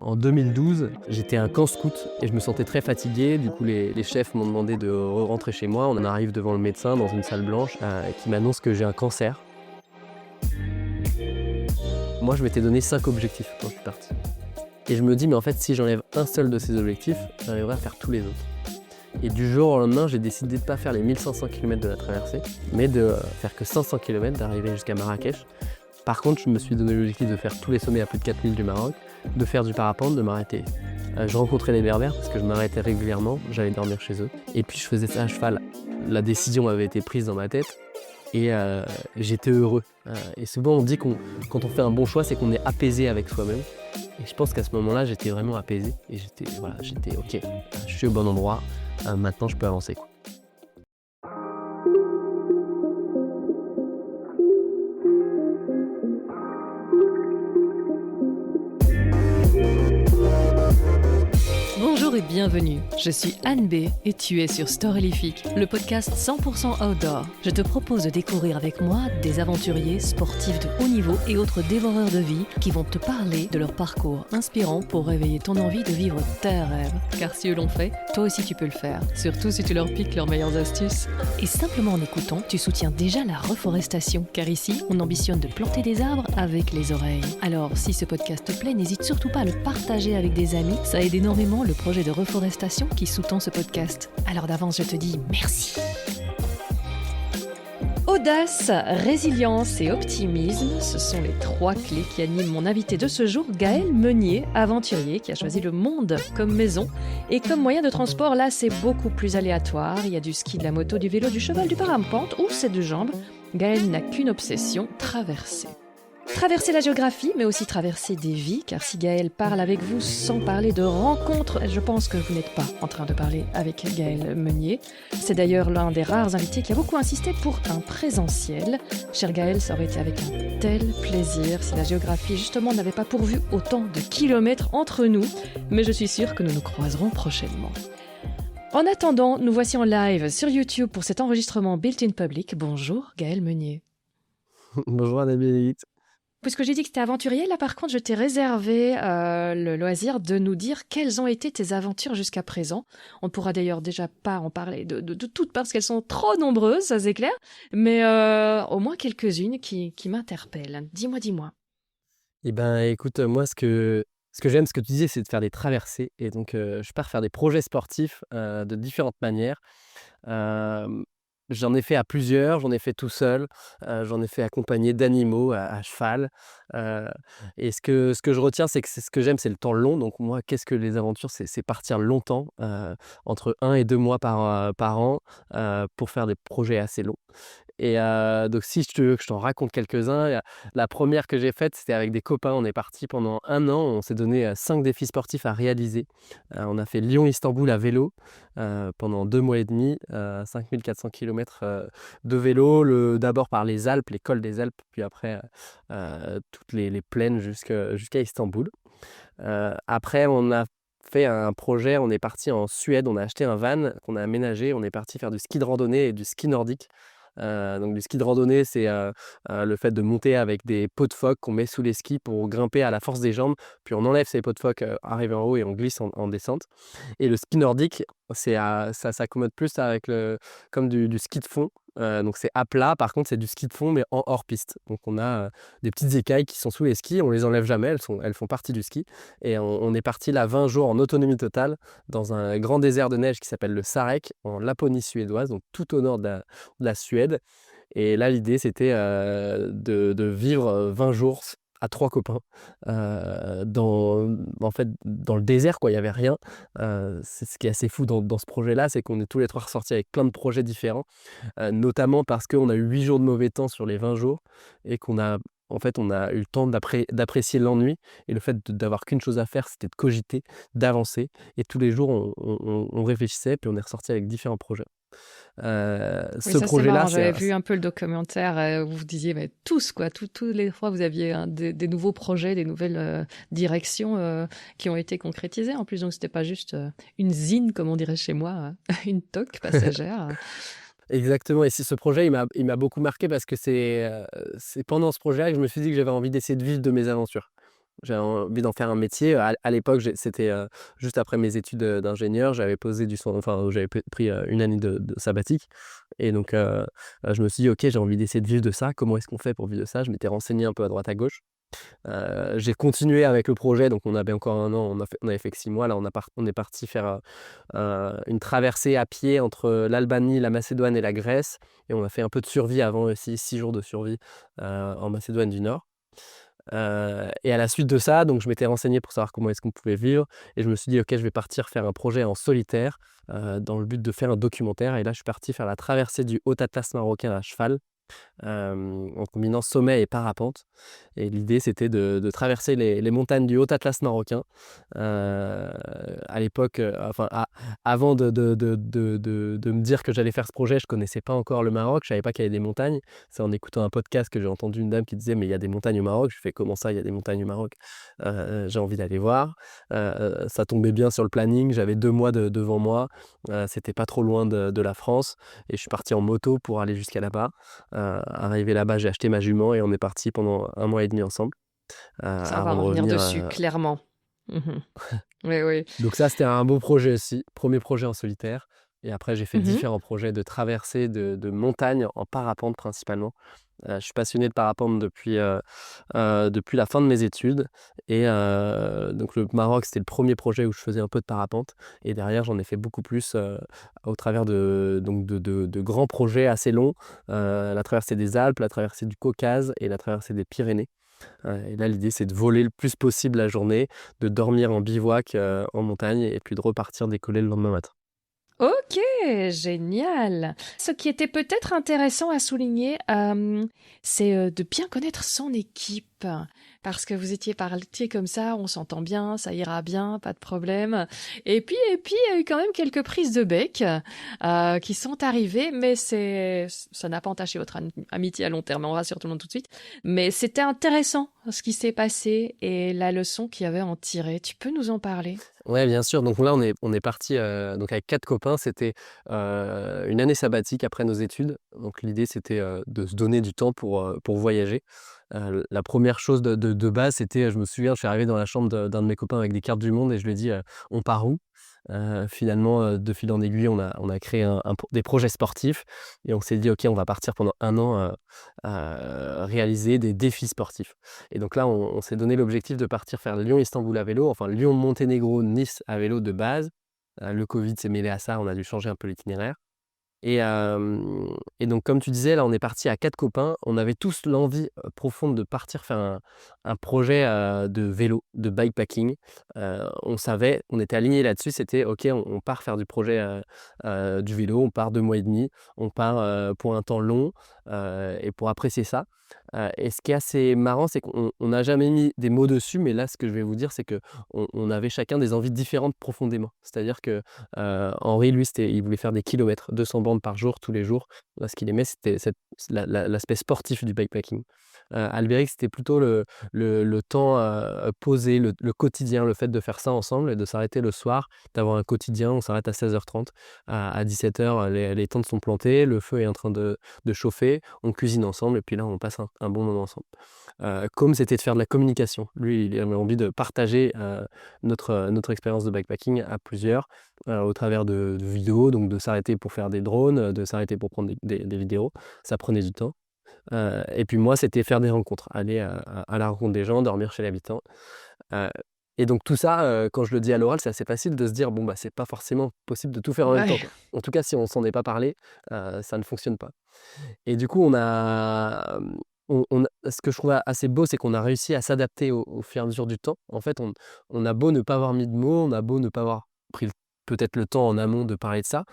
En 2012, j'étais à un camp scout et je me sentais très fatigué. Du coup, les chefs m'ont demandé de rentrer chez moi. On en arrive devant le médecin dans une salle blanche qui m'annonce que j'ai un cancer. Moi, je m'étais donné 5 objectifs quand je suis parti. Et je me dis, mais en fait, si j'enlève un seul de ces objectifs, j'arriverai à faire tous les autres. Et du jour au lendemain, j'ai décidé de ne pas faire les 1500 km de la traversée, mais de faire que 500 km, d'arriver jusqu'à Marrakech. Par contre, je me suis donné l'objectif de faire tous les sommets à plus de 4000 du Maroc, de faire du parapente, de m'arrêter. Je rencontrais des berbères parce que je m'arrêtais régulièrement, j'allais dormir chez eux. Et puis je faisais ça à cheval. La décision avait été prise dans ma tête et j'étais heureux. Et souvent on dit quand on fait un bon choix, c'est qu'on est apaisé avec soi-même. Et je pense qu'à ce moment-là, j'étais vraiment apaisé. Et j'étais ok, je suis au bon endroit, maintenant je peux avancer, quoi. Bonjour et bienvenue, je suis Anne B et tu es sur Storylific, le podcast 100% outdoor. Je te propose de découvrir avec moi des aventuriers, sportifs de haut niveau et autres dévoreurs de vie qui vont te parler de leur parcours inspirant pour réveiller ton envie de vivre tes rêves. Car si eux l'ont fait, toi aussi tu peux le faire, surtout si tu leur piques leurs meilleures astuces. Et simplement en écoutant, tu soutiens déjà la reforestation, car ici, on ambitionne de planter des arbres avec les oreilles. Alors, si ce podcast te plaît, n'hésite surtout pas à le partager avec des amis, ça aide énormément le projet de reforestation qui sous-tend ce podcast. Alors d'avance, je te dis merci. Audace, résilience et optimisme, ce sont les 3 clés qui animent mon invité de ce jour, Gaël Meunier, aventurier qui a choisi le monde comme maison. Et comme moyen de transport, là, c'est beaucoup plus aléatoire. Il y a du ski, de la moto, du vélo, du cheval, du parapente ou ses 2 jambes. Gaël n'a qu'une obsession, traverser. Traverser la géographie, mais aussi traverser des vies, car si Gaël parle avec vous sans parler de rencontres, je pense que vous n'êtes pas en train de parler avec Gaël Meunier. C'est d'ailleurs l'un des rares invités qui a beaucoup insisté pour un présentiel. Cher Gaël, ça aurait été avec un tel plaisir si la géographie justement n'avait pas pourvu autant de kilomètres entre nous, mais je suis sûre que nous nous croiserons prochainement. En attendant, nous voici en live sur YouTube pour cet enregistrement Built-in Public. Bonjour Gaël Meunier. Bonjour Anne-Bénédicte. Puisque j'ai dit que tu étais aventurier, là par contre je t'ai réservé le loisir de nous dire quelles ont été tes aventures jusqu'à présent. On ne pourra d'ailleurs déjà pas en parler de toutes parce qu'elles sont trop nombreuses, ça c'est clair, mais au moins quelques-unes qui m'interpellent. Dis-moi. Eh ben, écoute, moi, ce que j'aime, ce que tu disais, c'est de faire des traversées. Et donc, je pars faire des projets sportifs de différentes manières. Euh, J'en ai fait à plusieurs, j'en ai fait tout seul, j'en ai fait accompagné d'animaux à cheval. euh, et ce que je retiens, c'est que ce que j'aime, c'est le temps long. Donc, moi, qu'est-ce que les aventures? C'est partir longtemps, entre 1 et 2 mois par an, pour faire des projets assez longs. Et donc si je t'en raconte quelques-uns, la première que j'ai faite, c'était avec des copains. On est parti pendant 1 an, on s'est donné 5 défis sportifs à réaliser. On a fait Lyon-Istanbul à vélo pendant 2 mois et demi, 5400 km de vélo, d'abord par les Alpes, les cols des Alpes, puis après toutes les plaines jusqu'à Istanbul. Après, on a fait un projet, on est parti en Suède, on a acheté un van qu'on a aménagé, on est parti faire du ski de randonnée et du ski nordique. Donc du ski de randonnée, c'est le fait de monter avec des pots de phoque qu'on met sous les skis pour grimper à la force des jambes, puis on enlève ces pots de phoque arrivé en haut et on glisse en descente. Et le ski nordique, ça s'accommode plus avec comme du ski de fond. Donc c'est à plat, par contre c'est du ski de fond mais en hors piste. Donc on a des petites écailles qui sont sous les skis, on les enlève jamais, elles font partie du ski. Et on est parti là 20 jours en autonomie totale dans un grand désert de neige qui s'appelle le Sarek en Laponie suédoise, donc tout au nord de la Suède. Et là l'idée c'était de vivre 20 jours à 3 copains en fait, dans le désert, quoi. Il n'y avait rien. C'est ce qui est assez fou dans ce projet-là, c'est qu'on est tous les 3 ressortis avec plein de projets différents, notamment parce qu'on a eu 8 jours de mauvais temps sur les 20 jours et en fait, on a eu le temps d'apprécier l'ennui et le fait d'avoir qu'une chose à faire, c'était de cogiter, d'avancer. Et tous les jours, on réfléchissait, puis on est ressorti avec différents projets. Oui, Ce ça c'est projet-là, marrant, j'avais vu un peu le documentaire où vous disiez mais tous quoi, tous les fois vous aviez des nouveaux projets, des nouvelles directions qui ont été concrétisées en plus, donc c'était pas juste une zine comme on dirait chez moi, une toque passagère. Exactement. Et ce projet, il m'a beaucoup marqué parce que c'est pendant ce projet-là que je me suis dit que j'avais envie d'essayer de vivre de mes aventures. J'avais envie d'en faire un métier. À l'époque, c'était juste après mes études d'ingénieur. J'avais posé enfin, j'avais pris une année de sabbatique. Et donc, je me suis dit, OK, j'ai envie d'essayer de vivre de ça. Comment est-ce qu'on fait pour vivre de ça? Je m'étais renseigné un peu à droite à gauche. J'ai continué avec le projet, donc on avait encore un an, on avait fait que 6 mois. Là, on est parti faire une traversée à pied entre l'Albanie, la Macédoine et la Grèce. Et on a fait un peu de survie avant aussi, 6 jours de survie en Macédoine du Nord. Et à la suite de ça, donc je m'étais renseigné pour savoir comment est-ce qu'on pouvait vivre. Et je me suis dit, OK, je vais partir faire un projet en solitaire dans le but de faire un documentaire. Et là, je suis parti faire la traversée du Haut Atlas marocain à cheval en combinant sommet et parapente. Et l'idée, c'était de traverser les montagnes du Haut Atlas marocain. À l'époque, avant de me dire que j'allais faire ce projet, je connaissais pas encore le Maroc, je savais pas qu'il y avait des montagnes. C'est en écoutant un podcast que j'ai entendu une dame qui disait: «Mais il y a des montagnes au Maroc». Je fais: «Comment ça, il y a des montagnes au Maroc?» J'ai envie d'aller voir. Ça tombait bien sur le planning, j'avais 2 mois devant moi, c'était pas trop loin de la France et je suis parti en moto pour aller jusqu'à là-bas. Arrivé là-bas, j'ai acheté ma jument et on est parti pendant 1 mois et demi ensemble, Ça, on va avant de revenir revenir, dessus, clairement. Mmh. Oui, oui. donc ça, c'était un beau projet aussi, premier projet en solitaire. Et après j'ai fait Mmh. différents projets de traversée de montagnes en parapente principalement. Je suis passionné de parapente depuis la fin de mes études. Et donc le Maroc, c'était le premier projet où je faisais un peu de parapente et derrière j'en ai fait beaucoup plus, au travers de grands projets assez longs, la traversée des Alpes, la traversée du Caucase et la traversée des Pyrénées. Et là, l'idée, c'est de voler le plus possible la journée, de dormir en bivouac, en montagne et puis de repartir décoller le lendemain matin. OK, génial. Ce qui était peut-être intéressant à souligner, c'est, de bien connaître son équipe. Parce que vous étiez partis comme ça, on s'entend bien, ça ira bien, pas de problème. Et puis, il y a eu quand même quelques prises de bec, qui sont arrivées, mais ça n'a pas entaché votre amitié à long terme, on rassure tout le monde tout de suite. Mais c'était intéressant ce qui s'est passé et la leçon qu'il y avait à en tirer. Tu peux nous en parler? Ouais, bien sûr. Donc là, on est partis donc avec 4 copains. C'était une année sabbatique après nos études. Donc l'idée, c'était de se donner du temps pour voyager. La première chose de base, c'était, je me souviens, je suis arrivé dans la chambre d'un de mes copains avec des cartes du monde et je lui ai dit: «On part où?» Finalement, de fil en aiguille, on a créé des projets sportifs et on s'est dit: «OK, on va partir pendant 1 an, réaliser des défis sportifs». Et donc là, on s'est donné l'objectif de partir faire Lyon-Istanbul à vélo, enfin Lyon-Monténégro-Nice à vélo de base. Le covid s'est mêlé à ça, on a dû changer un peu l'itinéraire. Et donc comme tu disais, là, on est parti à 4 copains. On avait tous l'envie, profonde de partir faire un projet, de vélo, de bikepacking. On savait, on était alignés là-dessus, c'était: «OK, on part faire du projet, du vélo, on part 2 mois et demi, on part, pour un temps long, et pour apprécier ça». Et ce qui est assez marrant, c'est qu'on n'a jamais mis des mots dessus, mais là, ce que je vais vous dire, c'est qu'on avait chacun des envies différentes profondément. C'est-à-dire que Henri, lui, il voulait faire des kilomètres, 200 bornes par jour, tous les jours. Là, ce qu'il aimait, c'était l'aspect sportif du bikepacking. Albéric, c'était plutôt le temps posé, le quotidien, le fait de faire ça ensemble et de s'arrêter le soir, d'avoir un quotidien. On s'arrête à 16h30. À 17h, les tentes sont plantées, le feu est en train de chauffer, on cuisine ensemble et puis là, on passe un bon moment ensemble. Comme c'était de faire de la communication. Lui, il avait envie de partager notre expérience de bikepacking à plusieurs au travers de vidéos, donc de s'arrêter pour faire des drones, de s'arrêter pour prendre des vidéos. Ça prenait du temps. Et puis moi, c'était faire des rencontres, aller à la rencontre des gens, dormir chez l'habitant. Heu et donc tout ça, quand je le dis à l'oral, c'est assez facile de se dire: «Bon, bah, c'est pas forcément possible de tout faire en même temps, Ouais. quoi». En tout cas, si on s'en est pas parlé, ça ne fonctionne pas. Et du coup, ce que je trouve assez beau, c'est qu'on a réussi à s'adapter au fur et à mesure du temps. En fait, on a beau ne pas avoir mis de mots, on a beau ne pas avoir pris peut-être le temps en amont de parler de ça.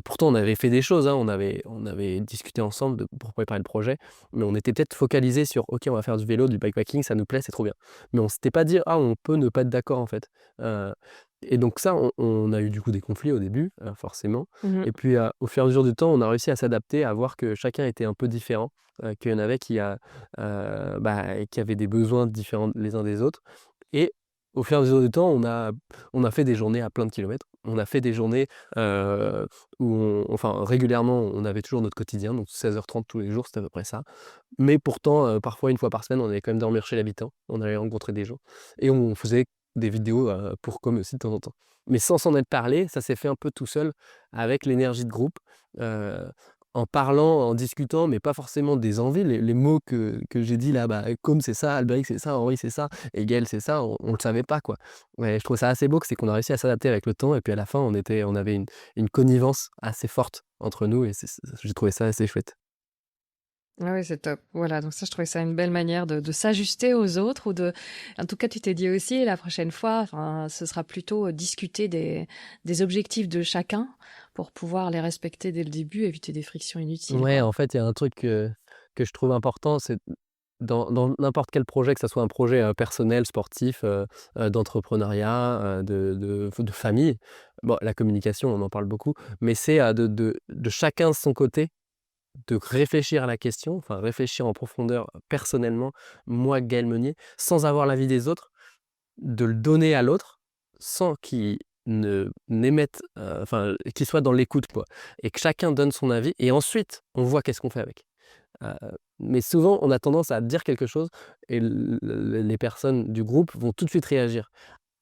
Pourtant, on avait fait des choses, hein, on avait discuté ensemble pour préparer le projet, mais on était peut-être focalisés sur: «OK, on va faire du vélo, du bikepacking, ça nous plaît, c'est trop bien». Mais on s'était pas dit: «Ah, on peut ne pas être d'accord, en fait». Heu et donc ça, on a eu du coup des conflits au début, forcément. Mmh. Et puis, au fur et à mesure du temps, on a réussi à s'adapter, à voir que chacun était un peu différent, qu'il y en avait qui avaient des besoins différents les uns des autres. Et au fur et à mesure du temps, on a fait des journées à plein de kilomètres. On a fait des journées où enfin régulièrement, on avait toujours notre quotidien, donc 16h30 tous les jours, c'était à peu près ça. Mais pourtant, parfois une fois par semaine, on allait quand même dormir chez l'habitant, on allait rencontrer des gens et on faisait des vidéos, pour com aussi de temps en temps. Mais sans s'en être parlé, ça s'est fait un peu tout seul avec l'énergie de groupe, heu, en parlant, en discutant, mais pas forcément des envies. Les mots que j'ai dit là, bah, com c'est ça, Albéric c'est ça, Henri c'est ça et Gaël c'est ça, on le savait pas quoi. Ouais, je trouve ça assez beau que c'est qu'on a réussi à s'adapter avec le temps et puis à la fin on avait une connivence assez forte entre nous et j'ai trouvé ça assez chouette. Ah oui, c'est top. Voilà, donc ça, je trouvais ça une belle manière de s'ajuster aux autres ou de... En tout cas, tu t'es dit aussi, la prochaine fois, enfin, ce sera plutôt discuter des objectifs de chacun pour pouvoir les respecter dès le début, éviter des frictions inutiles, Ouais, quoi. en fait, il y a un truc, que je trouve important, c'est dans n'importe quel projet, que ça soit un projet, personnel, sportif, d'entrepreneuriat, de famille. Bon, la communication, on en parle beaucoup, mais c'est, de chacun de son côté, de réfléchir à la question, enfin réfléchir en profondeur, personnellement, moi, Gaël Meunier, sans avoir l'avis des autres, de le donner à l'autre, sans qu'il ne n'émette, enfin, qu'il soit dans l'écoute, quoi et que chacun donne son avis et ensuite, on voit qu'est-ce qu'on fait avec. Heu, mais souvent, on a tendance à dire quelque chose et les personnes du groupe vont tout de suite réagir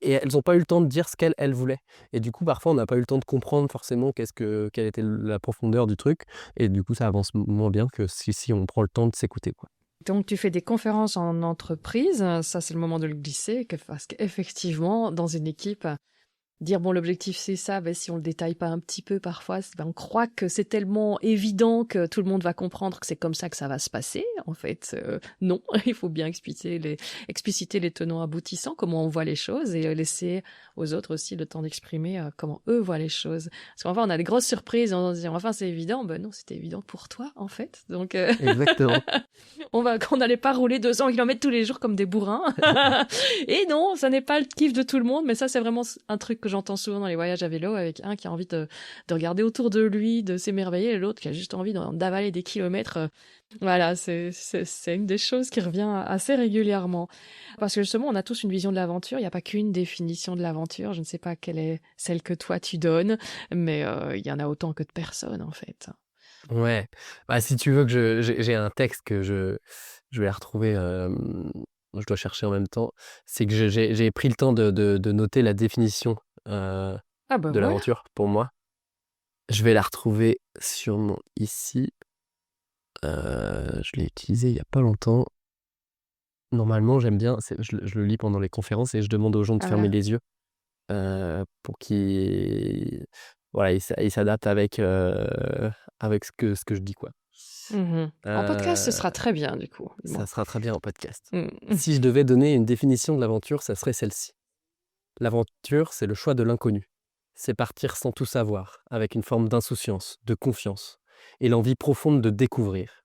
et elles ont pas eu le temps de dire ce qu'elles voulaient et du coup, parfois, on n'a pas eu le temps de comprendre forcément quelle était la profondeur du truc et du coup, ça avance moins bien que si on prend le temps de s'écouter, quoi. Donc, tu fais des conférences en entreprise, ça, c'est le moment de le glisser, parce qu'effectivement, dans une équipe, dire bon l'objectif c'est ça, ben, si on le détaille pas un petit peu parfois, ben, on croit que c'est tellement évident que tout le monde va comprendre que c'est comme ça que ça va se passer. En fait, non, il faut bien expliciter les tenants aboutissants, comment on voit les choses et laisser aux autres aussi le temps d'exprimer comment eux voient les choses. Parce qu'enfin on a des grosses surprises en se disant enfin c'est évident, ben non c'était évident pour toi en fait. Donc Exactement. qu'on n'allait pas rouler 200 kilomètres tous les jours comme des bourrins. Et non, ça n'est pas le kiff de tout le monde, mais ça, c'est vraiment un truc que j'entends souvent dans les voyages à vélo, avec un qui a envie de regarder autour de lui, de s'émerveiller, et l'autre qui a juste envie d'avaler des kilomètres. Voilà, c'est une des choses qui revient assez régulièrement. Parce que justement, on a tous une vision de l'aventure, il n'y a pas qu'une définition de l'aventure, je ne sais pas quelle est celle que toi tu donnes, mais il y en a autant que de personnes, en fait. Ouais, bah, si tu veux que j'ai un texte que je vais la retrouver, je dois chercher en même temps. C'est que j'ai pris le temps de noter la définition, heu, Ah bah de voilà. l'aventure pour moi. Je vais la retrouver sûrement ici. Je l'ai utilisé il y a pas longtemps. Normalement, j'aime bien, je le lis pendant les conférences et je demande aux gens de Ah fermer voilà. les yeux, pour qu'ils voilà, ils s'adaptent avec ce que je dis, quoi. Mhm. En podcast, ce Heu, sera très bien, du coup. Ça Bon. sera très bien en podcast. Mm. Si je devais donner une définition de l'aventure, ça serait celle-ci. L'aventure, c'est le choix de l'inconnu. C'est partir sans tout savoir, avec une forme d'insouciance, de confiance, et l'envie profonde de découvrir.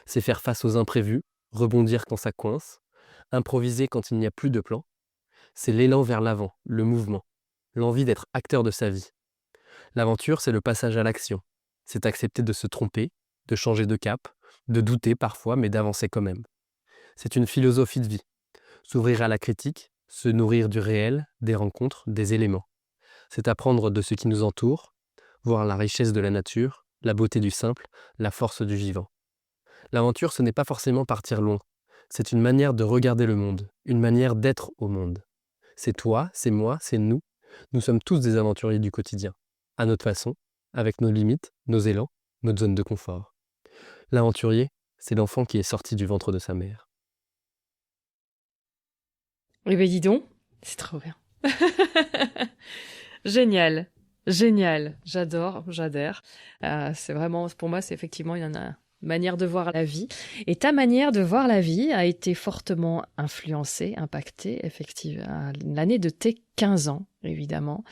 C'est faire face aux imprévus, rebondir quand ça coince, improviser quand il n'y a plus de plan. C'est l'élan vers l'avant, le mouvement, l'envie d'être acteur de sa vie. L'aventure, c'est le passage à l'action. C'est accepter de se tromper, de changer de cap, de douter parfois, mais d'avancer quand même. C'est une philosophie de vie. S'ouvrir à la critique, se nourrir du réel, des rencontres, des éléments. C'est apprendre de ce qui nous entoure, voir la richesse de la nature, la beauté du simple, la force du vivant. L'aventure, ce n'est pas forcément partir loin. C'est une manière de regarder le monde, une manière d'être au monde. C'est toi, c'est moi, c'est nous. Nous sommes tous des aventuriers du quotidien, à notre façon, avec nos limites, nos élans, notre zone de confort. L'aventurier, c'est l'enfant qui est sorti du ventre de sa mère. Eh ben dis donc, c'est trop bien. Génial, génial. J'adore, j'adhère. C'est vraiment, pour moi, c'est effectivement une manière de voir la vie. Et ta manière de voir la vie a été fortement influencée, impactée, effectivement, à l'année de tes 15 ans, évidemment.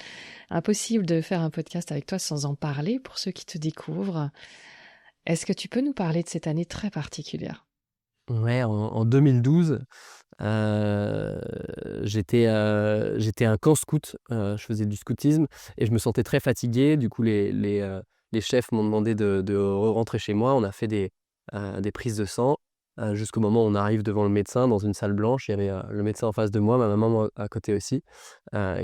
Impossible de faire un podcast avec toi sans en parler pour ceux qui te découvrent. Est-ce que tu peux nous parler de cette année très particulière? Ouais, en 2012, Heu, j'étais à un camp scout, je faisais du scoutisme et je me sentais très fatigué. Du coup, les chefs m'ont demandé de rentrer chez moi. On a fait des prises de sang, jusqu'au moment où on arrive devant le médecin dans une salle blanche. Il y avait, le médecin en face de moi, ma maman à côté aussi,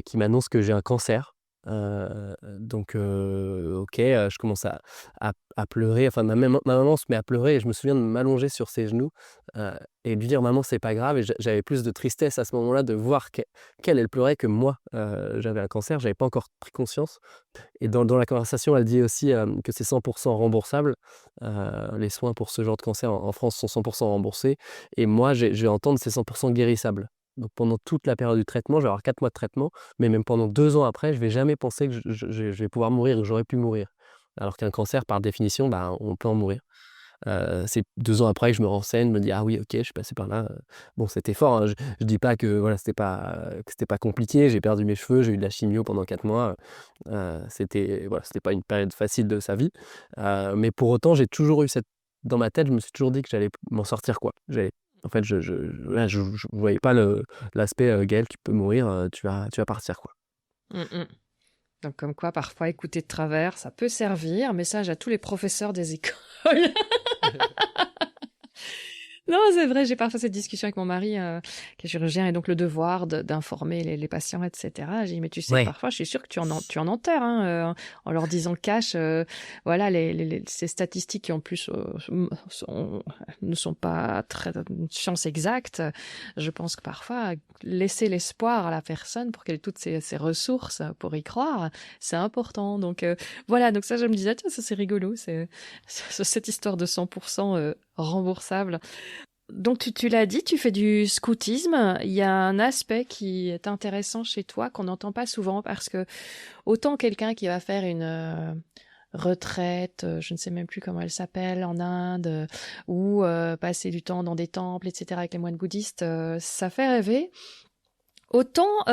qui m'annonce que j'ai un cancer. Donc OK, je commence à pleurer, enfin ma maman se met à pleurer et je me souviens de m'allonger sur ses genoux, heu et de lui dire: «Maman, c'est pas grave» et j'avais plus de tristesse à ce moment-là de voir qu'elle, elle pleurait que moi, j'avais un cancer, j'avais pas encore pris conscience et dans la conversation, elle dit aussi, que c'est 100 remboursable. Les soins pour ce genre de cancer en France sont 100 remboursés et moi, je vais entendre c'est 100 guérissable. Donc pendant toute la période du traitement, je vais avoir 4 mois de traitement, mais même pendant 2 ans après, je vais jamais penser que je vais pouvoir mourir, que j'aurais pu mourir. Alors qu'un cancer, par définition, bah, on peut en mourir. C'est 2 ans après que je me renseigne, je me dis: «Ah oui, OK, je suis passé par là», Bon, c'était fort, hein, je dis pas que voilà, c'était pas compliqué. J'ai perdu mes cheveux, j'ai eu de la chimio pendant 4 mois, c'était voilà, c'était pas une période facile de sa vie, mais pour autant, j'ai toujours eu cette dans ma tête, je me suis toujours dit que j'allais m'en sortir, quoi. En fait, voilà, je voyais pas l'aspect, «Gaël, tu peux mourir, tu vas partir, quoi». Mmh mh. Donc comme quoi, parfois, écouter de travers, ça peut servir. Message à tous les professeurs des écoles. Non, c'est vrai, j'ai parfois cette discussion avec mon mari, qui est chirurgien, et donc le devoir d'informer les patients, et cetera. J'ai dit: «Mais tu sais que Ouais. parfois, je suis sûre que tu en enterres, hein, en leur disant cash, voilà, ces statistiques qui en plus, ne sont pas très une science exacte. Je pense que parfois, laisser l'espoir à la personne pour qu'elle ait toutes ses ressources pour y croire, c'est important». Donc voilà, donc ça, je me disais: «Tiens, ça c'est rigolo, cette histoire de 100 remboursable». Donc tu l'as dit, tu fais du scoutisme. Il y a un aspect qui est intéressant chez toi qu'on n'entend pas souvent, parce que autant quelqu'un qui va faire une retraite, je ne sais même plus comment elle s'appelle, en Inde, ou passer du temps dans des temples, etc., avec les moines bouddhistes, ça fait rêver. Autant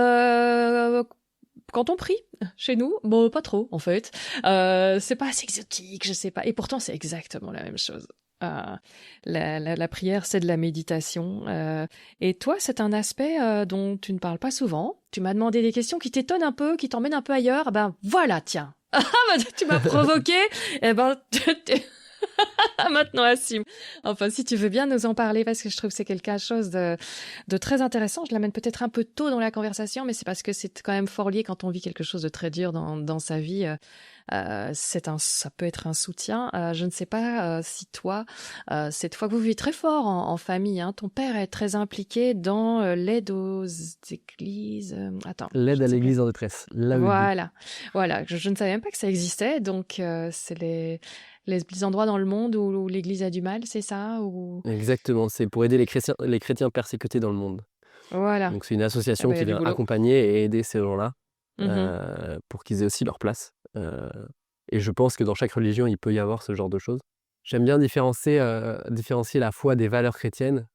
quand on prie chez nous, bon, pas trop en fait. C'est pas assez exotique, je sais pas. Et pourtant, c'est exactement la même chose. Euh, la prière, c'est de la méditation. Et toi, c'est un aspect dont tu ne parles pas souvent. Tu m'as demandé des questions qui t'étonnent un peu, qui t'emmènent un peu ailleurs. Ben voilà, tiens. Ah, ben, tu m'as provoqué. Eh ben, maintenant, assume. Enfin, si tu veux bien nous en parler, parce que je trouve que c'est quelque chose de très intéressant. Je l'amène peut-être un peu tôt dans la conversation, mais c'est parce que c'est quand même fort lié quand on vit quelque chose de très dur dans sa vie. Ça peut être un soutien. Je ne sais pas si toi, cette fois que vous vivez très fort en famille, hein, ton père est très impliqué dans l'aide aux églises. Attends, je L'aide ne à sais plus. l'église en détresse, l'AED. Voilà, voilà. Je ne savais même pas que ça existait. Donc, c'est les endroits dans le monde où l'Église a du mal, c'est ça? Ou Exactement, c'est pour aider les chrétiens persécutés dans le monde. voilà. Donc c'est une Eh association ben, il y qui a du vient boulot. accompagner et aider ces gens-là, Mhm. pour qu'ils aient aussi leur place, et je pense que dans chaque religion, il peut y avoir ce genre de choses. J'aime bien différencier la foi des valeurs chrétiennes.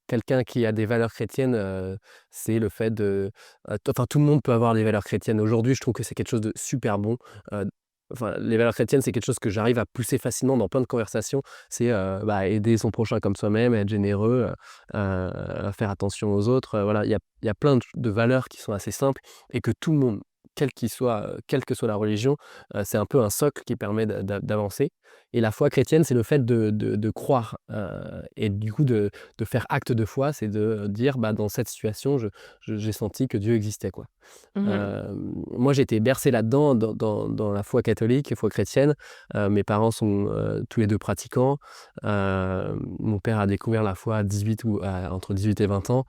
Quelqu'un qui a des valeurs chrétiennes, c'est le fait de enfin tout le monde peut avoir des valeurs chrétiennes. Aujourd'hui, je trouve que c'est quelque chose de super bon. Heu, enfin, les valeurs chrétiennes, c'est quelque chose que j'arrive à pousser facilement dans plein de conversations. C'est, bah, aider son prochain comme soi-même, être généreux, faire attention aux autres, voilà. Il y a plein de valeurs qui sont assez simples et que tout le monde, quelle que soit la religion, c'est un peu un socle qui permet d'avancer et la foi chrétienne, c'est le fait de croire, et du coup de faire acte de foi, c'est de dire: «Bah, dans cette situation, j'ai senti que Dieu existait», quoi. Mhm. Moi, j'ai été bercé là-dedans, dans la foi catholique, foi chrétienne. Mes parents sont, tous les 2 pratiquants. Mon père a découvert la foi à 18 ou à entre 18 et 20 ans.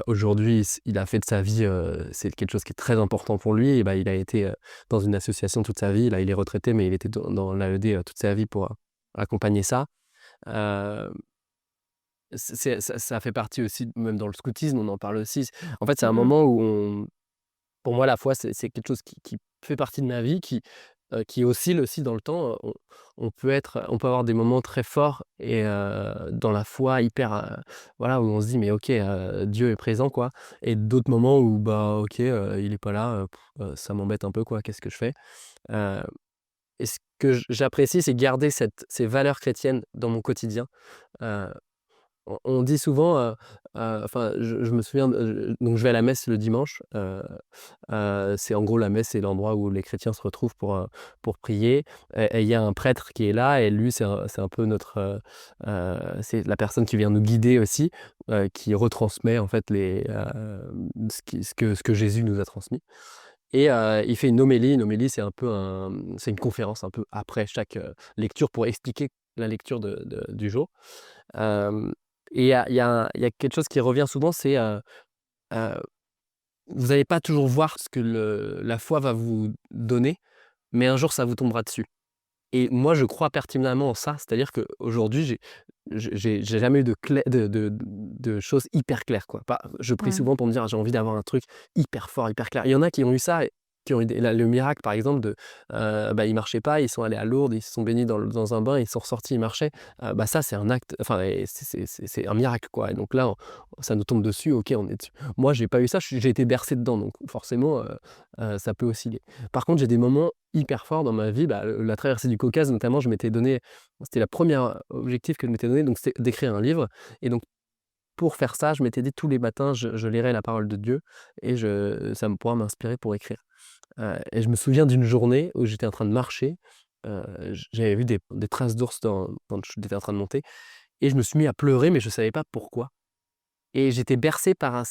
Aujourd'hui, il a fait de sa vie, c'est quelque chose qui est très important pour lui et bah, il a été, dans une association toute sa vie. Là, il est retraité, mais il était dans l'AED, toute sa vie pour, accompagner ça. Heu, ça fait partie aussi, même dans le scoutisme, on en parle aussi. En fait, c'est un Mhm. moment où pour moi, la foi, c'est quelque chose qui fait partie de ma vie, qui oscille aussi dans le temps. On peut avoir des moments très forts et dans la foi hyper, voilà, où on se dit: «Mais OK, Dieu est présent, quoi» et d'autres moments où, bah, OK, il est pas là, ça m'embête un peu, quoi, qu'est-ce que je fais? Heu et ce que j'apprécie, c'est garder ces valeurs chrétiennes dans mon quotidien, heu on dit souvent, enfin, je me souviens, donc je vais à la messe le dimanche. C'est en gros la messe, c'est l'endroit où les chrétiens se retrouvent pour prier. Et il y a un prêtre qui est là et lui, c'est un peu notre, c'est la personne qui vient nous guider aussi, qui retransmet en fait ce que Jésus nous a transmis. Et il fait une homélie. Une homélie, c'est une conférence un peu après chaque, lecture pour expliquer la lecture du jour. Hem et il y a quelque chose qui revient souvent, c'est, heu, vous allez pas toujours voir ce que la foi va vous donner, mais un jour ça vous tombera dessus. Et moi, je crois pertinemment en ça, c'est-à-dire qu'aujourd'hui, j'ai jamais eu de choses hyper claires, quoi. Pas je prie Mmh. souvent pour me dire: «J'ai envie d'avoir un truc hyper fort, hyper clair». Il y en a qui ont eu ça et qui ont eu le miracle, par exemple, bah, ils marchaient pas, ils sont allés à Lourdes, ils se sont baignés dans un bain, ils sont ressortis, ils marchaient. Bah, ça, c'est un acte, enfin, et c'est un miracle, quoi. Et donc là, ça nous tombe dessus, OK, on est dessus. Moi, j'ai pas eu ça, j'ai été bercé dedans, donc forcément, ça peut osciller. Par contre, j'ai des moments hyper forts dans ma vie, bah, la traversée du Caucase notamment, je m'étais donné, c'était la première objectif que je m'étais donné, donc c'était d'écrire un livre. Et donc pour faire ça, je m'étais dit tous les matins, je lirai la parole de Dieu et ça me pourra m'inspirer pour écrire. Et je me souviens d'une journée où j'étais en train de marcher, j'avais vu des traces d'ours quand j'étais en train de monter et je me suis mis à pleurer, mais je ne savais pas pourquoi. Et j'étais bercé par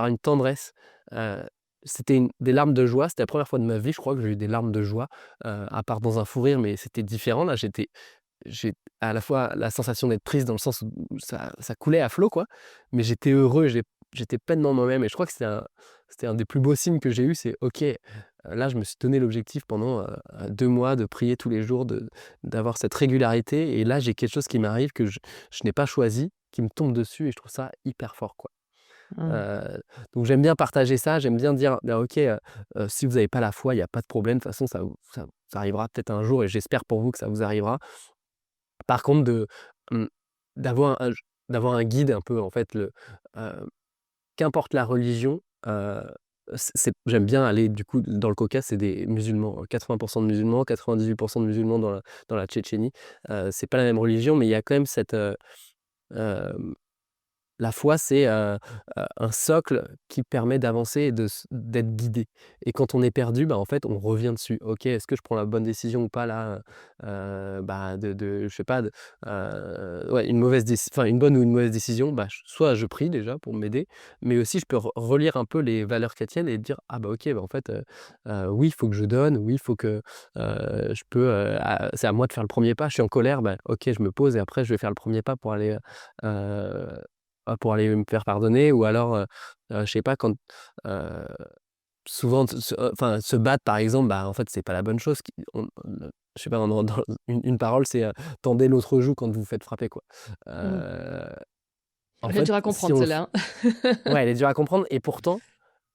une tendresse, heu, c'était des larmes de joie. C'était la première fois de ma vie, je crois, que j'ai eu des larmes de joie, à part dans un fou rire, mais c'était différent. Là, j'ai à la fois la sensation d'être triste dans le sens où ça coulait à flot, quoi, mais j'étais heureux, j'étais pleinement moi-même. Et je crois que c'était un des plus beaux signes que j'ai eu, c'est OK, là, je me suis donné l'objectif pendant, 2 mois de prier tous les jours, d'avoir cette régularité. Et là, j'ai quelque chose qui m'arrive que je n'ai pas choisi, qui me tombe dessus et je trouve ça hyper fort, quoi. Mmh. Heu, donc j'aime bien partager ça, j'aime bien dire: «Bah, OK, si vous avez pas la foi, il y a pas de problème, de toute façon ça arrivera peut-être un jour et j'espère pour vous que ça vous arrivera». Par contre mmh, d'avoir un guide un peu, en fait, heu, qu'importe la religion, j'aime bien aller du coup dans le Caucase, c'est des musulmans, 80 de musulmans, 98 de musulmans dans la Tchétchénie. C'est pas la même religion, mais il y a quand même cette, hem la foi, c'est, un socle qui permet d'avancer et d'être guidé. Et quand on est perdu, bah, en fait, on revient dessus. OK, est-ce que je prends la bonne décision ou pas là? Bah, je sais pas, ouais, une bonne ou une mauvaise décision, bah, soit je prie déjà pour m'aider, mais aussi je peux relire un peu les valeurs chrétiennes et dire: «Ah bah, OK, bah, en fait, oui, il faut que je donne, oui, il faut que, je peux, c'est à moi de faire le premier pas. Je suis en colère, bah, OK, je me pose et après je vais faire le premier pas pour aller, pour aller me faire pardonner. Ou alors, je sais pas, quand, heu, souvent enfin se battre par exemple, bah, en fait, c'est pas la bonne chose. Je sais pas, dans une parole, c'est, «Tendez l'autre joue quand vous vous faites frapper», quoi. Mmh. Heu, en Elle est fait, dure à si comprendre on le f celle-là, hein. ouais, elle est dure à comprendre et pourtant,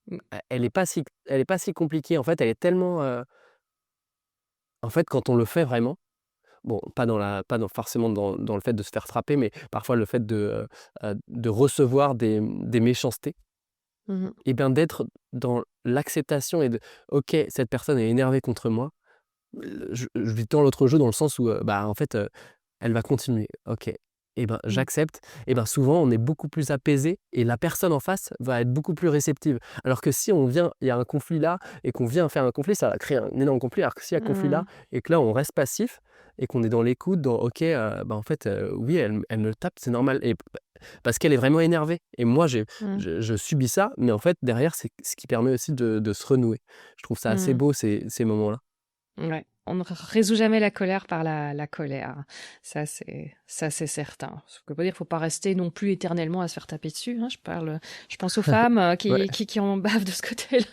Mmh. elle est pas si compliquée. En fait, elle est tellement, en fait, quand on le fait vraiment, bon, pas dans forcément dans le fait de se faire frapper, mais parfois le fait de recevoir des méchancetés. Mmh mh. Et bien d'être dans l'acceptation et de: «OK, cette personne est énervée contre moi, je lui tends l'autre joue dans le sens où, bah, en fait, elle va continuer. OK, et ben, Mmh. j'accepte». Et ben, souvent, on est beaucoup plus apaisé et la personne en face va être beaucoup plus réceptive. Alors que si il y a un conflit là et qu'on vient faire un conflit, ça va créer un énorme conflit. Alors que s'il y a conflit là Mmh. et que là, on reste passif et qu'on est dans l'écoute, dans OK, bah, en fait, oui, elle me tape, c'est normal. Et parce qu'elle est vraiment énervée et moi, Mmh. je subis ça, mais en fait, derrière, c'est ce qui permet aussi de se renouer. Je trouve ça assez Mmh. beau ces moments-là. Ouais, on ne résout jamais la colère par la colère. Ça c'est certain. Ça veut pas dire qu'il faut pas rester non plus éternellement à se faire taper dessus, hein. Je pense aux femmes, Ouais. qui en bavent de ce côté-là.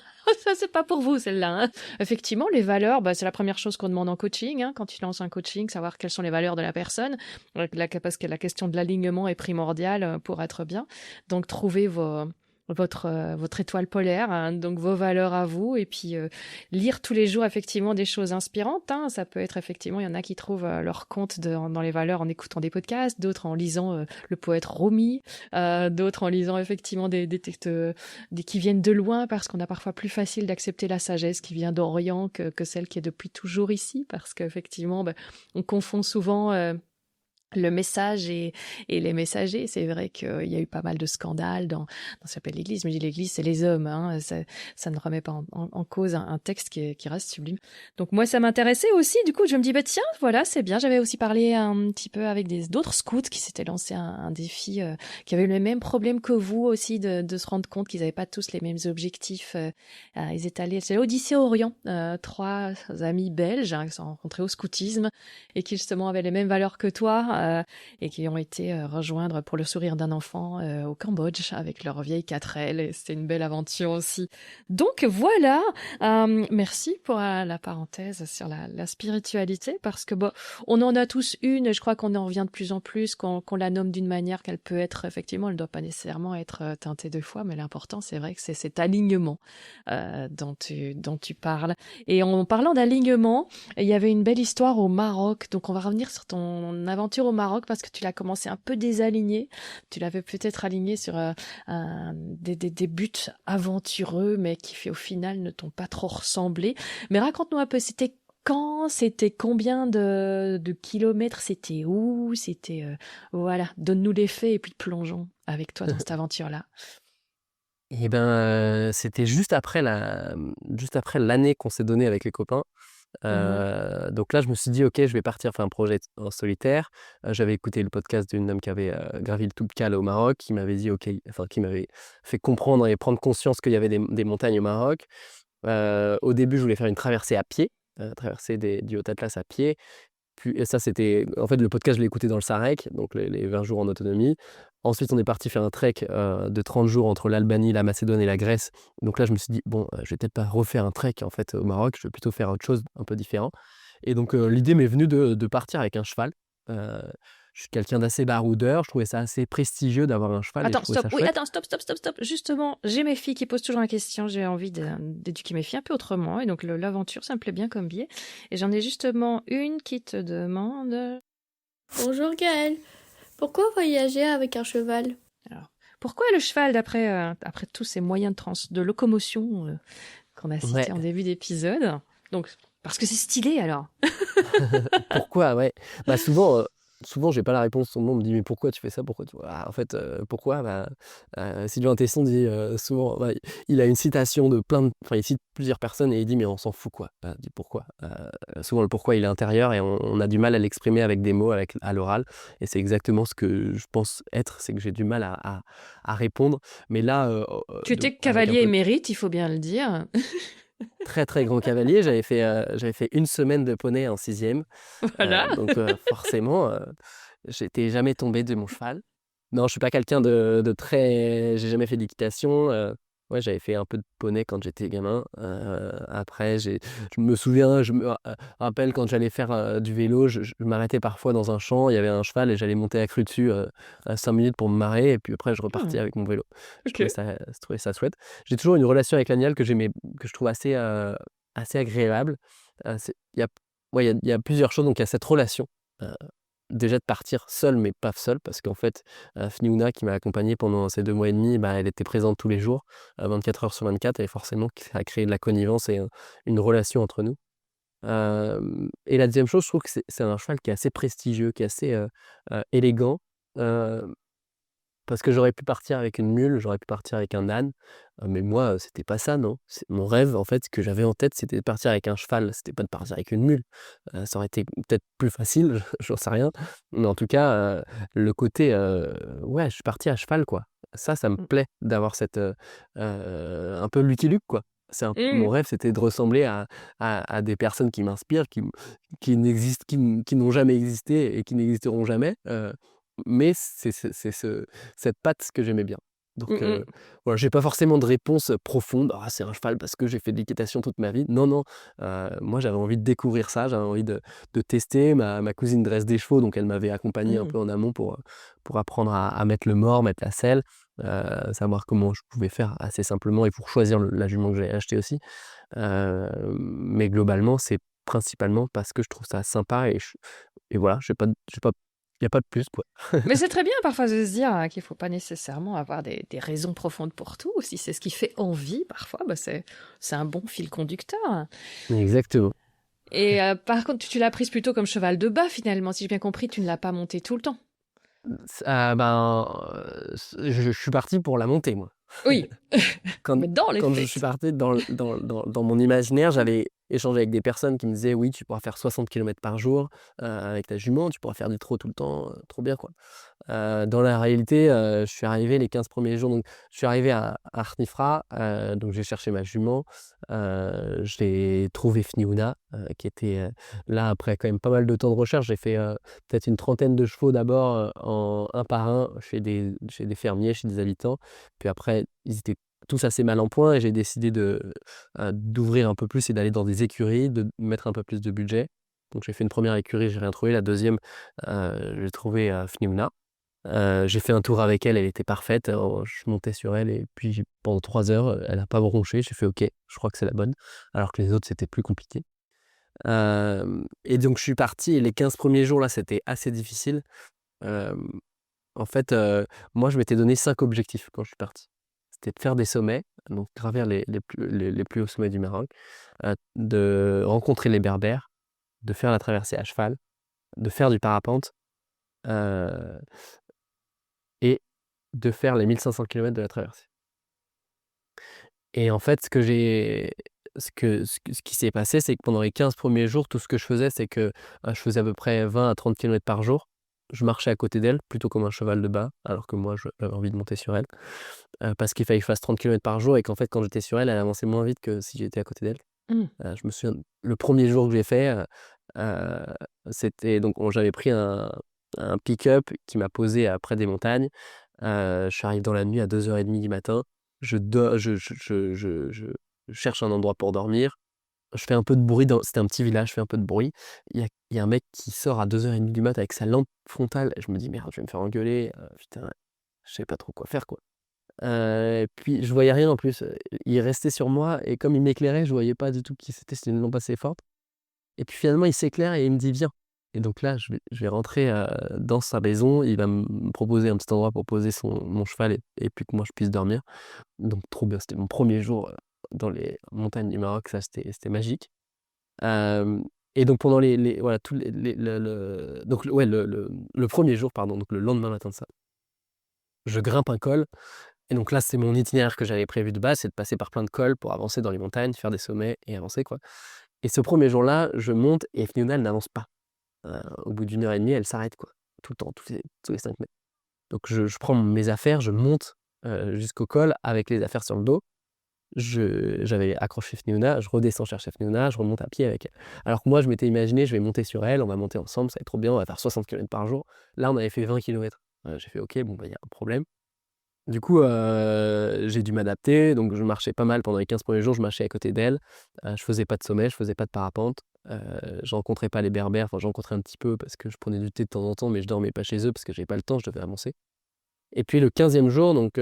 Ça, c'est pas pour vous celle-là, hein. Effectivement, les valeurs, bah, c'est la première chose qu'on demande en coaching, hein, quand tu lances un coaching, savoir quelles sont les valeurs de la personne. Parce que la question de l'alignement est primordiale, pour être bien. Donc trouver votre étoile polaire, hein, donc vos valeurs à vous, et puis lire tous les jours effectivement des choses inspirantes, hein. Ça peut être effectivement, il y en a qui trouvent leur compte dans les valeurs en écoutant des podcasts, d'autres en lisant le poète Rumi, d'autres en lisant effectivement des textes qui viennent de loin, parce qu'on a parfois plus facile d'accepter la sagesse qui vient d'Orient que celle qui est depuis toujours ici, parce qu'effectivement, on confond souvent le message et les messagers. C'est vrai qu'il y a eu pas mal de scandales dans ça s'appelle l'Église, mais je dis l'Église, c'est les hommes, hein, ça ne remet pas en cause un texte qui reste sublime. Donc moi, ça m'intéressait aussi. Du coup, je me dis, bah tiens, voilà, c'est bien. J'avais aussi parlé un petit peu avec d'autres scouts qui s'étaient lancés un défi, qui avaient eu les mêmes problèmes que vous aussi, de se rendre compte qu'ils n'avaient pas tous les mêmes objectifs. Ils étaient allés, c'est l'Odyssée Orient, 3 amis belges, hein, qui se sont rencontrés au scoutisme et qui justement avaient les mêmes valeurs que toi, et qui ont été rejoindre pour le sourire d'un enfant au Cambodge avec leur vieille 4L. Et c'était une belle aventure aussi. Donc voilà, merci pour la parenthèse sur la spiritualité, parce que bon, on en a tous une, et je crois qu'on en revient de plus en plus, qu'on la nomme d'une manière qu'elle peut être, effectivement, elle ne doit pas nécessairement être teintée de foi, mais l'important, c'est vrai que c'est cet alignement dont tu parles. Et en parlant d'alignement, il y avait une belle histoire au Maroc. Donc, on va revenir sur ton aventure au Maroc, parce que tu l'as commencé un peu désaligné. Tu l'avais peut-être aligné sur des buts aventureux, mais qui, au final, ne t'ont pas trop ressemblé. Mais raconte-nous un peu, c'était quand, c'était combien de kilomètres, c'était où, c'était... voilà, donne-nous les faits et puis plongeons avec toi dans cette aventure-là. Et ben, c'était juste après l'année qu'on s'est donnée avec les copains. Mhm. Donc là, je me suis dit: «OK, je vais partir faire un projet en solitaire». J'avais écouté le podcast d'une dame qui avait, gravi le Toubkal au Maroc, qui m'avait dit OK, enfin qui m'avait fait comprendre et prendre conscience qu'il y avait des montagnes au Maroc. Au début, je voulais faire une traversée à pied, traverser du Haut-Atlas à pied. Puis et ça, c'était en fait, le podcast, je l'ai écouté dans le Sarek, donc les 20 jours en autonomie. Ensuite, on est parti faire un trek, de 30 jours entre l'Albanie, la Macédoine et la Grèce. Donc là, je me suis dit: «Bon, je vais peut-être pas refaire un trek, en fait, au Maroc, je vais plutôt faire autre chose, un peu différent». Et donc l'idée m'est venue de partir avec un cheval. Heu, je suis quelqu'un d'assez baroudeur, je trouvais ça assez prestigieux d'avoir un cheval et je Attends, trouvais stop. ça Oui, chouette. attends, stop, stop, stop, stop. Justement, j'ai mes filles qui posent toujours la question. J'ai envie d'éduquer mes filles un peu autrement. Et donc, l'aventure, ça me plaît bien comme biais. Et j'en ai justement une qui te demande... Bonjour Gaël, pourquoi voyager avec un cheval? Alors, pourquoi le cheval, après tous ces moyens de locomotion qu'on a Ouais. cités en début d'épisode? Donc, parce que c'est stylé, alors. Pourquoi? Ouais. Bah, souvent j'ai pas la réponse. Tout le monde me dit: «Mais pourquoi tu fais ça? Pourquoi tu» en fait, pourquoi? Bah, Sylvain Tesson dit, souvent, bah, il a une citation de plein de enfin, il cite plusieurs personnes et il dit: «Mais on s'en fout, quoi». Il dit: «Pourquoi?» Souvent le pourquoi, il est intérieur et on a du mal à l'exprimer avec des mots, à l'oral, et c'est exactement ce que je pense être, c'est que j'ai du mal à répondre. Mais là, Tu donc étais avec un cavalier peu émérite, il faut bien le dire. très, très grand cavalier, j'avais fait 1 semaine de poney en 6e. Voilà. Donc forcément, j'étais jamais tombé de mon cheval. Non, je suis pas quelqu'un de très j'ai jamais fait d'équitation. Ouais, j'avais fait un peu de poney quand j'étais gamin. Après je me souviens, je me rappelle quand j'allais faire, du vélo, je m'arrêtais parfois dans un champ, il y avait un cheval et j'allais monter à cru dessus, à 5 minutes pour me marrer et puis après je repartais Hmm, avec mon vélo. ok. Je trouvais ça chouette. J'ai toujours une relation avec l'animal que je trouve assez agréable. C'est il y a ouais, il y a plusieurs choses, donc il y a cette relation, heu, déjà de partir seul, mais pas seul parce qu'en fait, Fniouna qui m'a accompagné pendant ces 2 mois et demi, bah, elle était présente tous les jours, 24 heures sur 24, et forcément que ça a créé de la connivence et une relation entre nous. Et la deuxième chose, je trouve que c'est un cheval qui est assez prestigieux, qui est assez, élégant, heu parce que j'aurais pu partir avec une mule, j'aurais pu partir avec un âne, mais moi, c'était pas ça, non. C'est mon rêve, en fait, ce que j'avais en tête, c'était de partir avec un cheval, c'était pas de partir avec une mule. Ça aurait été peut-être plus facile, j'en sais rien, mais en tout cas, le côté, ouais, je suis parti à cheval, quoi. Ça me Hmm. plaît d'avoir cette, un peu Lucky Luke, quoi. Mon Hmm. rêve, c'était de ressembler à des personnes qui m'inspirent, qui n'existent qui n'ont jamais existé et qui n'existeront jamais, mais c'est cette patte que j'aimais bien. Donc Hmm, hmm. voilà, j'ai pas forcément de réponse profonde: «Ah, c'est un cheval parce que j'ai fait de l'équitation toute ma vie». Non, non, moi j'avais envie de découvrir ça, j'avais envie de tester. Ma cousine dresse des chevaux, donc elle m'avait accompagné un Hmm. peu en amont pour apprendre à mettre le mors, mettre la selle, savoir comment je pouvais faire assez simplement et pour choisir la jument que j'allais acheter aussi. Mais globalement, c'est principalement parce que je trouve ça sympa et voilà, j'ai pas il y a pas de plus, quoi. Mais c'est très bien parfois de se dire qu'il faut pas nécessairement avoir des raisons profondes pour tout. Si c'est ce qui fait envie, parfois, bah c'est un bon fil conducteur. Exactement. Et par contre, tu l'as prise plutôt comme cheval de bas finalement, si j'ai bien compris, tu ne l'as pas montée tout le temps. Je suis parti pour la monter, moi. Oui, Quand, mais dans les quand je suis faits. parti dans mon imaginaire, j'avais échangé avec des personnes qui me disaient oui, tu pourras faire 60 km par jour avec ta jument, tu pourras faire du trot tout le temps, trop bien quoi. Dans la réalité, je suis arrivé les 15 premiers jours, donc je suis arrivé à Khnifra, donc j'ai cherché ma jument, j'ai trouvé Fniouna, qui était là après quand même pas mal de temps de recherche. J'ai fait peut-être une trentaine de chevaux d'abord en un par un chez des fermiers, chez des habitants. Puis après, ils étaient tous assez mal en point et j'ai décidé d'ouvrir un peu plus et d'aller dans des écuries, de mettre un peu plus de budget. Donc j'ai fait une première écurie, j'ai rien trouvé. La deuxième, j'ai trouvé Fniouna. J'ai fait un tour avec elle, elle était parfaite. Je montais sur elle et puis pendant 3 heures, elle n'a pas bronché. J'ai fait OK, je crois que c'est la bonne. Alors que les autres, c'était plus compliqué. Et donc je suis parti et les 15 premiers jours là, c'était assez difficile. Hem, En fait, moi je m'étais donné 5 objectifs quand je suis parti. C'était de faire des sommets, donc gravir les plus hauts sommets du Maroc, de rencontrer les Berbères, de faire la traversée à cheval, de faire du parapente, heu et de faire les 1500 kilomètres de la traversée. Et en fait, ce qui s'est passé, c'est que pendant les 15 premiers jours, tout ce que je faisais, c'est que, je faisais à peu près 20 à 30 kilomètres par jour. Je marchais à côté d'elle, plutôt comme un cheval de bas, alors que moi, j'avais envie de monter sur elle, parce qu'il fallait que je fasse 30 kilomètres par jour et qu'en fait, quand j'étais sur elle, elle avançait moins vite que si j'étais à côté d'elle. Mmh. Je me souviens, le premier jour que j'ai fait, heu, c'était donc j'avais pris un pick-up qui m'a posé près des montagnes. J'arrive dans la nuit à 2h30 du matin. Je do je cherche un endroit pour dormir. Je fais un peu de bruit c'était un petit village, je fais un peu de bruit. Il y a un mec qui sort à 2h30 du mat avec sa lampe frontale. Je me dis: «Merde, je vais me faire engueuler, putain», je savais pas trop quoi faire, quoi. Et puis je voyais rien en plus, il restait sur moi et comme il m'éclairait, je voyais pas du tout qui c'était, c'était une lampe assez forte. Et puis finalement, il s'éclaire et il me dit: «Viens». Et donc là, je vais rentrer, dans sa maison. Il va me proposer un petit endroit pour poser mon cheval et puis que moi je puisse dormir. Donc trop bien, c'était mon premier jour, dans les montagnes du Maroc, ça c'était magique. Hem Et donc pendant les voilà, tous les le donc ouais, le 1er jour, pardon, donc le lendemain matin de ça, je grimpe un col et donc là, c'est mon itinéraire que j'avais prévu de base, c'est de passer par plein de cols pour avancer dans les montagnes, faire des sommets et avancer, quoi. Et ce premier jour-là, je monte et Fniouna, elle n'avance pas. Au bout d'1 heure et demie, elle s'arrête, quoi, tout le temps, tous les 5 mètres. Donc je prends mes affaires, je monte, jusqu'au col avec les affaires sur le dos. J'avais accroché Fniouna, je redescends chercher Fniouna, je remonte à pied avec elle. Alors que moi, je m'étais imaginé, je vais monter sur elle, on va monter ensemble, ça va être trop bien, on va faire 60 kilomètres par jour. Là, on avait fait 20 kilomètres. J'ai fait: «OK, bon, bah, il y a un problème». Du coup, j'ai dû m'adapter, donc je marchais pas mal pendant les 15 premiers jours, je marchais à côté d'elle. Je faisais pas de sommet, je faisais pas de parapente. Je rencontrais pas les berbères, enfin, je rencontrais un petit peu parce que je prenais du thé de temps en temps, mais je dormais pas chez eux parce que j'avais pas le temps, je devais avancer. Et puis le 15e jour, donc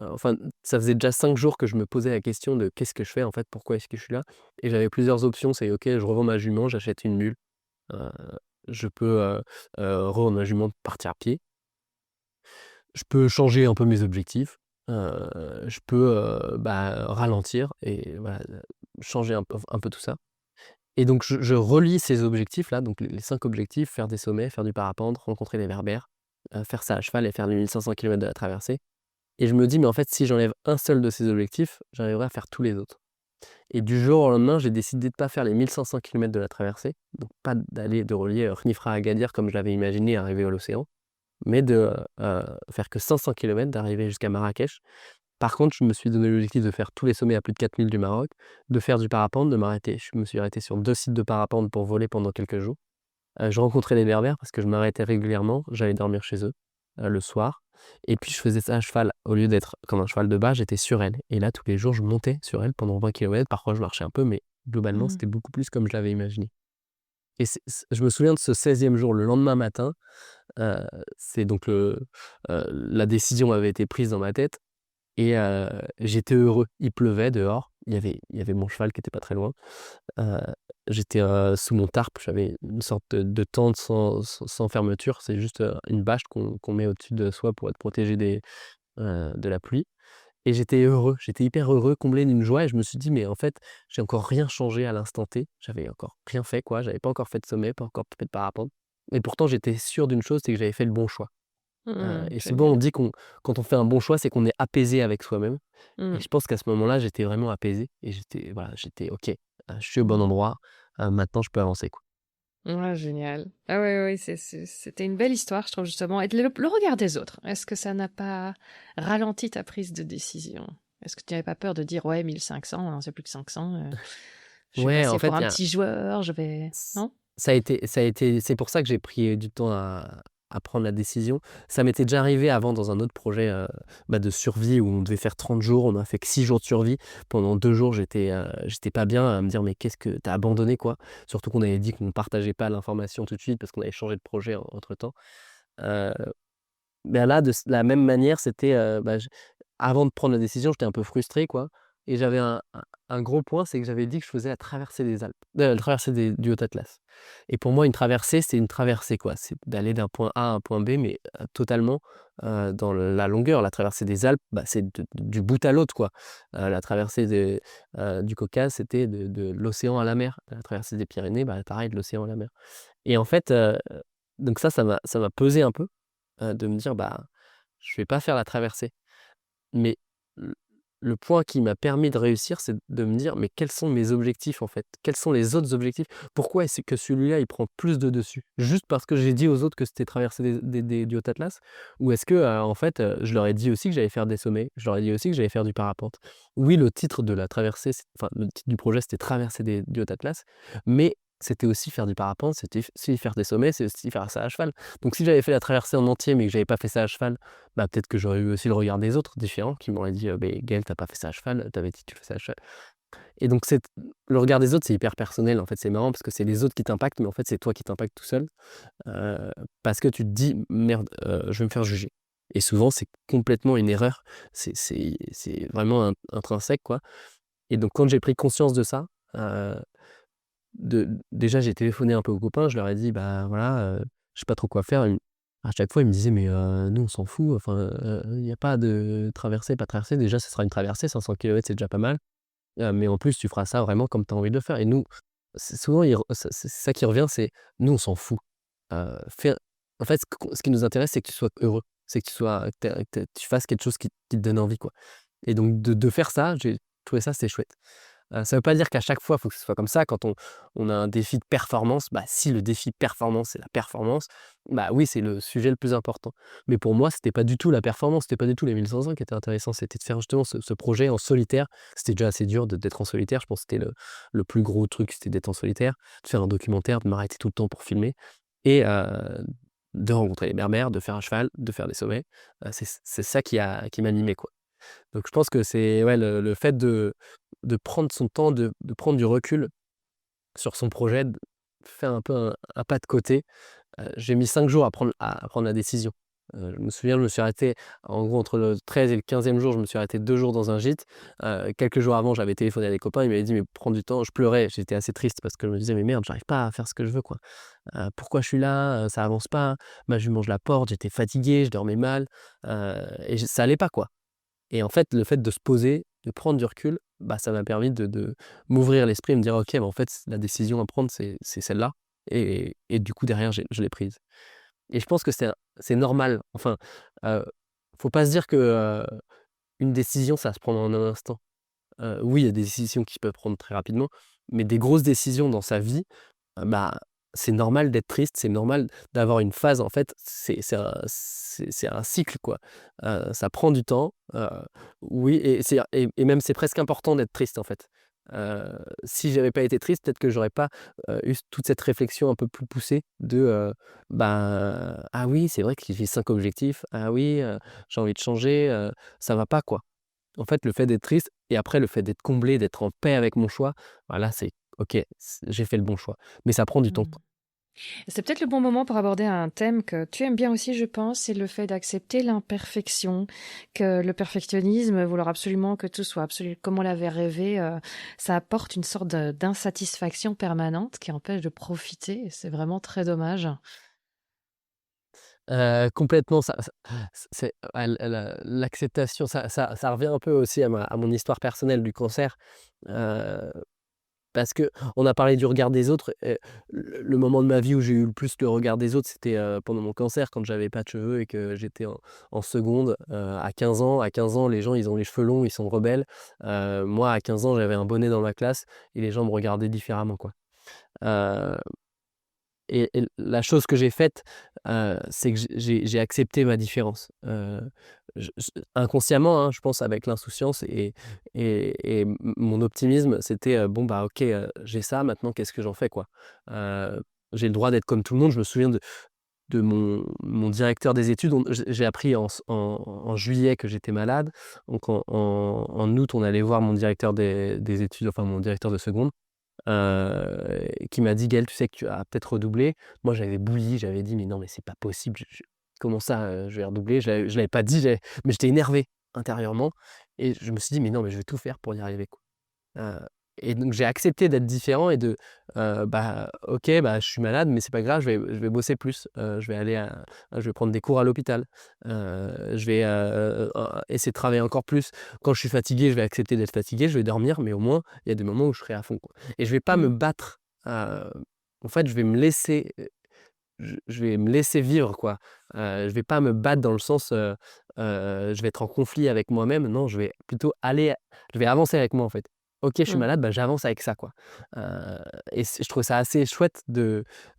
enfin, ça faisait déjà 5 jours que je me posais la question de: «Qu'est-ce que je fais en fait? Pourquoi est-ce que je suis là?» Et j'avais plusieurs options, c'est: OK, je revends ma jument, j'achète une mule. Heu, je peux, revendre ma jument, partir à pied. Je peux changer un peu mes objectifs. Je peux, ralentir et voilà, changer un peu tout ça. Et donc je relie ces objectifs-là, donc les 5 objectifs, faire des sommets, faire du parapente, rencontrer les berbères, faire ça à cheval et faire les 1500 kilomètres de la traversée. Et je me dis: «Mais en fait, si j'enlève un seul de ces objectifs, j'arriverai à faire tous les autres». Et du jour au lendemain, j'ai décidé de pas faire les 1500 kilomètres de la traversée, donc pas de relier, Khnifra à Agadir comme je l'avais imaginé, arriver à l'océan, mais de, faire que 500 kilomètres, d'arriver jusqu'à Marrakech. Par contre, je me suis donné l'objectif de faire tous les sommets à plus de 4000 du Maroc, de faire du parapente, de m'arrêter je me suis arrêté sur 2 sites de parapente pour voler pendant quelques jours. Je rencontrais des berbères parce que je m'arrêtais régulièrement, j'allais dormir chez eux, le soir. Et puis je faisais ça à cheval. Au lieu d'être comme un cheval de bas, j'étais sur elle et là, tous les jours, je montais sur elle pendant 20 kilomètres. Parfois, je marchais un peu, mais globalement, Mmh. c'était beaucoup plus comme je l'avais imaginé. Et je me souviens de ce 16e jour, le lendemain matin, heu, c'est donc la décision avait été prise dans ma tête. Et j'étais heureux. Il pleuvait dehors, il y avait mon cheval qui était pas très loin. Heu, J'étais, sous mon tarp, j'avais une sorte de tente sans fermeture. C'est juste, une bâche qu'on met au-dessus de soi pour être protégé de la pluie. et j'étais heureux, j'étais hyper heureux, comblé d'une joie et je me suis dit: «Mais en fait, j'ai encore rien changé à l'instant T». J'avais encore rien fait quoi, j'avais pas encore fait de sommet, pas encore fait de parapente et pourtant j'étais sûr d'une chose, c'est que j'avais fait le bon choix. Et souvent on Génial. dit qu'on quand on fait un bon choix, c'est qu'on est apaisé avec soi-même et Mmh. je pense qu'à ce moment-là, j'étais vraiment apaisé et j'étais voilà, j'étais OK, je suis au bon Mmh. endroit, maintenant je peux avancer quoi. Ouais, génial. Ah ouais, ouais, c'était une belle histoire, je trouve, justement. Et le regard des autres, est-ce que ça n'a pas ralenti ta prise de décision? Est-ce que tu n'avais pas peur de dire, ouais, 1500, hein, c'est plus que 500, je vais Ouais, en passer pour fait, il un y a petit joueur, je vais... ç Non? ça a été c'est pour ça que j'ai pris du temps à prendre la décision. Ça m'était déjà arrivé avant dans un autre projet, de survie où on devait faire 30 jours, on a fait que 6 jours de survie. Pendant 2 jours, j'étais pas bien à me dire: «Mais qu'est-ce que tu as abandonné quoi?» Surtout qu'on avait dit qu'on ne partageait pas l'information tout de suite parce qu'on avait changé de projet entre-temps. Heu, là, de la même manière, c'était, avant de prendre la décision, j'étais un peu frustré quoi et j'avais un gros point, c'est que j'avais dit que je faisais la traversée des Alpes, la traversée du Haut Atlas et pour moi, une traversée, c'est une traversée quoi. C'est d'aller d'un point A à un point B mais totalement, dans la longueur. La traversée des Alpes, c'est du bout à l'autre quoi. La traversée du Caucase, c'était de l'océan à la mer. La traversée des Pyrénées, pareil de l'océan à la mer et en fait, donc ça m'a pesé un peu, de me dire: je vais pas faire la traversée». Mais l le point qui m'a permis de réussir, c'est de me dire: «Mais quels sont mes objectifs, en fait? Quels sont les autres objectifs? Pourquoi est-ce que celui-là, il prend plus de dessus? Juste parce que j'ai dit aux autres que c'était traverser du Haut Atlas? Ou est-ce que, en fait, je leur ai dit aussi que j'allais faire des sommets, je leur ai dit aussi que j'allais faire du parapente?» Oui, le titre de la traversée, le titre du projet, c'était traverser du Haut Atlas, mais c'était aussi faire du parapente, c'était aussi faire des sommets, c'est aussi faire ça à cheval. Donc si j'avais fait la traversée en entier, mais que j'avais pas fait ça à cheval, peut-être que j'aurais eu aussi le regard des autres différent qui m'auraient dit: «Beh, Gaël, tu pas fait ça à cheval, tu dit que tu fais ça à cheval» et donc le regard des autres, c'est hyper personnel, en fait, c'est marrant parce que c'est les autres qui t'impactent, mais en fait, c'est toi qui t'impactes tout seul, parce que tu te dis: «Merde, je vais me faire juger» et souvent, c'est complètement une erreur. C'est vraiment intrinsèque, quoi et donc quand j'ai pris conscience de ça, heu, déjà, j'ai téléphoné un peu aux copains, je leur ai dit: «Bah, voilà, je sais pas trop quoi faire». À chaque fois, ils me disaient: «Mais, nous, on s'en fout, enfin, il y a pas de traversée, pas traversée. Déjà, ce sera une traversée, 500 kilomètres, c'est déjà pas mal, mais en plus, tu feras ça vraiment comme tu as envie de le faire» et nous, c'est souvent, ils re c'est ça qui revient, c'est: «Nous, on s'en fout». Faire en fait, ce qui nous intéresse, c'est que tu sois heureux, c'est que tu fasses quelque chose qui te donne envie, quoi et donc de faire ça, j'ai trouvé ça, c'est chouette. Ça veut pas dire qu'à chaque fois, il faut que ce soit comme ça. Quand on a un défi de performance, si le défi performance, c'est la performance, oui, c'est le sujet le plus important. Mais pour moi, c'était pas du tout la performance, c'était pas du tout les 1500 qui étaient intéressants, c'était de faire justement ce projet en solitaire. C'était déjà assez dur d'être en solitaire, je pense que c'était le plus gros truc, c'était d'être en solitaire, de faire un documentaire, de m'arrêter tout le temps pour filmer et de rencontrer les mères de faire un cheval, de faire des sommets. C'est ça qui m'animait, quoi. Donc je pense que c'est ouais, le fait de prendre son temps, de prendre du recul sur son projet, de faire un peu un pas de côté. J'ai mis 5 jours à prendre la décision. Je me souviens, je me suis arrêté en gros entre le 13 et le 15e jour, je me suis arrêté 2 jours dans un gîte. Quelques jours avant, j'avais téléphoné à des copains, ils m'avaient dit: «Mais prends du temps». Je pleurais, j'étais assez triste parce que je me disais: «Mais merde, j'arrive pas à faire ce que je veux, quoi. Pourquoi je suis là? Ça avance pas». Ma jument, je la porte, j'étais fatigué, je dormais mal, et ça allait pas, quoi. Et en fait, le fait de se poser, de prendre du recul, ça m'a permis de m'ouvrir l'esprit et me dire: «OK, en fait, la décision à prendre, c'est celle-là» et du coup, derrière, je l'ai prise et je pense que c'est normal. Enfin, heu, faut pas se dire que, une décision, ça se prend en un instant. Oui, il y a des décisions qui peuvent prendre très rapidement, mais des grosses décisions dans sa vie, c'est normal d'être triste, c'est normal d'avoir une phase, en fait, c'est un cycle, quoi. Ça prend du temps, oui et même c'est presque important d'être triste, en fait. Si j'avais pas été triste, peut-être que j'aurais pas, eu toute cette réflexion un peu plus poussée de, «Ah oui, c'est vrai que j'ai 5 objectifs. Ah oui, j'ai envie de changer, ça va pas, quoi». En fait, le fait d'être triste et après le fait d'être comblé, d'être en paix avec mon choix, c'est OK, j'ai fait le bon choix. Mais ça prend du temps. Mmh. C'est peut-être le bon moment pour aborder un thème que tu aimes bien aussi, je pense, c'est le fait d'accepter l'imperfection, que le perfectionnisme, vouloir absolument que tout soit absolument comme on l'avait rêvé, ça apporte une sorte d'insatisfaction permanente qui empêche de profiter et c'est vraiment très dommage. Complètement, c'est l'acceptation, ça revient un peu aussi à mon histoire personnelle du cancer, heu, parce qu'on a parlé du regard des autres, le moment de ma vie où j'ai eu le plus le regard des autres, c'était, pendant mon cancer, quand j'avais pas de cheveux et que j'étais en seconde, à 15 ans. À 15 ans, les gens, ils ont les cheveux longs, ils sont rebelles. Moi, à 15 ans, j'avais un bonnet dans ma classe et les gens me regardaient différemment, quoi. Heu et la chose que j'ai faite, c'est que j'ai accepté ma différence. Je inconsciemment, hein, je pense avec l'insouciance et mon optimisme, c'était, bon, bah, OK, j'ai ça, maintenant qu'est-ce que j'en fais, quoi? J'ai le droit d'être comme tout le monde. Je me souviens de mon directeur des études. J'ai appris en juillet que j'étais malade. Donc en août, on allait voir mon directeur des études, enfin mon directeur de seconde. Qui m'a dit: «Gaël, tu sais que tu as peut-être redoublé». Moi, j'avais bouilli, j'avais dit: «Mais non, mais c'est pas possible, comment ça, je vais redoubler?» Je l'avais pas dit, mais j'étais énervé intérieurement et je me suis dit: «Mais non, mais je vais tout faire pour y arriver, quoi». Heu et donc j'ai accepté d'être différent et bah, OK, bah, je suis malade, mais c'est pas grave, je vais bosser plus, je vais prendre des cours à l'hôpital, je vais, essayer de travailler encore plus. Quand je suis fatigué, je vais accepter d'être fatigué, je vais dormir, mais au moins, il y a des moments où je serai à fond, quoi et je vais pas me Mmh. battre, en fait, je vais me laisser vivre, quoi. Je vais pas me battre dans le sens, je vais être en conflit avec moi-même. Non, je vais avancer avec moi, en fait. OK, je suis Mmh. malade, bah, j'avance avec ça, quoi. Heu et je trouve ça assez chouette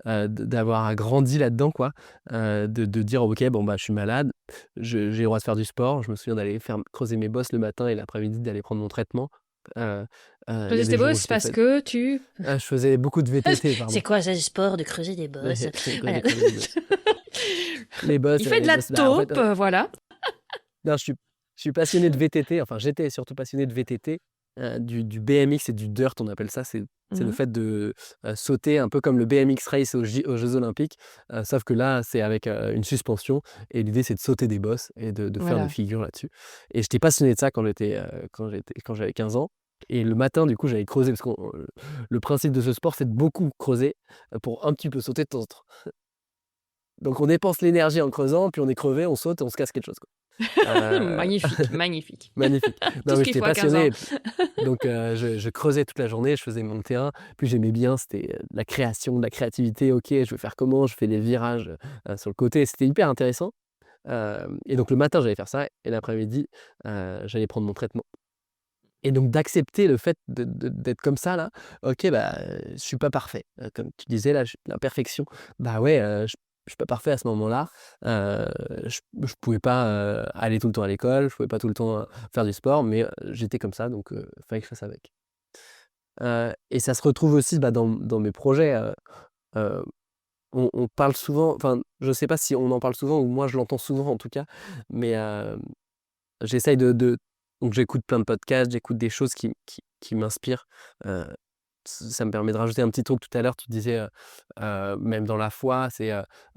d'avoir grandi là-dedans, quoi. De dire: «OK, bon, bah, je suis malade, j'ai le droit de faire du sport». Je me souviens d'aller creuser mes bosses le matin et l'après-midi d'aller prendre mon traitement. Heu il y a Creuser des tes jours où bosses j'étais parce fa que tu je faisais beaucoup de VTT, c'est pardon. quoi ça, ce sport de creuser des bosses? J'ai Voilà. creusé des bosses. Il fait de Les la bosses, bah, en fait, taupe, voilà. non, je suis passionné de VTT, enfin, j'étais surtout passionné de VTT, du BMX et du dirt, on appelle ça. C'est le Mmh. fait de, sauter un peu comme le BMX race aux jeux olympiques, sauf que là, c'est avec, une suspension et l'idée, c'est de sauter des bosses et de faire des Voilà. figures là-dessus et j'étais passionné de ça quand j'avais 15 ans et le matin, du coup, j'allais creuser parce que le principe de ce sport, c'est de beaucoup creuser, pour un petit peu sauter de temps en temps. Donc on dépense l'énergie en creusant, puis on est crevé, on saute et on se casse quelque chose, quoi. Heu, Magnifique, magnifique. magnifique. Tout Non, ce mais qu'il j'étais faut à 15 passionné ans. et puis donc je creusais toute la journée, je faisais mon terrain. Puis j'aimais bien, c'était, de la création, de la créativité. OK, je vais faire comment? Je fais des virages, sur le côté. C'était hyper intéressant. Et donc le matin, j'allais faire ça et l'après-midi, j'allais prendre mon traitement et donc d'accepter le fait d'être comme ça là. OK, bah, je suis pas parfait. Comme tu disais là, l'imperfection. Bah, ouais, je suis pas parfait à ce moment-là. Heu, je pouvais pas, aller tout le temps à l'école, je pouvais pas tout le temps, faire du sport, mais j'étais comme ça donc fallait que je fasse avec. Et ça se retrouve aussi, bah, dans mes projets, heu, on parle souvent, enfin, je sais pas si on en parle souvent ou moi je l'entends souvent en tout cas, mais j'essaye donc j'écoute plein de podcasts, j'écoute des choses qui m'inspirent. Heu, ça me permet de rajouter un petit truc. Tout à l'heure, tu disais, même dans la foi,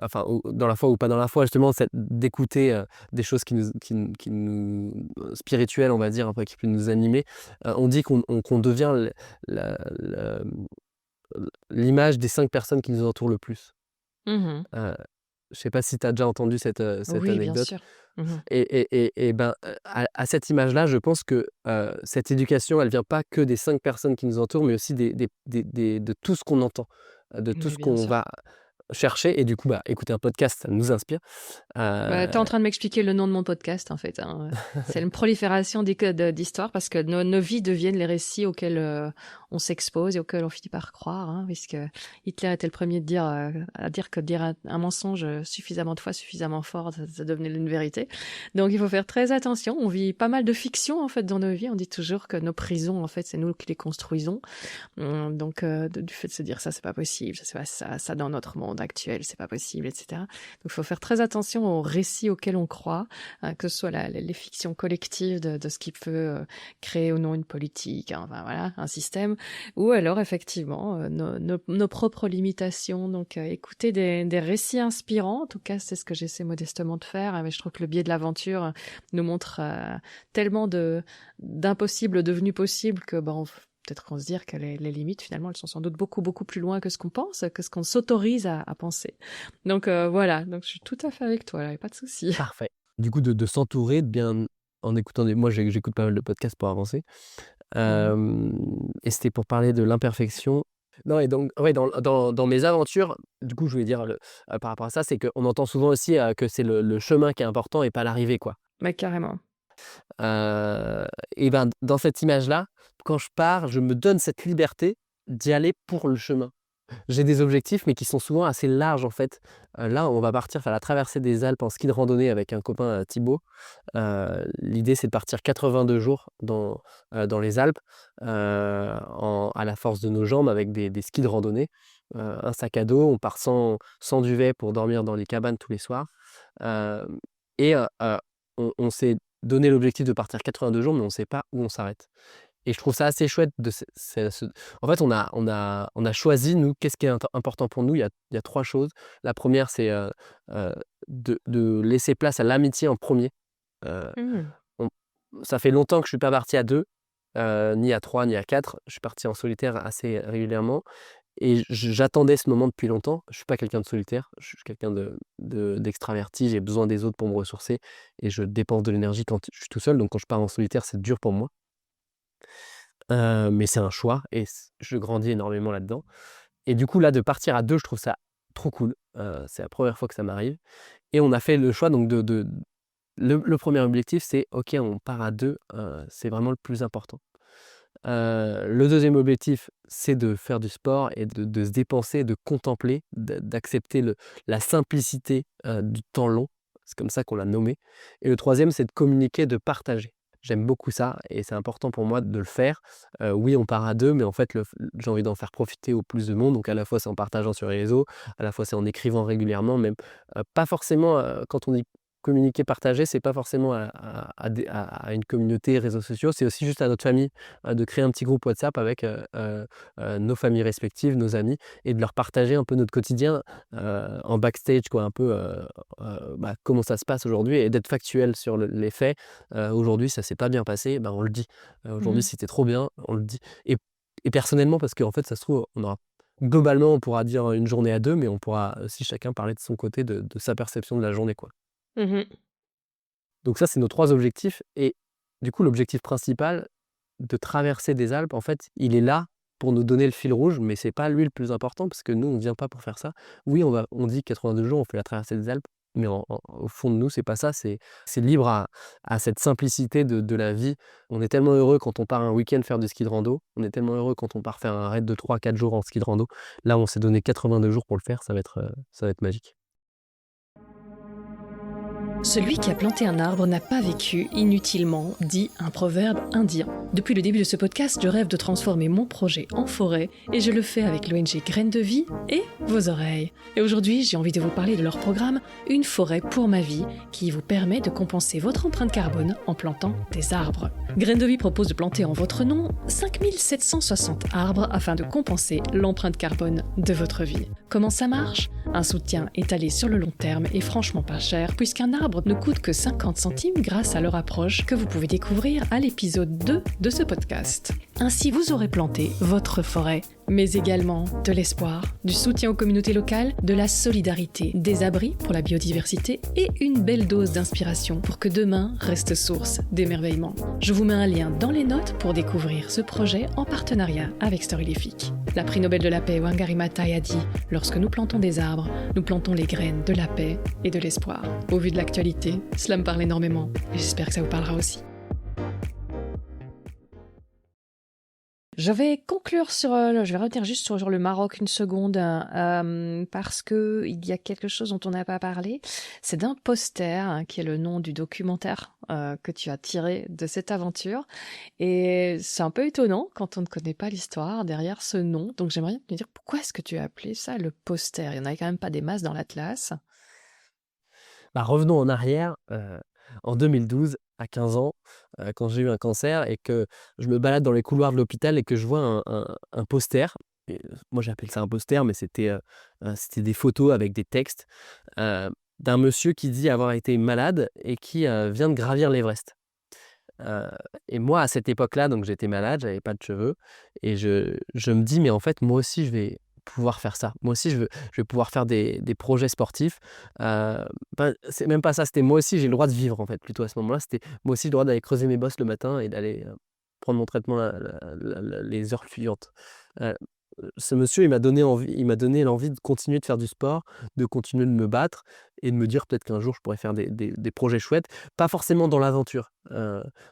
enfin, ou dans la foi ou pas dans la foi, justement, c'est d'écouter, des choses spirituelles, on va dire, un peu qui peuvent nous animer. On dit qu'on devient la l'image des 5 personnes qui nous entourent le plus. Mmh. Heu, je sais pas si tu as déjà entendu cette Oui, bien anecdote? sûr. Mmh. Et ben, à cette image-là, je pense que, cette éducation, elle vient pas que des 5 personnes qui nous entourent, mais aussi de tout ce qu'on entend, de tout Oui, ce bien qu'on sûr. va chercher et du coup, bah, écouter un podcast, ça nous inspire. Bah, tu Heu, en train de m'expliquer le nom de mon podcast, en fait, hein. C'est une prolifération d'histoires parce que nos vies deviennent les récits auxquels, on s'expose et auxquels on finit par croire, hein, puisque Hitler était le premier à dire que dire un mensonge, suffisamment de fois, suffisamment fort, ça devenait une vérité. Donc il faut faire très attention. On vit pas mal de fiction, en fait, dans nos vies. On dit toujours que nos prisons, en fait, c'est nous qui les construisons. Donc du fait de se dire: «Ça, c'est pas possible, ça, c'est pas ça dans notre monde actuel, c'est pas possible», et cetera. Donc il faut faire très attention aux récits auxquels on croit, que ce soit les fictions collectives de ce qui peut créer ou non une politique, hein, enfin voilà, un système, ou alors effectivement nos propres limitations. Donc écouter des récits inspirants, en tout cas c'est ce que j'essaie modestement de faire, mais je trouve que le biais de l'aventure nous montre tellement d'impossibles devenus possibles que peut-être qu'on se dire que les limites, finalement, elles sont sans doute beaucoup, beaucoup plus loin que ce qu'on pense, que ce qu'on s'autorise à penser. Donc voilà, donc je suis tout à fait avec toi, là, y a pas de souci. Parfait. Du coup, de s'entourer, de bien en écoutant des moi j'écoute pas mal de podcasts pour avancer. Mhm. Et c'était pour parler de l'imperfection. Non et donc ouais, dans mes aventures, du coup, je voulais dire par rapport à ça, c'est qu'on entend souvent aussi, que c'est le chemin qui est important et pas l'arrivée, quoi. Mais carrément. Heu et ben, dans cette image-là, quand je pars, je me donne cette liberté d'y aller pour le chemin. J'ai des objectifs, mais qui sont souvent assez larges, en fait. Là, on va partir faire la traversée des Alpes en ski de randonnée avec un copain, Thibaut. L'idée, c'est de partir 82 jours dans les Alpes, à la force de nos jambes avec des skis de randonnée. Un sac à dos, on part sans duvet pour dormir dans les cabanes tous les soirs. Hem et on s'est donné l'objectif de partir 82 jours, mais on ne sait pas où on s'arrête. Et je trouve ça assez chouette de ce en fait, on a choisi, nous, qu'est-ce qui est important pour nous? Il y a 3 choses. La première, c'est, heu, de laisser place à l'amitié en premier. Er Mhm. on Ça fait longtemps que je suis pas parti à 2, ni à 3, ni à 4. Je suis parti en solitaire assez régulièrement et j'attendais ce moment depuis longtemps. Je suis pas quelqu'un de solitaire, je suis quelqu'un d'extraverti. J'ai besoin des autres pour me ressourcer et je dépense de l'énergie quand je suis tout seul, donc quand je pars en solitaire, c'est dur pour moi. Mais c'est un choix et je grandis énormément là-dedans et du coup, là, de partir à 2, je trouve ça trop cool. C'est la première fois que ça m'arrive et on a fait le choix donc de le 1er objectif, c'est OK, on part à 2, c'est vraiment le plus important. Le deuxième objectif, c'est de faire du sport et de se dépenser, de contempler, d'accepter la simplicité, du temps long. C'est comme ça qu'on l'a nommé et le troisième, c'est de communiquer, de partager. J'aime beaucoup ça et c'est important pour moi de le faire. Oui, on part à 2, mais en fait, j'ai envie d'en faire profiter au plus de monde, donc à la fois, c'est en partageant sur les réseaux, à la fois, c'est en écrivant régulièrement, même, pas forcément, quand on dit communiquer, partager, c'est pas forcément à une communauté, réseaux sociaux, c'est aussi juste à notre famille, de créer un petit groupe WhatsApp avec, nos familles respectives, nos amis et de leur partager un peu notre quotidien, en backstage quoi, un peu, bah, comment ça se passe aujourd'hui et d'être factuel sur les faits. Aujourd'hui ça s'est pas bien passé, bah, on le dit. Aujourd'hui Mhm. c'était trop bien, on le dit et personnellement parce qu'en fait ça se trouve, globalement on pourra dire une journée à 2, mais on pourra aussi chacun parler de son côté, de sa perception de la journée, quoi. Mhm. Donc ça, c'est nos 3 objectifs et du coup, l'objectif principal de traverser des Alpes, en fait, il est là pour nous donner le fil rouge, mais c'est pas lui le plus important parce que nous, on ne vient pas pour faire ça. Oui, on dit 82 jours, on fait la traversée des Alpes, mais au fond de nous, c'est pas ça, c'est libre à cette simplicité de la vie. On est tellement heureux quand on part un week-end faire du ski de rando, on est tellement heureux quand on part faire un raid de 3-4 jours en ski de rando. Là, on s'est donné 82 jours pour le faire, ça va être magique. Celui qui a planté un arbre n'a pas vécu inutilement, dit un proverbe indien. Depuis le début de ce podcast, je rêve de transformer mon projet en forêt et je le fais avec l'ONG Graines de Vie et vos oreilles. Et aujourd'hui, j'ai envie de vous parler de leur programme Une forêt pour ma vie qui vous permet de compenser votre empreinte carbone en plantant des arbres. Graines de Vie propose de planter en votre nom 5760 arbres afin de compenser l'empreinte carbone de votre vie. Comment ça marche ? Un soutien étalé sur le long terme est franchement pas cher puisqu'un arbre ne coûte que 50 centimes grâce à leur approche que vous pouvez découvrir à l'épisode 2 de ce podcast. Ainsi, vous aurez planté votre forêt, mais également de l'espoir, du soutien aux communautés locales, de la solidarité, des abris pour la biodiversité et une belle dose d'inspiration pour que demain reste source d'émerveillement. Je vous mets un lien dans les notes pour découvrir ce projet en partenariat avec Storylific. La prix Nobel de la paix Wangari Maathai a dit « Lorsque nous plantons des arbres, nous plantons les graines de la paix et de l'espoir ». Au vu de l'actualité, cela me parle énormément et j'espère que ça vous parlera aussi. Je vais conclure je vais revenir juste sur le Maroc une seconde, parce que il y a quelque chose dont on n'a pas parlé. C'est d'un poster qui est le nom du documentaire que tu as tiré de cette aventure. Et c'est un peu étonnant quand on ne connaît pas l'histoire derrière ce nom. Donc j'aimerais bien te dire pourquoi est-ce que tu as appelé ça le poster ? Il y en avait quand même pas des masses dans l'Atlas. Bah, revenons en arrière, en 2012, à 15 ans, quand j'ai eu un cancer et que je me balade dans les couloirs de l'hôpital et que je vois un poster et moi j'appelle ça un poster, mais c'était des photos avec des textes, d'un monsieur qui dit avoir été malade et qui, vient de gravir l'Everest. Heu et moi, à cette époque-là, donc j'étais malade, j'avais pas de cheveux et je me dis: «Mais en fait, moi aussi, je vais pouvoir faire ça. Moi aussi, je vais pouvoir faire des projets sportifs». Pas c'est même pas ça, c'était moi aussi, j'ai le droit de vivre, en fait, plutôt à ce moment-là. C'était moi aussi le droit d'aller creuser mes bosses le matin et d'aller, prendre mon traitement les heures suivantes. Heu, Ce monsieur, il m'a donné l'envie de continuer de faire du sport, de continuer de me battre et de me dire peut-être qu'un jour je pourrais faire des projets chouettes, pas forcément dans l'aventure.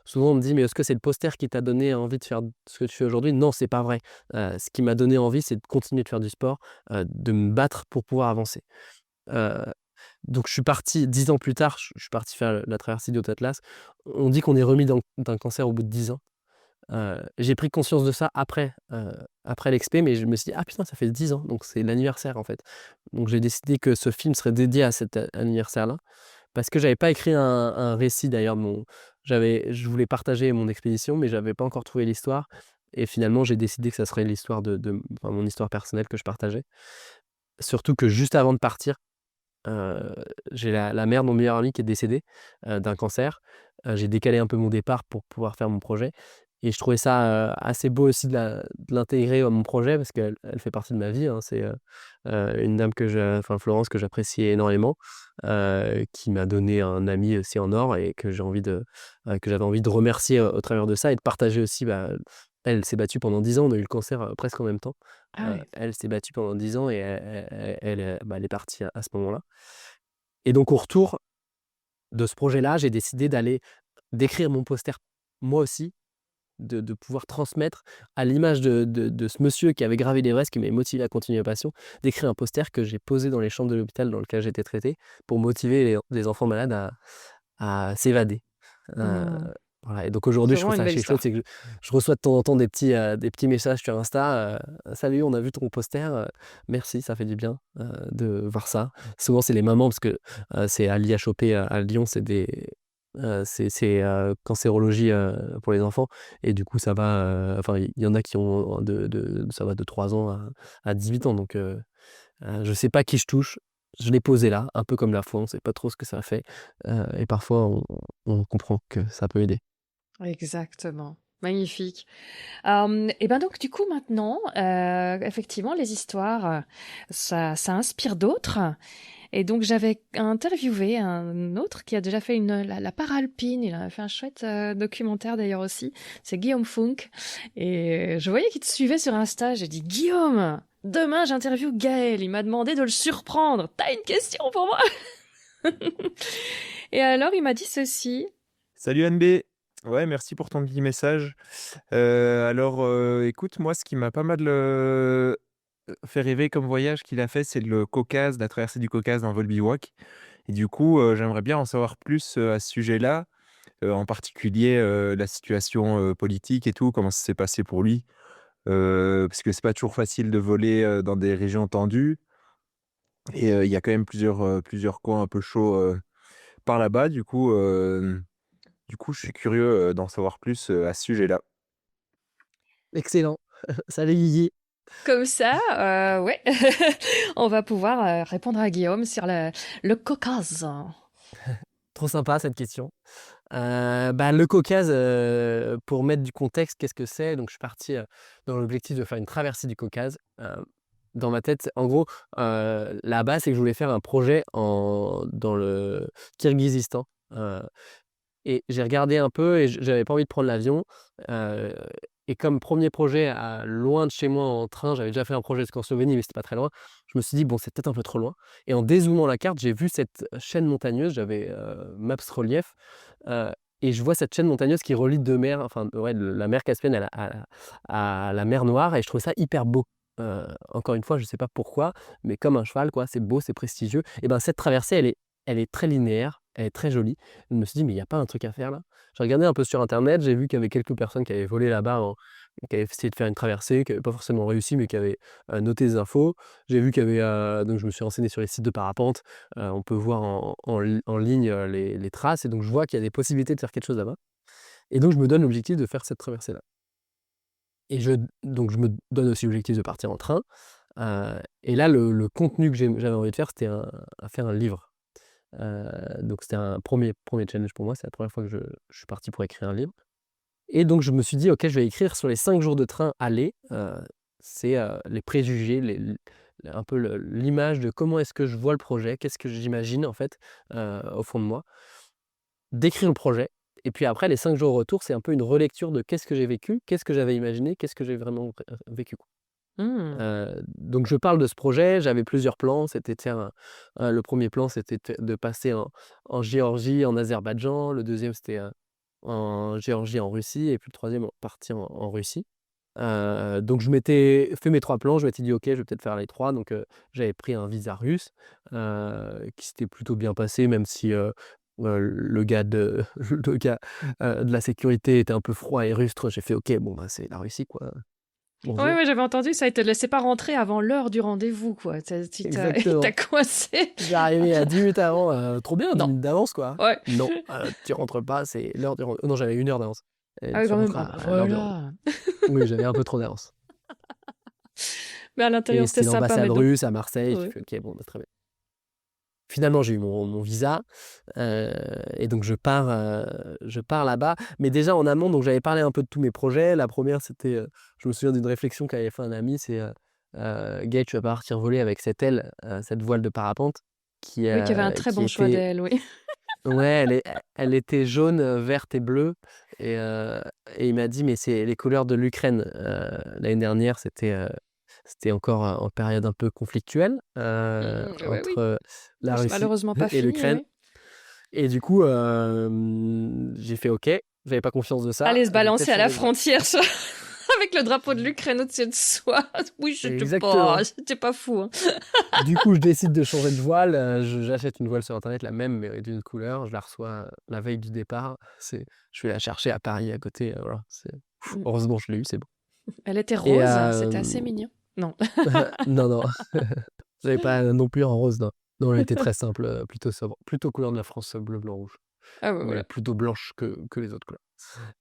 Souvent on me dit: «Mais est-ce que c'est le poster qui t'a donné envie de faire ce que tu fais aujourd'hui?» Non, c'est pas vrai. Ce qui m'a donné envie, c'est de continuer de faire du sport, de me battre pour pouvoir avancer. Heu, donc je suis parti 10 ans plus tard, je suis parti faire la traversée du Haut Atlas. On dit qu'on est remis d'un cancer au bout de 10 ans. J'ai pris conscience de ça après l'expé, mais je me suis dit: «Ah putain, ça fait 10 ans», donc c'est l'anniversaire, en fait. Donc j'ai décidé que ce film serait dédié à cet anniversaire-là, parce que j'avais pas écrit un récit d'ailleurs de mon je voulais partager mon expédition, mais j'avais pas encore trouvé l'histoire et finalement j'ai décidé que ça serait l'histoire enfin mon histoire personnelle que je partageais. Surtout que juste avant de partir, heu, j'ai la mère de mon meilleur ami qui est décédée, d'un cancer. J'ai décalé un peu mon départ pour pouvoir faire mon projet et je trouvais ça, assez beau aussi de l'intégrer à mon projet parce qu'elle fait partie de ma vie, hein. C'est, une dame enfin Florence que j'apprécie énormément, qui m'a donné un ami aussi en or et que j'avais envie de remercier, au travers de ça et de partager aussi, elle s'est battue pendant 10 ans, on a eu le cancer, presque en même temps. Ah ouais. Elle s'est battue pendant 10 ans et elle est partie à ce moment-là et donc au retour de ce projet-là, j'ai décidé d'écrire mon poster moi aussi, de pouvoir transmettre à l'image de ce monsieur qui avait gravé l'Everest, qui m'avait motivé à continuer ma passion, d'écrire un poster que j'ai posé dans les chambres de l'hôpital dans lequel j'étais traité pour motiver les enfants malades à s'évader. Heu, Mmh. voilà et donc C'est aujourd'hui, je trouve vraiment une ça belle assez chouette, histoire. c'est que je reçois de temps en temps des petits messages sur Insta, «Salut, on a vu ton poster, merci, ça fait du bien, de voir ça». Souvent, c'est les mamans parce que, c'est à l'IHOP à Lyon, c'est cancérologie, pour les enfants et du coup, ça va, enfin, il y en a qui ont ça va de 3 ans à 18 ans donc je sais pas qui je touche. Je l'ai posé là, un peu comme la foi, on sait pas trop ce que ça fait, et parfois on comprend que ça peut aider. Exactement. Magnifique. Et ben donc du coup maintenant, effectivement les histoires, ça inspire d'autres et donc j'avais interviewé un autre qui a déjà fait la paralpine, il a fait un chouette, documentaire d'ailleurs aussi, c'est Guillaume Funk et je voyais qu'il te suivait sur Insta, j'ai dit: «Guillaume, demain j'interviewe Gaël, il m'a demandé de le surprendre. T'as une question pour moi?» Et alors il m'a dit ceci. Salut NB. Ouais, merci pour ton petit message. Alors, écoute, moi, ce qui m'a pas mal, fait rêver comme voyage qu'il a fait, c'est le Caucase, la traversée du Caucase en vol bivouac et du coup, j'aimerais bien en savoir plus, à ce sujet-là, en particulier, la situation, politique et tout, comment ça s'est passé pour lui? Parce que c'est pas toujours facile de voler, dans des régions tendues et il y a quand même plusieurs coins un peu chauds, par là-bas. Du coup, je suis curieux, d'en savoir plus, à ce sujet-là. Excellent. Salut Guigui. Comme ça, ouais, on va pouvoir, répondre à Guillaume sur le Caucase. Trop sympa cette question. Le Caucase, pour mettre du contexte, qu'est-ce que c'est? Donc je suis parti, dans l'objectif de faire une traversée du Caucase. Dans ma tête, en gros, là-bas, c'est que je voulais faire un projet dans le Kirghizistan, et j'ai regardé un peu et j'avais pas envie de prendre l'avion, heu et comme premier projet loin de chez moi en train, j'avais déjà fait un projet jusqu'en Slovénie, mais c'était pas très loin. Je me suis dit: «Bon, c'est peut-être un peu trop loin» et en dézoomant la carte, j'ai vu cette chaîne montagneuse, j'avais, Maps Relief, heu et je vois cette chaîne montagneuse qui relie 2 mers, enfin, ouais, la mer Caspienne à la mer Noire et je trouvais ça hyper beau. Encore une fois, je sais pas pourquoi, mais comme un cheval, quoi, c'est beau, c'est prestigieux et ben, cette traversée, elle est très linéaire, elle est très jolie. Je me suis dit: «Mais il y a pas un truc à faire là?» J'ai regardé un peu sur internet, j'ai vu qu'il y avait quelques personnes qui avaient volé là-bas qui avaient essayé de faire une traversée, qui avaient pas forcément réussi, mais qui avaient, noté des infos. J'ai vu qu'il y avait, donc je me suis renseigné sur les sites de parapente, on peut voir en ligne, les traces et donc je vois qu'il y a des possibilités de faire quelque chose là-bas et donc je me donne l'objectif de faire cette traversée-là et je me donne aussi l'objectif de partir en train, et là le contenu que j'avais envie de faire, c'était faire un livre. Donc c'était un premier challenge pour moi. C'est la première fois que je suis parti pour écrire un livre. Et donc je me suis dit: «OK, je vais écrire sur les 5 jours de train aller». C'est, les préjugés, un peu l'image de comment est-ce que je vois le projet, qu'est-ce que j'imagine en fait, au fond de moi. D'écrire le projet et puis après les 5 jours au retour, c'est un peu une relecture de qu'est-ce que j'ai vécu, qu'est-ce que j'avais imaginé, qu'est-ce que j'ai vraiment vécu, quoi. Mmh. Donc je parle de ce projet, j'avais plusieurs plans. C'était de faire le premier plan, c'était de passer en Géorgie, en Azerbaïdjan. Le deuxième c'était, en Géorgie, en Russie et puis le troisième partir en Russie. Donc je m'étais fait mes 3 plans, je m'étais dit: «OK, je vais peut-être faire les 3». Donc j'avais pris un visa russe, qui s'était plutôt bien passé même si, le gars de le gars, de la sécurité était un peu froid et rustre. J'ai fait: «OK, bon, bah, c'est la Russie, quoi. Ouais, Bonjour». ouais, j'avais entendu ça, ils te laissaient pas rentrer avant l'heure du rendez-vous, quoi. Il t'a Exactement. coincé. J'arrivais à 10 minutes avant, trop bien, 10 Non. minutes d'avance, quoi. Ouais. Non, tu rentres pas, c'est l'heure du rendez-vous. Non, j'avais 1 heure d'avance et Ah oui, tu quand même. rentres Ah bah à l'heure du rendez-vous. voilà. Oui, j'avais un peu trop d'avance Mais à et l'intérieur, c'était c'était sympa, mais l'ambassade donc russe à Marseille. J'ai ouais. fait: «OK, bon, bah, très bien». Finalement, j'ai eu mon visa, heu et donc je pars là-bas. Mais déjà en amont, donc j'avais parlé un peu de tous mes projets. La première, c'était, je me souviens d'une réflexion qu'avait fait un ami, c'est, «Gaël, tu vas partir voler avec cette aile, cette voile de parapente Oui, qui avait un très qui bon choix était». d'elle, oui. Ouais, elle était jaune, verte et bleue et il m'a dit: «Mais c'est les couleurs de l'Ukraine». L'année dernière, c'était encore, en période un peu conflictuelle, Ouais, oui. entre Bon, la c'est Russie malheureusement pas et fini, l'Ukraine oui. et du coup, j'ai fait: «OK». J'avais pas conscience de ça, Aller se je vais balancer peut-être à la changer de voile. frontière avec le drapeau de l'Ukraine au-dessus de soi. Oui, Exactement. c'était pas fou, hein. Du coup, je décide de changer de voile, j'achète une voile sur internet, la même mais d'une couleur. Je la reçois, la veille du départ. Je vais la chercher à Paris à côté, voilà, Mmh. heureusement je l'ai eu, c'est bon Elle était et rose, c'était assez mignon. Non. non, non, j'avais pas non plus en rose, non. Non, elle était très simple, plutôt sobre, plutôt couleur de la France, bleu, blanc, rouge, Ah bah, mais voilà. plutôt blanche que les autres couleurs.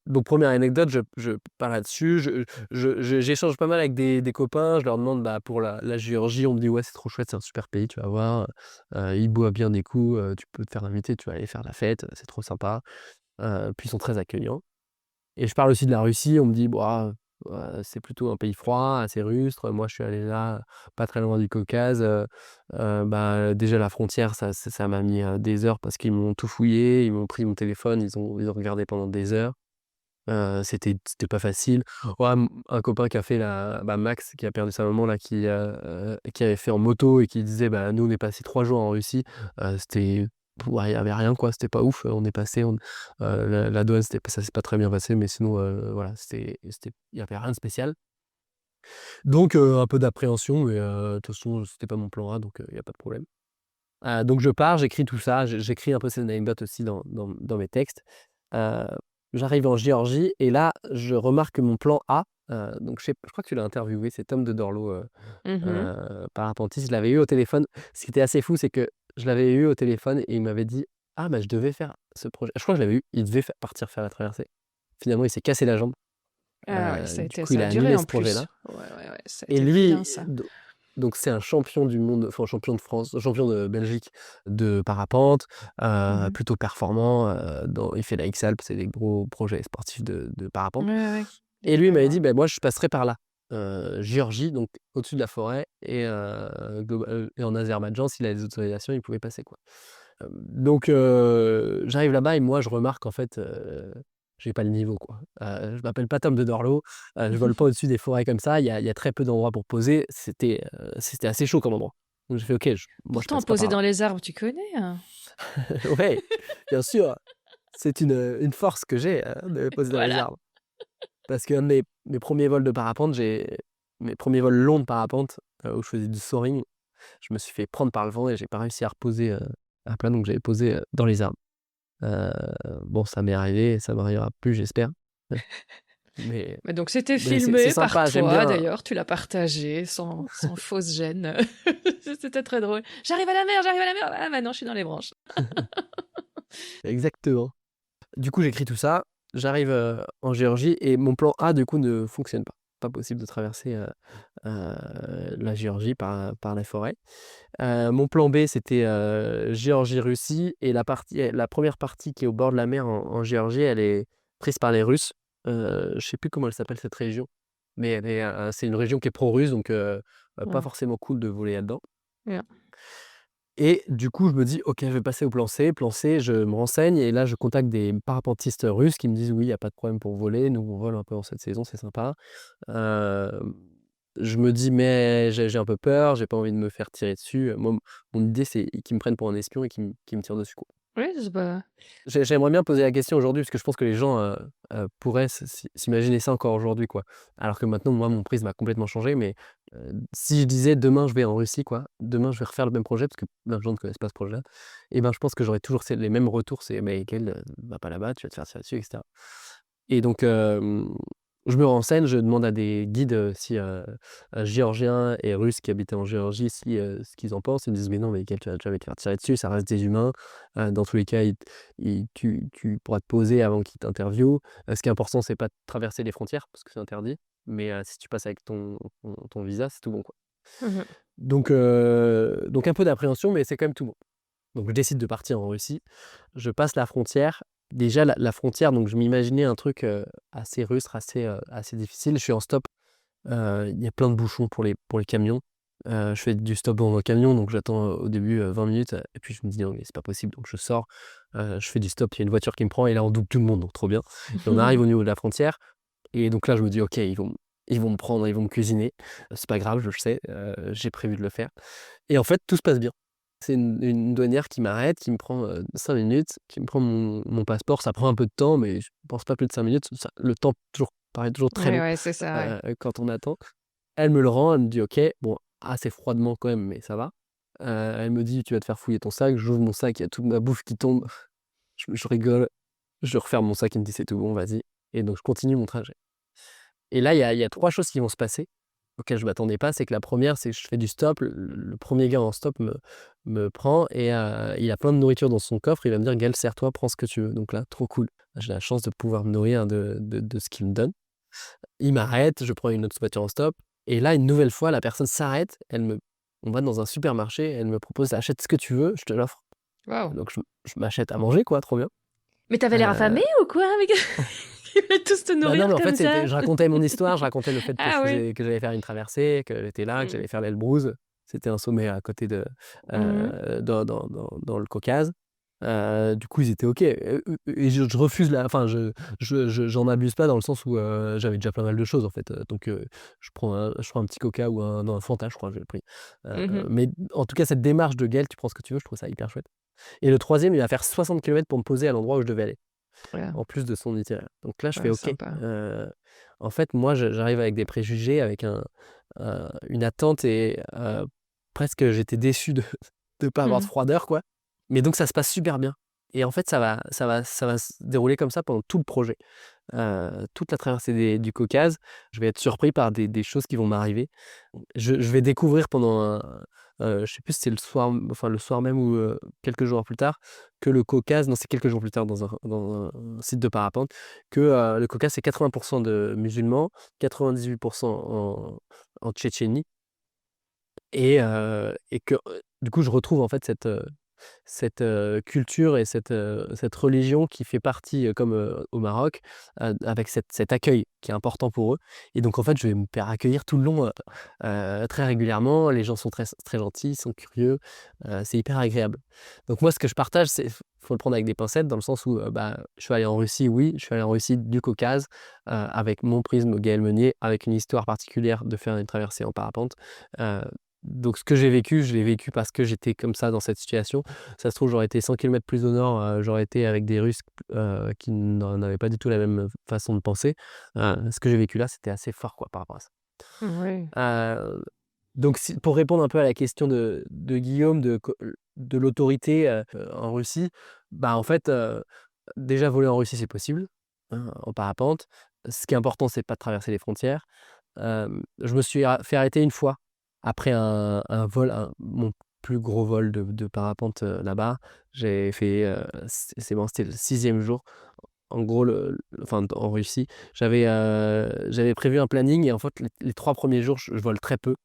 Donc première anecdote, je pars là-dessus, j'échange pas mal avec des copains. Je leur demande, bah, pour la Géorgie, on me dit: «Ouais, c'est trop chouette, c'est un super pays, tu vas voir, ils boivent bien des coups, tu peux te faire inviter, tu vas aller faire la fête, c'est trop sympa». Puis ils sont très accueillants et je parle aussi de la Russie, on me dit: «Bah, c'est plutôt un pays froid, assez rustre». Moi, je suis allé là, pas très loin du Caucase, bah, déjà la frontière, ça m'a mis, des heures parce qu'ils m'ont tout fouillé, ils m'ont pris mon téléphone, ils ont regardé pendant des heures. C'était pas facile. Ouais, un copain qui a fait Max qui a perdu sa maman là, qui avait fait en moto et qui disait: «Bah, nous on est passé 3 jours en Russie, c'était ouais, il y avait rien quoi, c'était pas ouf, on est passé, la douane ça s'est pas très bien passé mais sinon, voilà, il y avait rien de spécial». Donc un peu d'appréhension mais de toute façon, c'était pas mon plan A donc il y a pas de problème. Donc je pars, j'écris tout ça, j'écris un peu ces anecdotes aussi dans mes textes. Heu, J'arrive en Géorgie et là, je remarque que mon plan A, donc je crois que tu l'as interviewé, c'est Tom de Dorlo, Mmh. parapentiste. Je l'avais eu au téléphone. Ce qui était assez fou, c'est que je l'avais eu au téléphone et il m'avait dit: «Ah bah, je devais faire ce projet». Je crois que je l'avais eu, il devait partir faire la traversée. Finalement, il s'est cassé la jambe. Ah ouais, Du coup, ça il a a duré annulé en ce projet-là. plus. Ouais, ouais, ouais, ça a Et été lui, vilain ça. donc c'est un champion du monde, enfin champion de France, champion de Belgique de parapente, Mmh. plutôt performant, il fait la X-Alpes, c'est des gros projets sportifs de Ouais, parapente. ouais, ouais. J'ai Et lui, cru il m'avait voir. dit: «Beh, moi, je passerai par là». Géorgie, donc au-dessus de la forêt et et en Azerbaïdjan, s'il a les autorisations, il pouvait passer, quoi. Donc j'arrive là-bas et moi, je remarque en fait, j'ai pas le niveau, quoi. Je m'appelle pas Tom de Dorlo, je vole pas au-dessus des forêts comme ça, il y a très peu d'endroits pour poser. C'était assez chaud comme endroit. Donc j'ai fait: «OK, moi, je Pourtant, passe pas poser par là». dans les arbres, tu connais, hein? Ouais, bien sûr, c'est une force que j'ai, de poser dans les Voilà. arbres. Parce qu'un de mes 1ers vols de parapente, mes premiers vols longs de parapente, où je faisais du soaring, je me suis fait prendre par le vent et j'ai pas réussi à reposer, à plat, donc j'avais posé, dans les arbres. Heu, bon, ça m'est arrivé et ça m'arrivera plus, j'espère. Mais Mais donc c'était c'est filmé par sympa, j'aime toi bien. d'ailleurs, tu l'as partagé sans fausse gêne. C'était très drôle. «J'arrive à la mer, j'arrive à la mer!» «Ah bah non, je suis dans les branches». Exactement. Du coup, j'écris tout ça, j'arrive, en Géorgie et mon plan A, du coup, ne fonctionne pas. pas possible de traverser la Géorgie par la forêt. Mon plan B, c'était Géorgie-Russie. Et la première partie qui est au bord de la mer en Géorgie, elle est prise par les Russes. Je sais plus comment elle s'appelle cette région, mais c'est une région qui est pro-russe, donc pas Ouais. forcément cool de voler là-dedans. Ouais. Et du coup, je me dis, ok, je vais passer au plan C. Plan C, je me renseigne et là, je contacte des parapentistes russes qui me disent, oui, il n'y a pas de problème pour voler. Nous, on vole un peu en cette saison, c'est sympa. Euh, je me dis, mais j'ai un peu peur, j'ai pas envie de me faire tirer dessus. Moi, mon idée, c'est qu'ils me prennent pour un espion et qu'ils me tirent dessus, quoi. Oui, c'est pas... J'aimerais bien poser la question aujourd'hui, parce que je pense que les gens pourraient s'imaginer ça encore aujourd'hui, quoi. Alors que maintenant, moi, mon prisme a complètement changé. Mais si je disais demain, je vais en Russie, quoi, demain, je vais refaire le même projet, parce que plein de gens ne connaissent pas ce projet-là, et ben, je pense que j'aurais toujours les mêmes retours. C'est, mais quel, va pas là-bas, tu vas te faire tirer dessus, etc. Et donc, je me renseigne, je demande à des guides géorgiens et russes qui habitaient en Géorgie ce qu'ils en pensent. Ils me disent, mais non, mais quel, tu vas jamais te faire tirer dessus, ça reste des humains. Dans tous les cas, tu pourras te poser avant qu'ils t'interviewent. Ce qui est important, c'est pas de traverser les frontières, parce que c'est interdit. Mais si tu passes avec ton visa, c'est tout bon, quoi. Mhm. Donc un peu d'appréhension, mais c'est quand même tout bon. Donc je décide de partir en Russie. Je passe la frontière. Déjà, la frontière, donc je m'imaginais un truc assez rustre, assez difficile. Je suis en stop. Il y a plein de bouchons pour les camions. Je fais du stop dans un camion, donc j'attends au début 20 minutes. Et puis je me dis, non, mais c'est pas possible. Donc je sors, je fais du stop. Il y a une voiture qui me prend et là, on double tout le monde. Donc trop bien. Et on arrive au niveau de la frontière. Et donc là, je me dis, ok, ils vont me prendre, ils vont me cuisiner. C'est pas grave, je le sais. J'ai prévu de le faire. Et en fait, tout se passe bien. C'est une douanière qui m'arrête, qui me prend 5 minutes, qui me prend mon passeport. Ça prend un peu de temps, mais je pense pas plus de 5 minutes. Le temps paraît toujours très Ouais, long ouais, c'est ça, ouais. quand on attend. Elle me le rend, elle me dit ok, bon, assez froidement quand même, mais ça va. Elle me dit, tu vas te faire fouiller ton sac. J'ouvre mon sac, il y a toute ma bouffe qui tombe. Je rigole, je referme mon sac, il me dit c'est tout bon, vas-y. Et donc je continue mon trajet. Et là, il y a 3 choses qui vont se passer, auxquelles je ne m'attendais pas. C'est que la première, c'est que je fais du stop. Le premier gars en stop me prend et il a plein de nourriture dans son coffre. Il va me dire, Gaël, sers-toi, prends ce que tu veux. Donc là, trop cool. J'ai la chance de pouvoir me nourrir de ce qu'il me donne. Il m'arrête, je prends une autre voiture en stop. Et là, une nouvelle fois, la personne s'arrête. On va dans un supermarché. Elle me propose, achète ce que tu veux, je te l'offre. Waouh. Donc je m'achète à manger, quoi, trop bien. Mais t'avais l'air Euh, affamé ou quoi avec... Ils voulaient tous te Bah non, nourrir mais en comme fait, ça? je racontais mon histoire, je racontais le fait que Ah oui. que j'allais faire une traversée, que j'étais là, que Mm. j'allais faire l'Elbrouz. C'était un sommet à côté Mhm. dans le Caucase. Du coup, ils étaient OK. Et je refuse enfin, j'en abuse pas dans le sens où j'avais déjà pas mal de choses, en fait. Donc, je prends un petit coca ou non, un Fanta, je crois, j'ai pris. Mhm. Mais en tout cas, cette démarche de Gaël, tu prends ce que tu veux, je trouve ça hyper chouette. Et le troisième, il va faire 60 kilomètres pour me poser à l'endroit où je devais aller, Ouais, en plus de son itinéraire. Donc là, je fais ouais, OK. sympa. En fait, moi, j'arrive avec des préjugés, avec une attente et presque j'étais déçu de ne pas avoir de Mhm. froideur, quoi. Mais donc, ça se passe super bien. Et en fait, ça va se dérouler comme ça pendant tout le projet. Toute la traversée du Caucase, je vais être surpris par des choses qui vont m'arriver. Je vais découvrir je sais plus si c'est le soir même ou quelques jours plus tard, que le Caucase, non, c'est quelques jours plus tard dans un site de parapente, que le Caucase, c'est 80% de musulmans, 98% en Tchétchénie, et que du coup, je retrouve en fait cette culture et cette religion qui fait partie, comme au Maroc, avec cet accueil qui est important pour eux. Et donc en fait, je vais me faire accueillir tout le long, très régulièrement. Les gens sont très très gentils, sont curieux, c'est hyper agréable. Donc moi, ce que je partage, faut le prendre avec des pincettes, dans le sens où, bah, je suis allé en Russie, oui, je suis allé en Russie du Caucase, avec mon prisme Gaël Meunier, avec une histoire particulière de faire une traversée en parapente. Heu, donc ce que j'ai vécu, je l'ai vécu parce que j'étais comme ça dans cette situation. Ça se trouve, j'aurais été 100 kilomètres plus au nord, j'aurais été avec des Russes qui n'en avaient pas du tout la même façon de penser. Ce que j'ai vécu là, c'était assez fort, quoi, par rapport à ça. Oui. Heu, donc pour répondre un peu à la question de Guillaume de l'autorité en Russie, bah, en fait, déjà voler en Russie, c'est possible, hein, en parapente. Ce qui est important, c'est pas de traverser les frontières. Je me suis fait arrêter une fois après un vol, mon plus gros vol de parapente là-bas. J'ai fait, c'est bon, c'était le 6e jour. en gros, enfin, en Russie, j'avais prévu un planning et en fait, les 3 premiers jours, je vole très peu.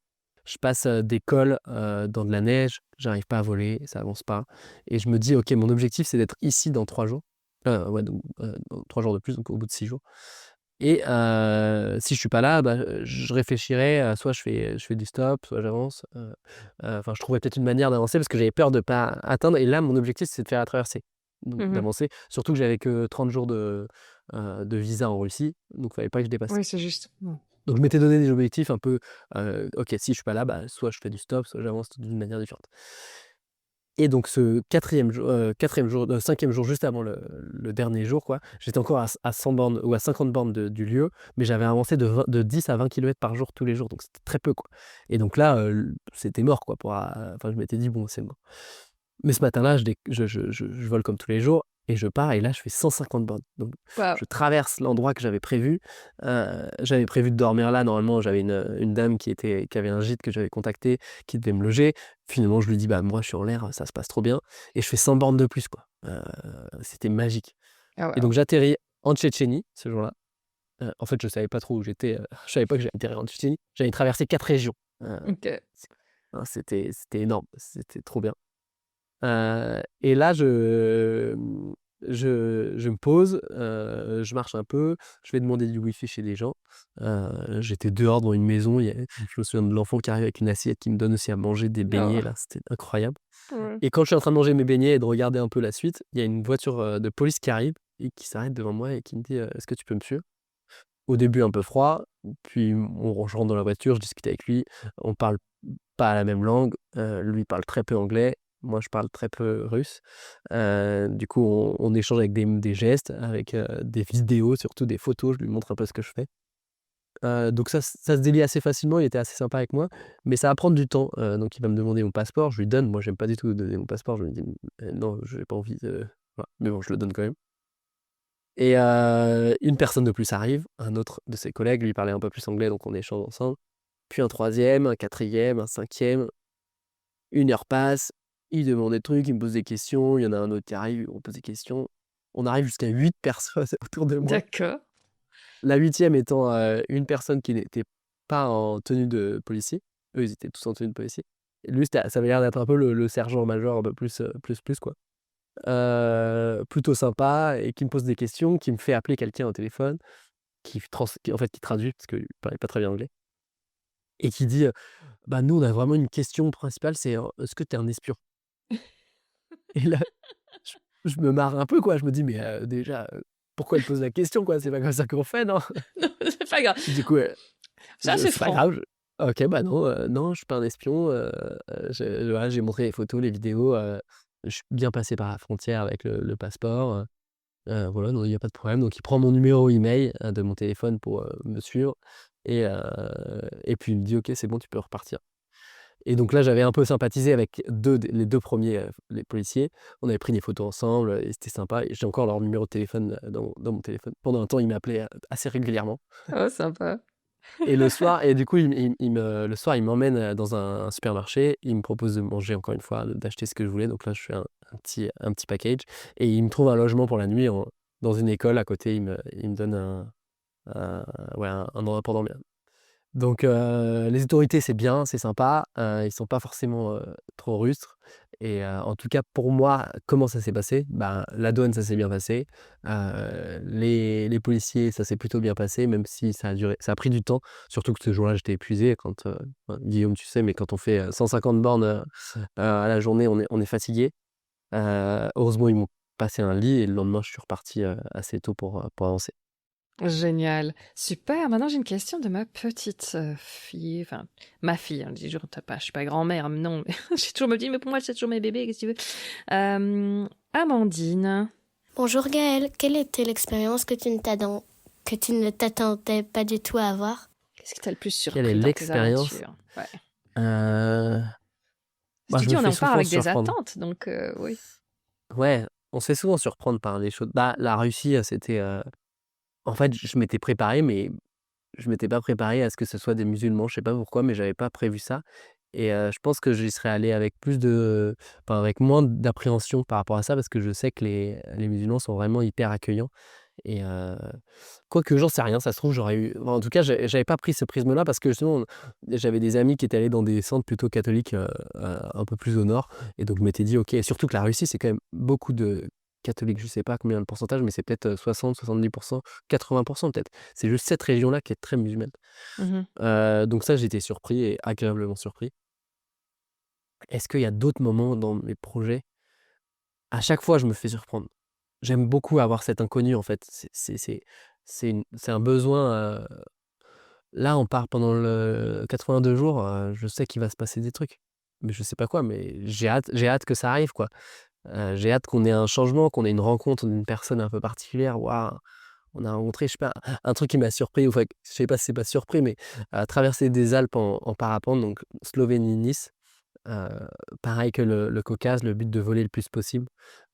Je passe des cols dans de la neige, j'arrive pas à voler, ça avance pas. Et je me dis, ok, mon objectif, c'est d'être ici dans 3 jours. Ouais, donc, dans 3 jours de plus, donc au bout de 6 jours. Et si je suis pas là, bah, je réfléchirai, soit je fais du stop, soit j'avance. Enfin, je trouverais peut-être une manière d'avancer parce que j'avais peur de pas atteindre. Et là, mon objectif, c'est de faire la traversée, donc Mhm. d'avancer. Surtout que j'avais que 30 jours de visa en Russie, donc il fallait pas que je dépasse ça. Oui, c'est juste. Donc je m'étais donné des objectifs un peu, ok, si je suis pas là, bah, soit je fais du stop, soit j'avance d'une manière différente. Et donc ce quatrième jour, 5e jour, juste avant le dernier jour, quoi, j'étais encore à 100 bornes ou à 50 bornes du lieu, mais j'avais avancé de 10 à 20 kilomètres par jour tous les jours, donc c'était très peu, quoi. Et donc là, c'était mort, quoi. Enfin, je m'étais dit, bon, c'est mort. Mais ce matin-là, je vole comme tous les jours et je pars et là, je fais 150 bornes. Donc, Waouh. je traverse l'endroit que j'avais prévu. J'avais prévu de dormir là. Normalement, j'avais une dame qui avait un gîte que j'avais contacté, qui devait me loger. Finalement, je lui dis, bah, moi, je suis en l'air, ça se passe trop bien. Et je fais 100 bornes de plus, quoi. C'était magique. Ah, Et donc, waouh. j'atterris en Tchétchénie ce jour-là. En fait, je savais pas trop où j'étais. Je savais pas que j'allais atterrir en Tchétchénie. J'avais traversé 4 régions. Ok. C'était énorme. C'était trop bien. Et là, je me pose, je marche un peu, je vais demander du wifi chez des gens. J'étais dehors dans une maison, je me souviens de l'enfant qui arrive avec une assiette qui me donne aussi à manger des beignets, Oh. là, c'était incroyable. Ouais. Et quand je suis en train de manger mes beignets et de regarder un peu la suite, il y a une voiture de police qui arrive et qui s'arrête devant moi et qui me dit est-ce que tu peux me suivre? Au début, un peu froid, puis je rentre dans la voiture, je discute avec lui, on parle pas la même langue, lui parle très peu anglais, moi je parle très peu russe. Du coup, on échange avec des gestes, avec des vidéos, surtout des photos, je lui montre un peu ce que je fais. Donc ça se délie assez facilement, il était assez sympa avec moi, mais ça va prendre du temps. Donc il va me demander mon passeport, je lui donne, moi j'aime pas du tout donner mon passeport, je lui dis: Non, j'ai pas envie de», voilà, mais bon, je le donne quand même. Et une personne de plus arrive, un autre de ses collègues, lui parlait un peu plus anglais, donc on échange ensemble. Puis un troisième, un quatrième, un cinquième. 1 heure passe, il demande des trucs, il me pose des questions, il y en a un autre qui arrive, on pose des questions. On arrive jusqu'à 8 personnes autour de moi. D'accord. La huitième étant une personne qui n'était pas en tenue de policier. Eux, ils étaient tous en tenue de policier. Et lui, ça avait l'air d'être un peu le sergent-major, un peu plus, quoi. Plutôt sympa et qui me pose des questions, qui me fait appeler quelqu'un au téléphone, en fait, qui traduit parce qu'il ne parlait pas très bien anglais et qui dit bah, nous, on a vraiment une question principale, c'est est-ce que tu es un espion? Et là, je je me marre un peu, quoi. Je me dis mais déjà, pourquoi elle pose la question, quoi? C'est pas comme ça qu'on fait, non? Non, c'est pas grave. Du coup, Ça, c'est c'est pas franc. grave. Ok, bah non, non, je suis pas un espion. Voilà, j'ai montré les photos, les vidéos. Je suis bien passé par la frontière avec le passeport. Voilà, non, il y a pas de problème. Donc il prend mon numéro email de mon téléphone pour me suivre. Et puis il me dit ok, c'est bon, tu peux repartir. Et donc là, j'avais un peu sympathisé avec les 2 premiers, les policiers. On avait pris des photos ensemble, et c'était sympa et j'ai encore leur numéro de téléphone, dans mon téléphone. Pendant un temps, ils m'appelaient, assez régulièrement Oh, sympa. et le soir et du coup, le soir, il m'emmène, dans un supermarché. Il me propose de manger encore une fois, d'acheter ce que je voulais. Donc là, je fais un petit package et il me trouve un logement pour la nuit dans une école à côté. Il me donne un ouais, un endroit pour dormir. Donc les autorités, c'est bien, c'est sympa, ils sont pas forcément, trop rustres et en tout cas pour moi, comment ça s'est passé? Ben, la douane, ça s'est bien passé, les policiers, ça s'est plutôt bien passé, même si ça a pris du temps, surtout que ce jour-là, j'étais épuisé quand, enfin, Guillaume, tu sais, mais quand on fait, 150 bornes, à la journée, on est fatigué. Heureusement, ils m'ont passé un lit et le lendemain, je suis reparti, assez tôt pour avancer. Génial. Super. Maintenant, j'ai une question de ma petite fille. Enfin, ma fille. Je dis toujours, je suis pas grand-mère, non. Mais j'ai toujours me dit, mais pour moi, c'est toujours mes bébés, qu'est-ce que tu veux? Amandine. Bonjour Gaël, quelle était l'expérience que tu ne t'attendais pas du tout à avoir? Qu'est-ce qui t'a le plus Quelle est surpris dans tes l'expérience? aventures? Ouais. Heu, Bah, Tu je dis, me on fais en part souvent avec des surprendre. attentes, donc oui. Ouais, on se fait souvent surprendre par les choses. Bah, la Russie, c'était, en fait, je m'étais préparé, mais je m'étais pas préparé à ce que ce soit des musulmans. Je sais pas pourquoi, mais j'avais pas prévu ça et je pense que j'y serais allé avec avec moins d'appréhension par rapport à ça parce que je sais que les musulmans sont vraiment hyper accueillants Et quoique j'en sais rien, ça se trouve, j'aurais eu en tout cas, j'avais pas pris ce prisme-là parce que justement, j'avais des amis qui étaient allés dans des centres plutôt catholiques, un peu plus au nord et donc je m'étais dit: «OK», surtout que la Russie, c'est quand même beaucoup de catholiques, je sais pas combien de pourcentage, mais c'est peut-être, 60-70, 80 peut-être. C'est juste cette région-là qui est très musulmane. Mmh. Donc ça, j'étais surpris et agréablement surpris. Est-ce qu'il y a d'autres moments dans mes projets? À chaque fois, je me fais surprendre. J'aime beaucoup avoir cet inconnu, en fait. C'est un besoin, là, on part pendant le 82 jours, je sais qu'il va se passer des trucs, mais je sais pas quoi, mais j'ai hâte que ça arrive, quoi. J'ai hâte qu'on ait un changement, qu'on ait une rencontre d'une personne un peu particulière. Waouh! On a rencontré, je sais pas, un truc qui m'a surpris, enfin, je sais pas si c'est pas surpris, mais traverser des Alpes en parapente, donc Slovénie, Nice, heu, pareil que le Caucase, le but de voler le plus possible.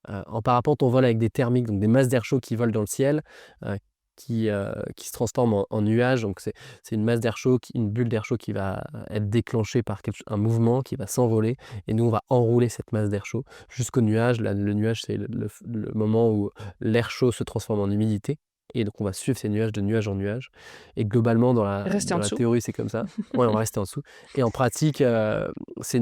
En parapente, on vole avec des thermiques, donc des masses d'air chaud qui volent dans le ciel, heu, qui se transforment en nuages. Donc c'est une masse d'air chaud, une bulle d'air chaud qui va être déclenchée par un mouvement qui va s'envoler et nous, on va enrouler cette masse d'air chaud jusqu'au nuage. Là, le nuage, c'est le moment où l'air chaud se transforme en humidité et donc on va suivre ces nuages de nuage en nuage et globalement dans la Rester en dans la dessous? théorie, c'est comme ça. Ouais, on va rester en dessous et en pratique, ces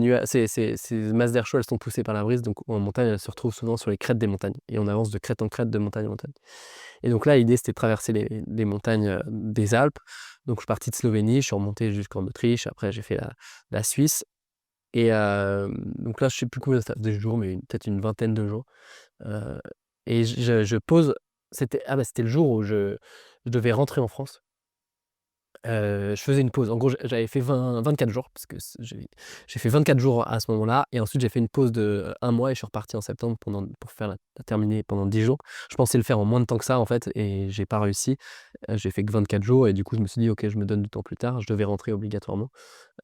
masses d'air chaud, elles sont poussées par la brise, donc en montagne, elles se retrouvent souvent sur les crêtes des montagnes et on avance de crête en crête, de montagne en montagne. Et donc là, l'idée, c'était de traverser les montagnes, des Alpes. Donc je suis parti de Slovénie, je suis remonté jusqu'en Autriche, après j'ai fait la Suisse et donc là, je sais plus combien ça faisait de jours, mais peut-être une vingtaine de jours, heu et je pose c'était le jour où je devais rentrer en France. Je faisais une pause. En gros, j'avais fait 24 jours parce que j'ai fait 24 jours à ce moment-là et ensuite j'ai fait une pause de, 1 mois et je suis reparti en septembre pour faire la terminer pendant 10 jours. Je pensais le faire en moins de temps que ça, en fait et j'ai pas réussi. J'ai fait que 24 jours et du coup, je me suis dit: «OK, je me donne du temps plus tard». Je devais rentrer obligatoirement,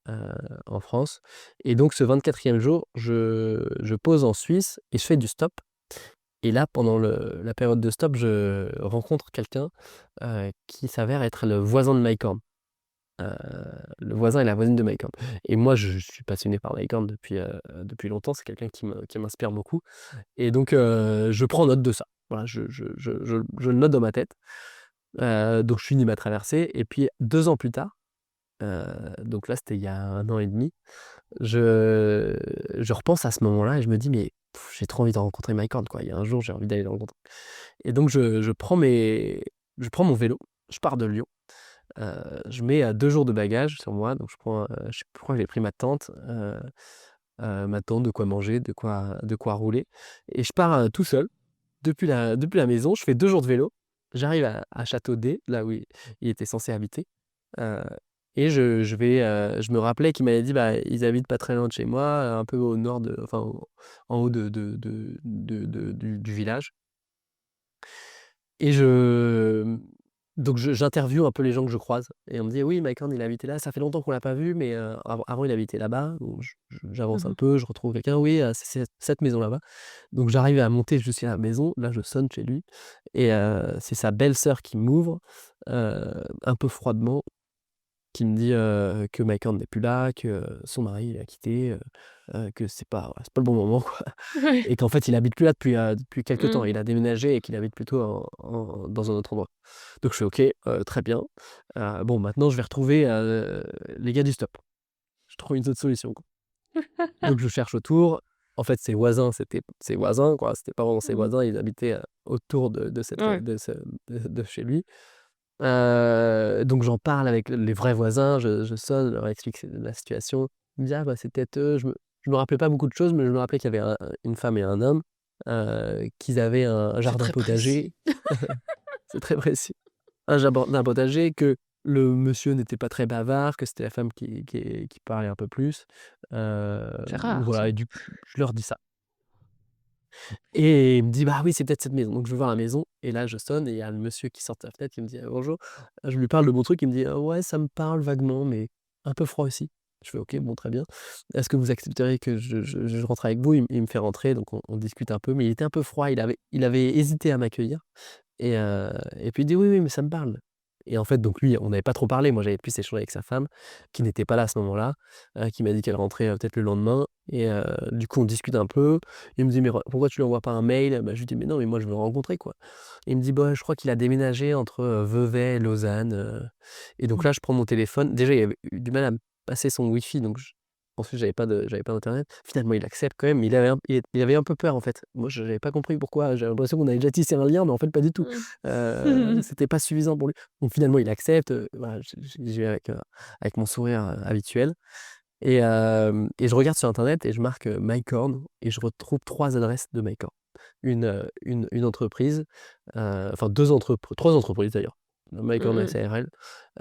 heu, en France et donc ce 24e jour, je pose en Suisse et je fais du stop et là, pendant la période de stop, je rencontre quelqu'un, qui s'avère être le voisin de Mike Horn. Heu, le voisin et la voisine de Mike Horn et moi je suis passionné par Mike Horn depuis longtemps, c'est quelqu'un qui m'inspire beaucoup et donc je prends note de ça. Voilà, je le note dans ma tête, donc je finis ma traversée et puis 2 ans plus tard, heu, donc là c'était il y a 1 an et demi, je je repense à ce moment-là et je me dis: «Mais j'ai trop envie de rencontrer Mike Horn, quoi. Il y a un jour, j'ai envie d'aller le rencontrer» et donc je prends mon vélo, je pars de Lyon. Je mets, 2 jours de bagages sur moi, donc je prends, je sais plus, je crois que j'ai pris ma tente, de quoi manger, de quoi rouler et je pars, tout seul depuis la maison. Je fais 2 jours de vélo. J'arrive à Châteaudet, là où il était censé habiter, heu et je me rappelais qu'il m'avait dit: «Bah, ils habitent pas très loin de chez moi, un peu au nord enfin, en haut du village» et donc j'interviewe un peu les gens que je croise et on me dit: «Oui, Mike Horn, il habitait là, ça fait longtemps qu'on l'a pas vu, mais avant il habitait là-bas». Donc j'avance un Mmh. peu, je retrouve quelqu'un: «Oui, c'est cette maison là-bas». Donc j'arrive à monter jusqu'à la maison, là je sonne chez lui et c'est sa belle-sœur qui m'ouvre, un peu froidement, qui me dit, que Mike Horn n'est plus là, que son mari l'a quitté, que c'est pas le bon moment, quoi. Ouais. Et qu'en fait, il habite plus là depuis quelque temps. Mmh. Il a déménagé et qu'il habite plutôt dans un autre endroit. Donc je fais: «OK, très bien. Bon, maintenant je vais retrouver, les gars du stop. Je trouve une autre solution, quoi». Donc je cherche autour. En fait, c'était ses voisins, quoi. C'était pas vraiment ses Mmh. voisins, ils habitaient, autour de cette Ouais. de chez lui. Donc j'en parle avec les vrais voisins, je sonne, je leur explique la situation. Ils me disent: «Ah bah, c'est peut-être eux». Je me rappelais pas beaucoup de choses, mais je me rappelais qu'il y avait une femme et un homme, qu'ils avaient un C'est jardin très précis. potager. C'est très précis. Un jardin potager, que le monsieur n'était pas très bavard, que c'était la femme qui parlait un peu plus. C'est Donc rare voilà ça. et du coup, je leur dis ça. Et il me dit: «Bah oui, c'est peut-être cette maison». Donc je vais voir la maison et là je sonne et il y a le monsieur qui sort de sa fenêtre, qui me dit: «Bonjour». Je lui parle de mon truc, il me dit: Ouais, ça me parle vaguement, mais un peu froid aussi». Je fais: «OK, bon, très bien. Est-ce que vous accepteriez que je rentre avec vous?» Il me fait rentrer, donc on discute un peu, mais il était un peu froid, il avait hésité à m'accueillir et puis il dit: «Oui, oui, mais ça me parle». Et en fait, donc lui, on n'avait pas trop parlé. Moi, j'avais plus échangé avec sa femme, qui n'était pas là à ce moment-là, qui m'a dit qu'elle rentrait peut-être le lendemain. Et du coup, on discute un peu. Il me dit, mais pourquoi tu lui envoies pas un mail? Bah, je lui dis, mais non, mais moi, je veux le rencontrer, quoi. Et il me dit, bah, je crois qu'il a déménagé entre Vevey et Lausanne. Et donc là, je prends mon téléphone. Déjà, il avait eu du mal à me passer son Wi-Fi, donc ensuite, j'avais pas d'internet. Finalement, il accepte quand même. Il avait un peu peur, en fait. Moi, je n'avais pas compris pourquoi. J'avais l'impression qu'on avait déjà tissé un lien, mais en fait, pas du tout. Mhm. C'était pas suffisant pour lui. Donc finalement, il accepte. Voilà, j'y vais avec mon sourire habituel. Et je regarde sur Internet et je marque MyCorn et je retrouve 3 adresses de MyCorn. Une entreprise, enfin 3 entreprises d'ailleurs, MyCorn Mhm. SARL,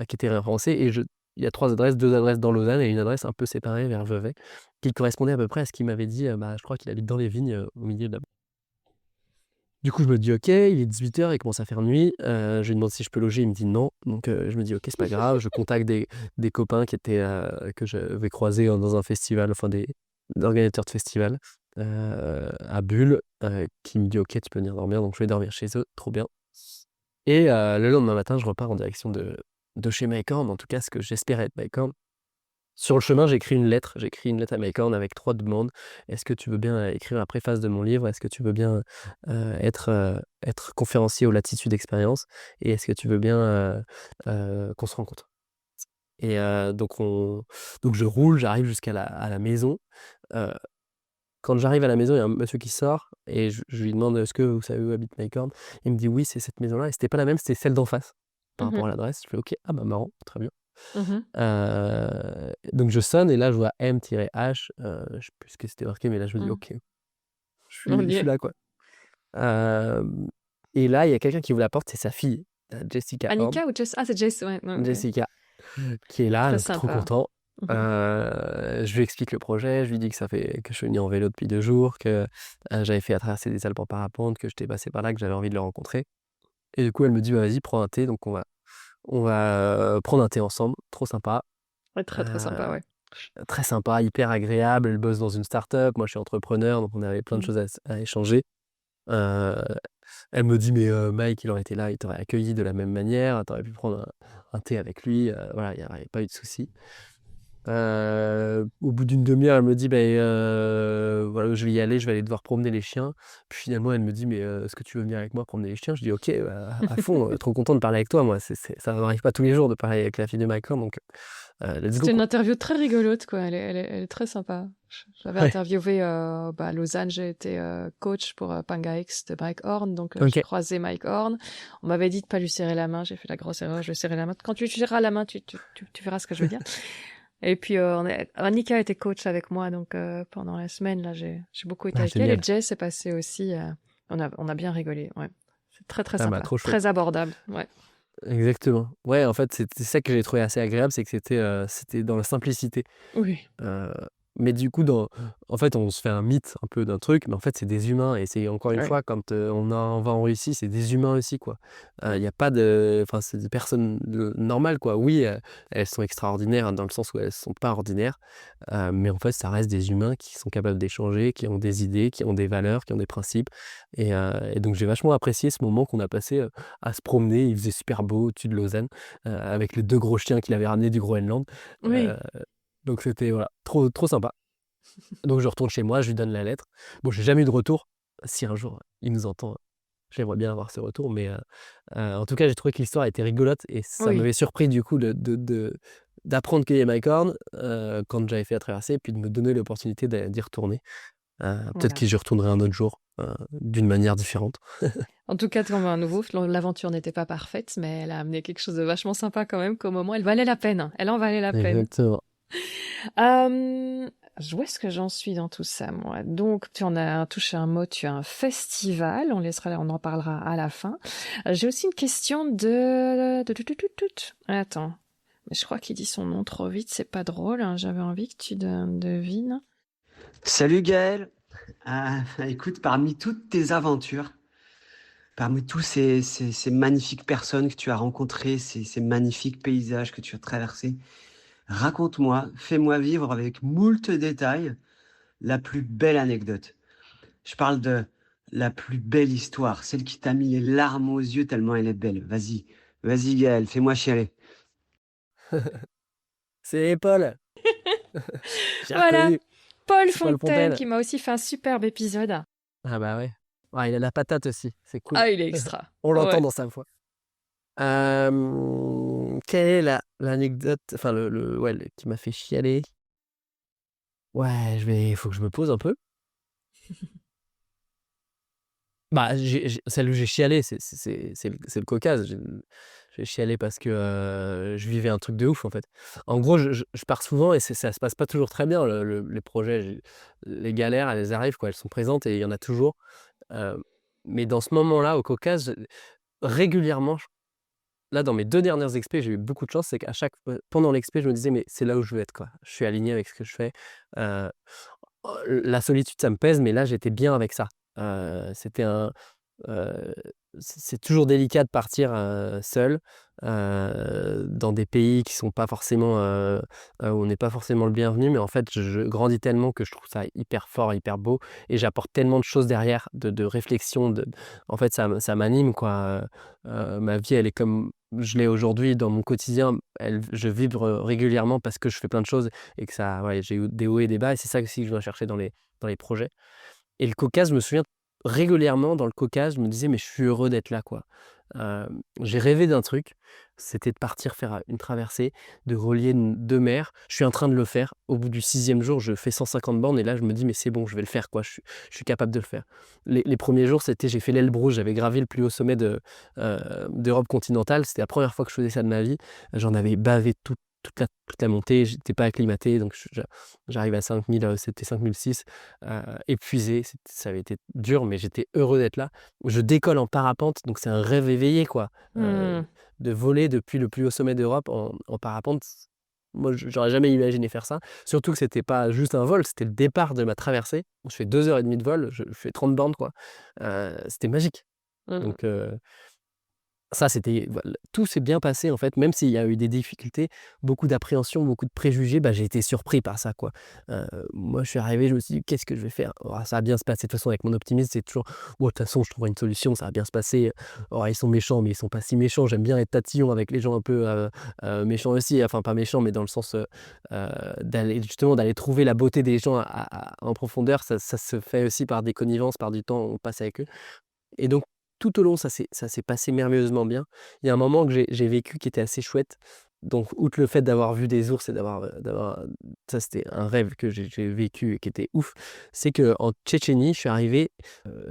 qui étaient référencées. Et il y a 3 adresses, 2 adresses dans Lausanne et une adresse un peu séparée vers Vevey, qui correspondait à peu près à ce qu'il m'avait dit. Bah, je crois qu'il habite dans les vignes, au milieu de la. Du coup, je me dis: «OK», il est 18h, il commence à faire nuit, je lui demande si je peux loger, il me dit: «Non», donc je me dis: «OK, c'est pas grave». Je contacte des copains que j'avais croisés, dans un festival, enfin des organisateurs de festival, à Bulle, qui me dit: «OK, tu peux venir dormir», donc je vais dormir chez eux, trop bien. Et le lendemain matin, je repars en direction de chez Mycorn, en tout cas ce que j'espérais être Mycorn. Sur le chemin, j'ai écrit une lettre à Mycorn avec 3 demandes. Est-ce que tu veux bien écrire la préface de mon livre? Est-ce que tu veux bien être conférencier aux Latitude Expérience? Et est-ce que tu veux bien qu'on se rencontre? Et donc je roule, j'arrive jusqu'à à la maison. Euh, Quand j'arrive à la maison, il y a un monsieur qui sort et je lui demande: «Est-ce que vous savez où habite Mycorn?» Il me dit: «Oui, c'est cette maison-là», et c'était pas la même, c'était celle d'en face par rapport Mhm. à l'adresse. Je fais: «OK, ah bah marrant, très bien». Mhm. Donc je sonne et là je vois M-H, je sais plus ce que c'était marqué, mais là je me dis: Mhm. «OK, On je y suis est. là, quoi». Et là, il y a quelqu'un qui ouvre la porte, c'est sa fille, Jessica Horn. Annika ou Jess? Ah, c'est Jess, ouais. Ok. Jessica, qui est là, Très donc trop sympa. content. Mhm. Je lui explique le projet, je lui dis que ça fait que je suis venu en vélo depuis 2 jours, que, j'avais fait la traversée des Alpes en parapente, que j'étais passé par là, que j'avais envie de le rencontrer. Et du coup, elle me dit: «Bah, vas-y, prends un thé», donc on va prendre un thé ensemble, trop sympa. Ouais, très très sympa, Heu ouais. Très sympa, hyper agréable. Elle bosse dans une start-up. Moi, je suis entrepreneur, donc on avait plein de Mhm. choses à échanger. Heu, Elle me dit: «Mais Mike, il aurait été là, il t'aurait accueilli de la même manière. Tu aurais pu prendre un thé avec lui». Voilà, il y avait pas eu de souci. Au bout d'une demi-heure, elle me dit: «Beh, voilà, je vais y aller, je vais aller devoir promener les chiens». Puis finalement, elle me dit: «Mais est-ce que tu veux venir avec moi promener les chiens?» Je dis: «OK, bah, à fond, trop content de parler avec toi, moi. Ça m'arrive pas tous les jours de parler avec la fille de Mike, donc let's go, C'était une quoi». interview très rigolote, quoi. Elle est très sympa. J'avais Ouais, interviewé à Lausanne, j'ai été coach pour Panga X de Mike Horn, donc j'ai OK. croisé Mike Horn. On m'avait dit de pas lui serrer la main, j'ai fait la grosse erreur, je lui ai serré la main. Quand tu serras la main, tu verras ce que je veux dire. Et puis Annika était coach avec moi, donc pendant la semaine, là, j'ai beaucoup été Ah, avec elle. Et génial. Jess est passé aussi. On a bien rigolé, ouais. C'est très très Ah bah, sympa, trop chouette. très abordable, ouais. Exactement. Ouais, en fait, c'est ça que j'ai trouvé assez agréable, c'est que c'était dans la simplicité. Oui, Heu, mais du coup, en fait, on se fait un mythe un peu d'un truc, mais en fait, c'est des humains, et c'est encore une ouais. fois, quand, on va en Russie, c'est des humains aussi, quoi. Il Mm. y a pas de enfin, c'est des personnes, normales, quoi. Oui, elles sont extraordinaires dans le sens où elles sont pas ordinaires, mais en fait, ça reste des humains qui sont capables d'échanger, qui ont des idées, qui ont des valeurs, qui ont des principes. Et donc j'ai vachement apprécié ce moment qu'on a passé, à se promener. Il faisait super beau au-dessus de Lausanne, avec les 2 gros chiens qu'il avait ramenés du Groenland. Oui. Heu donc c'était, voilà, trop trop sympa. Donc je retourne chez moi, je lui donne la lettre. Bon, j'ai jamais eu de retour. Si un jour il nous entend, j'aimerais bien avoir ce retour, mais en tout cas, j'ai trouvé que l'histoire était rigolote et ça Oui, m'avait surpris du coup d'apprendre qu'il y avait Mike Horn, quand j'avais fait la traversée, puis de me donner l'opportunité d'y retourner. Peut-être voilà. que j'y retournerai un autre jour, d'une manière différente. En tout cas, comme à nouveau, l'aventure n'était pas parfaite, mais elle a amené quelque chose de vachement sympa quand même, qu'au moment, elle valait la peine. Elle en valait la peine. Exactement. Euh, Où est-ce que j'en suis dans tout ça, moi? Donc, tu en as touché un mot, tu as un festival, on en parlera à la fin. J'ai aussi une question Attends, mais je crois qu'il dit son nom trop vite, c'est pas drôle, hein. J'avais envie que tu devines. Salut Gaël. Écoute, parmi toutes tes aventures, parmi tous ces magnifiques personnes que tu as rencontrées, ces magnifiques paysages que tu as traversés, raconte-moi, fais-moi vivre avec moult détails la plus belle anecdote. Je parle de la plus belle histoire, celle qui t'a mis les larmes aux yeux tellement elle est belle. Vas-y, Vas-y Gaël, fais-moi chialer. C'est Paul. J'ai Voilà, reconnu. Paul C'est Paul Fontaine Fontaine. qui m'a aussi fait un superbe épisode. Ah bah ouais. Ouais, il a la patate aussi. C'est cool. Ah, il est extra. On l'entend Ouais. dans sa voix. Quelle est l'anecdote, enfin qui m'a fait chialer? Ouais, il faut que je me pose un peu. Bah, celle où j'ai chialé, c'est le Caucase. J'ai chialé parce que je vivais un truc de ouf en fait. En gros, je pars souvent et ça se passe pas toujours très bien, les projets. Les galères, elles arrivent, quoi. Elles sont présentes et il y en a toujours. Euh, mais dans ce moment-là, au Caucase, régulièrement, là, dans mes 2 dernières expés, j'ai eu beaucoup de chance. C'est qu'à chaque fois, pendant l'expé, je me disais, mais c'est là où je veux être, quoi. Je suis aligné avec ce que je fais. Euh, la solitude, ça me pèse, mais là, j'étais bien avec ça. C'était un, Heu, c'est toujours délicat de partir, seul, dans des pays qui sont pas forcément, où on n'est pas forcément le bienvenu, mais en fait, je grandis tellement que je trouve ça hyper fort, hyper beau et j'apporte tellement de choses derrière, de réflexion, en fait, ça m'anime, quoi, ma vie, elle est comme je l'ai aujourd'hui dans mon quotidien, je vibre régulièrement parce que je fais plein de choses et que ça ouais, j'ai eu des hauts et des bas et c'est ça aussi que je dois chercher dans les projets. Et le Caucase, je me souviens régulièrement dans le Caucase, je me disais: «Mais je suis heureux d'être là, quoi». J'ai rêvé d'un truc, c'était de partir faire, une traversée, de relier 2 mers. Je suis en train de le faire. Au bout du 6e jour, je fais 150 bornes et là, je me dis: «Mais c'est bon, je vais le faire, quoi. Je suis capable de le faire». Les premiers jours, j'ai fait l'Elbrus, j'avais gravi le plus haut sommet d'Europe continentale. C'était la première fois que je faisais ça de ma vie. J'en avais bavé toute la montée, j'étais pas acclimaté, donc j'arrive à 5000, c'était 5006, épuisé, ça avait été dur, mais j'étais heureux d'être là. Je décolle en parapente, donc c'est un rêve éveillé, quoi, Hmm. de voler depuis le plus haut sommet d'Europe en parapente. Moi, j'aurais jamais imaginé faire ça, surtout que c'était pas juste un vol, c'était le départ de ma traversée. Je fais 2 heures et demie de vol, je fais 30 bornes, quoi. C'était magique, Hmm. donc ça, c'était voilà, tout s'est bien passé, en fait, même s'il y a eu des difficultés, beaucoup d'appréhension, beaucoup de préjugés, bah, j'ai été surpris par ça, quoi. Moi, je suis arrivé, je me suis dit: «Qu'est-ce que je vais faire? Oh, ça va bien se passer». De toute façon, avec mon optimisme, c'est toujours: «Oh, de toute façon, je trouverai une solution, ça va bien se passer. Oh, ils sont méchants, mais ils sont pas si méchants». J'aime bien être tatillon avec les gens un peu, méchants aussi, enfin, pas méchants, mais dans le sens, d'aller trouver la beauté des gens en profondeur. Ça se fait aussi par des connivences, par du temps on passe avec eux. Et donc tout au long, ça s'est passé merveilleusement bien. Il y a un moment que j'ai vécu qui était assez chouette. Donc outre le fait d'avoir vu des ours et d'avoir ça c'était un rêve que j'ai vécu et qui était ouf. C'est qu'en Tchétchénie, je suis arrivé,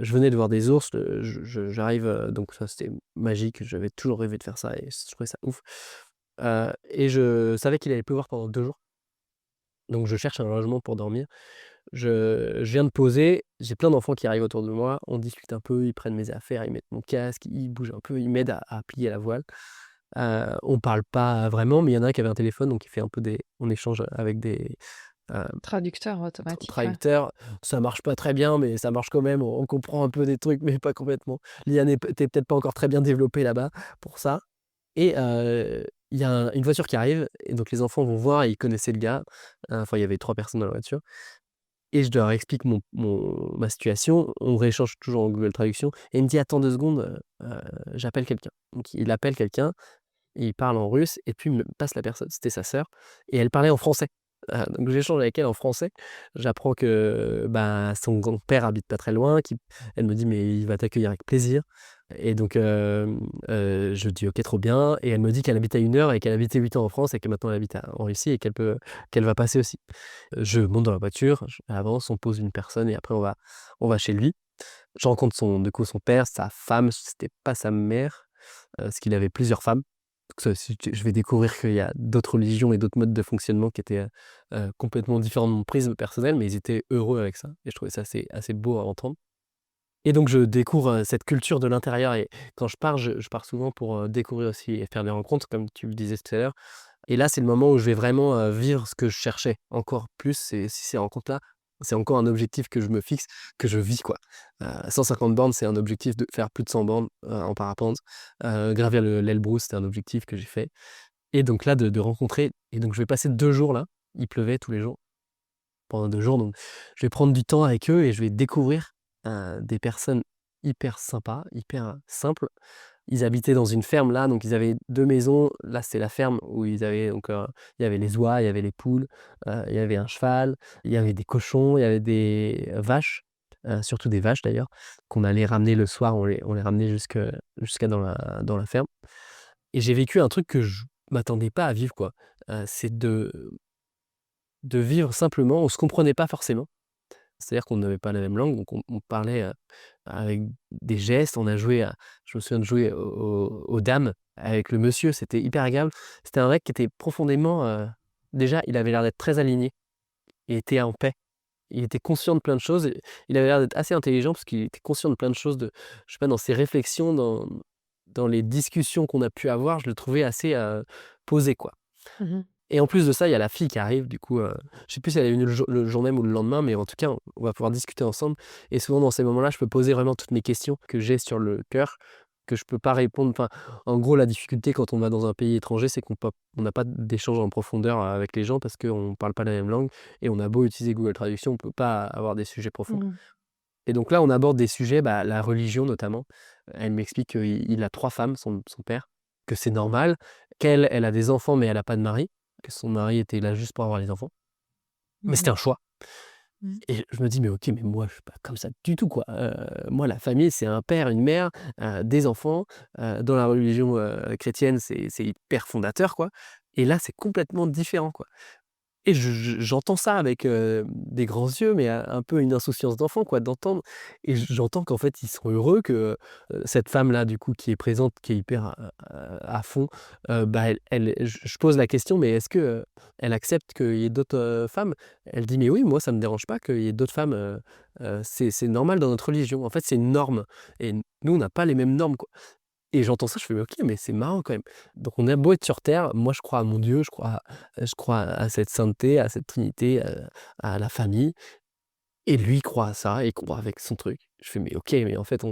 je venais de voir des ours, j'arrive, donc ça c'était magique, j'avais toujours rêvé de faire ça et je trouvais ça ouf. Et je savais qu'il allait pleuvoir pendant 2 jours, donc je cherche un logement pour dormir. Je viens de poser, j'ai plein d'enfants qui arrivent autour de moi, on discute un peu, ils prennent mes affaires, ils mettent mon casque, ils bougent un peu, ils m'aident à plier la voile. On parle pas vraiment, mais il y en a un qui avait un téléphone, donc il fait un peu on échange avec des, heu, Traducteur automatique, ouais. traducteurs. Ça marche pas très bien, mais ça marche quand même, on comprend un peu des trucs, mais pas complètement. L'IA était peut-être pas encore très bien développée là-bas pour ça et il y a une voiture qui arrive et donc les enfants vont voir et ils connaissaient le gars. Enfin, il y avait 3 personnes dans la voiture. Et je leur explique ma situation, on rééchange toujours en Google Traduction et il me dit: «Attends 2 secondes, j'appelle quelqu'un». Donc il appelle quelqu'un, il parle en russe et puis il me passe la personne, c'était sa sœur et elle parlait en français. Donc j'échange avec elle en français. J'apprends que, bah, son grand-père habite pas très loin, elle me dit: «Mais il va t'accueillir avec plaisir» et donc je dis: «OK, trop bien» et elle me dit qu'elle habite à 1 heure et qu'elle habitait 8 ans en France et que maintenant elle habite en Russie et qu'elle va passer aussi. Je monte dans la voiture, j'avance, on pose une personne et après on va chez lui. Je rencontre son père, sa femme, c'était pas sa mère, parce qu'il avait plusieurs femmes. Donc ça aussi, je vais découvrir qu'il y a d'autres religions et d'autres modes de fonctionnement qui étaient, complètement différents de mon prisme personnel, mais ils étaient heureux avec ça et je trouvais ça assez beau à entendre et donc je découvre, cette culture de l'intérieur et quand je pars souvent pour, découvrir aussi et faire des rencontres comme tu le disais tout à l'heure et là, c'est le moment où je vais vraiment, vivre ce que je cherchais encore plus, c'est ces rencontres-là. C'est encore un objectif que je me fixe, que je vis, quoi. 150 bornes, c'est un objectif de faire plus de 100 bornes, en parapente. Gravir l'Elbrus, c'était un objectif que j'ai fait et donc là, de rencontrer et donc je vais passer 2 jours là. Il pleuvait tous les jours pendant 2 jours, donc je vais prendre du temps avec eux et je vais découvrir, des personnes hyper sympas, hyper simples, Ils habitaient dans une ferme là, donc ils avaient 2 maisons. Là, c'était la ferme où ils avaient donc, il y avait les oies, il y avait les poules, il y avait un cheval, il y avait des cochons, il y avait des vaches, surtout des vaches d'ailleurs, qu'on allait ramener le soir, on les ramenait jusqu'à dans la ferme et j'ai vécu un truc que je m'attendais pas à vivre quoi, c'est de vivre simplement. On se comprenait pas forcément. C'est-à-dire qu'on n'avait pas la même langue, donc on parlait, avec des gestes. Je me souviens de jouer aux dames avec le monsieur, c'était hyper agréable. C'était un mec qui était profondément, déjà, il avait l'air d'être très aligné. Il était en paix. Il était conscient de plein de choses et il avait l'air d'être assez intelligent parce qu'il était conscient de plein de choses, je sais pas, dans ses réflexions, dans les discussions qu'on a pu avoir, je le trouvais assez, posé, quoi. Mmh. Et en plus de ça, il y a la fille qui arrive, du coup, je sais plus si elle est venue le jour même ou le lendemain, mais en tout cas, on va pouvoir discuter ensemble. Et souvent, dans ces moments-là, je peux poser vraiment toutes mes questions que j'ai sur le cœur, que je peux pas répondre. Enfin, en gros, la difficulté quand on va dans un pays étranger, c'est on n'a pas d'échange en profondeur avec les gens parce qu'on parle pas la même langue. Et on a beau utiliser Google Traduction, on peut pas avoir des sujets profonds. Mmh. Et donc là, on aborde des sujets, bah, la religion notamment. Elle m'explique qu'il a 3 femmes, son père, que c'est normal, qu'elle, elle a des enfants, mais elle a pas de mari, que son mari était là juste pour avoir les enfants. Mais c'était Mmh. un choix. Mmh. Et je me dis: «Mais OK, mais moi, je suis pas comme ça du tout, quoi». Moi, la famille, c'est un père, une mère, des enfants. Dans la religion, chrétienne, c'est hyper fondateur, quoi. Et là, c'est complètement différent, quoi. Et j'entends ça avec, des grands yeux, mais un peu une insouciance d'enfant quoi, d'entendre et j'entends qu'en fait, ils sont heureux que, cette femme-là, du coup, qui est présente, qui est hyper à fond, bah, je pose la question: «Mais est-ce que, elle accepte qu'il y ait d'autres, femmes?» Elle dit: «Mais oui, moi, ça me dérange pas qu'il y ait d'autres femmes, c'est normal dans notre religion. En fait, c'est une norme et nous, on n'a pas les mêmes normes, quoi». Et j'entends ça, je fais: «Mais OK, mais c'est marrant quand même». Donc on a beau être sur terre, moi je crois à mon Dieu, je crois à cette sainteté, à cette trinité, à la famille et lui il croit à ça et il croit avec son truc. Je fais: «Mais OK, mais en fait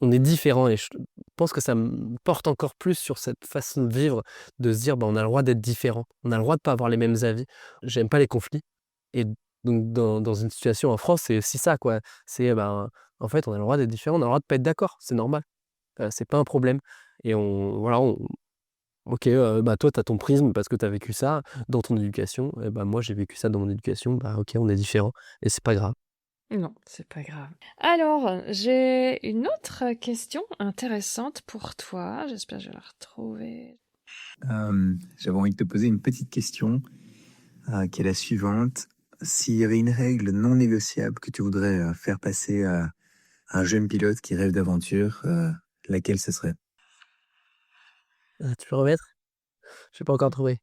on est différents» et je pense que ça me porte encore plus sur cette façon de vivre, de se dire: «Bah, on a le droit d'être différent, on a le droit de pas avoir les mêmes avis». J'aime pas les conflits et donc dans une situation en France, c'est aussi ça quoi. C'est, ben, en fait on a le droit d'être différent, on a le droit de pas être d'accord, c'est normal. C'est pas un problème et OK, bah, toi, tu as ton prisme parce que tu as vécu ça dans ton éducation et bah, moi, j'ai vécu ça dans mon éducation. Bah, OK, on est différents et c'est pas grave. Non, c'est pas grave. Alors, j'ai une autre question intéressante pour toi. J'espère que je vais la retrouver. J'avais envie de te poser une petite question qui est la suivante. S'il y avait une règle non négociable que tu voudrais faire passer à un jeune pilote qui rêve d'aventure, laquelle ce serait? Tu peux remettre? J'ai pas encore trouvé.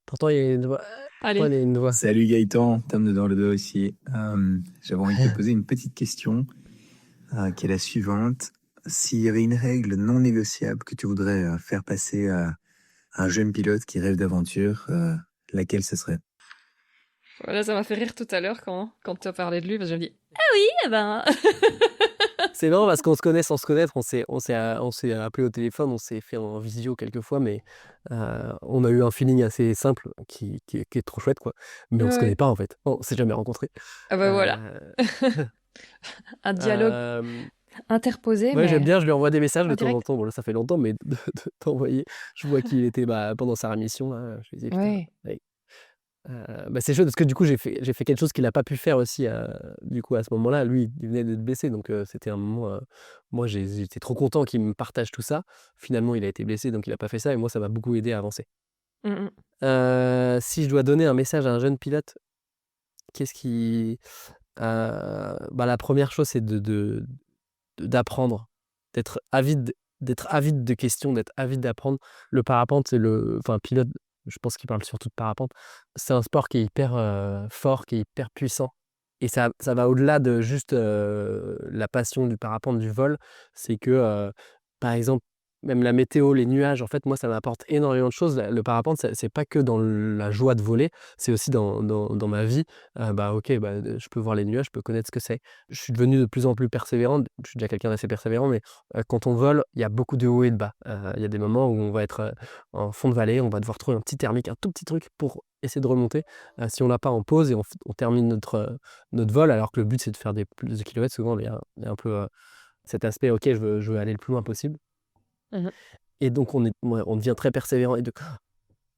Pourtant, il y a une voix. Pourtant, Allez. il y a une voix. Salut Gaëtan, Tom de dans le dos ici. J'avais envie de te poser une petite question qui est la suivante. S'il y avait une règle non négociable que tu voudrais faire passer à un jeune pilote qui rêve d'aventure, laquelle ce serait? Voilà, ça m'a fait rire tout à l'heure quand tu as parlé de lui, parce que je me dis, ah oui, eh ben. C'est marrant parce qu'on se connaît sans se connaître. On s'est appelé au téléphone, on s'est fait en visio quelques fois, mais on a eu un feeling assez simple qui est trop chouette, quoi. Mais on se connaît Ouais. pas, en fait. On s'est jamais rencontrés. Ah bah voilà, Heu, un dialogue hem interposé, Ouais, j'aime mais bien, je lui envoie des messages en de temps en direct. temps. Bon, là, ça fait longtemps, mais d'envoyer. Je vois qu'il était, bah, pendant sa rémission, là, je me disais: «Putain, Ouais. ouais». Bah, c'est chouette parce que du coup, j'ai fait quelque chose qu'il a pas pu faire aussi, du coup, à ce moment-là. Lui, il venait d'être blessé, donc c'était un moment, moi, j'étais trop content qu'il me partage tout ça. Finalement, il a été blessé, donc il a pas fait ça et moi, ça m'a beaucoup aidé à avancer. Mm, Si je dois donner un message à un jeune pilote, qu'est-ce qui bah, la première chose, c'est d'apprendre, d'être avide d'être avide de questions, d'être avide d'apprendre. Le parapente, pilote, je pense qu'il parle surtout de parapente. C'est un sport qui est hyper, fort, qui est hyper puissant et ça va au-delà de juste, la passion du parapente, du vol. C'est que, par exemple, même la météo, les nuages, en fait, moi, ça m'apporte énormément de choses. Le parapente, c'est pas que dans la joie de voler, c'est aussi dans ma vie. Bah, OK, bah, je peux voir les nuages, je peux connaître ce que c'est. Je suis devenu de plus en plus persévérant. Je suis déjà quelqu'un d'assez persévérant, mais quand on vole, il y a beaucoup de hauts et de bas. Il y a des moments où on va être, en fond de vallée, on va devoir trouver un petit thermique, un tout petit truc pour essayer de remonter. Si on l'a pas, on pose et on termine notre vol, alors que le but, c'est de faire des plus de kilomètres. Souvent, il y a un peu, cet aspect: «OK, je veux aller le plus loin possible». Mmh. Et donc on devient très persévérant et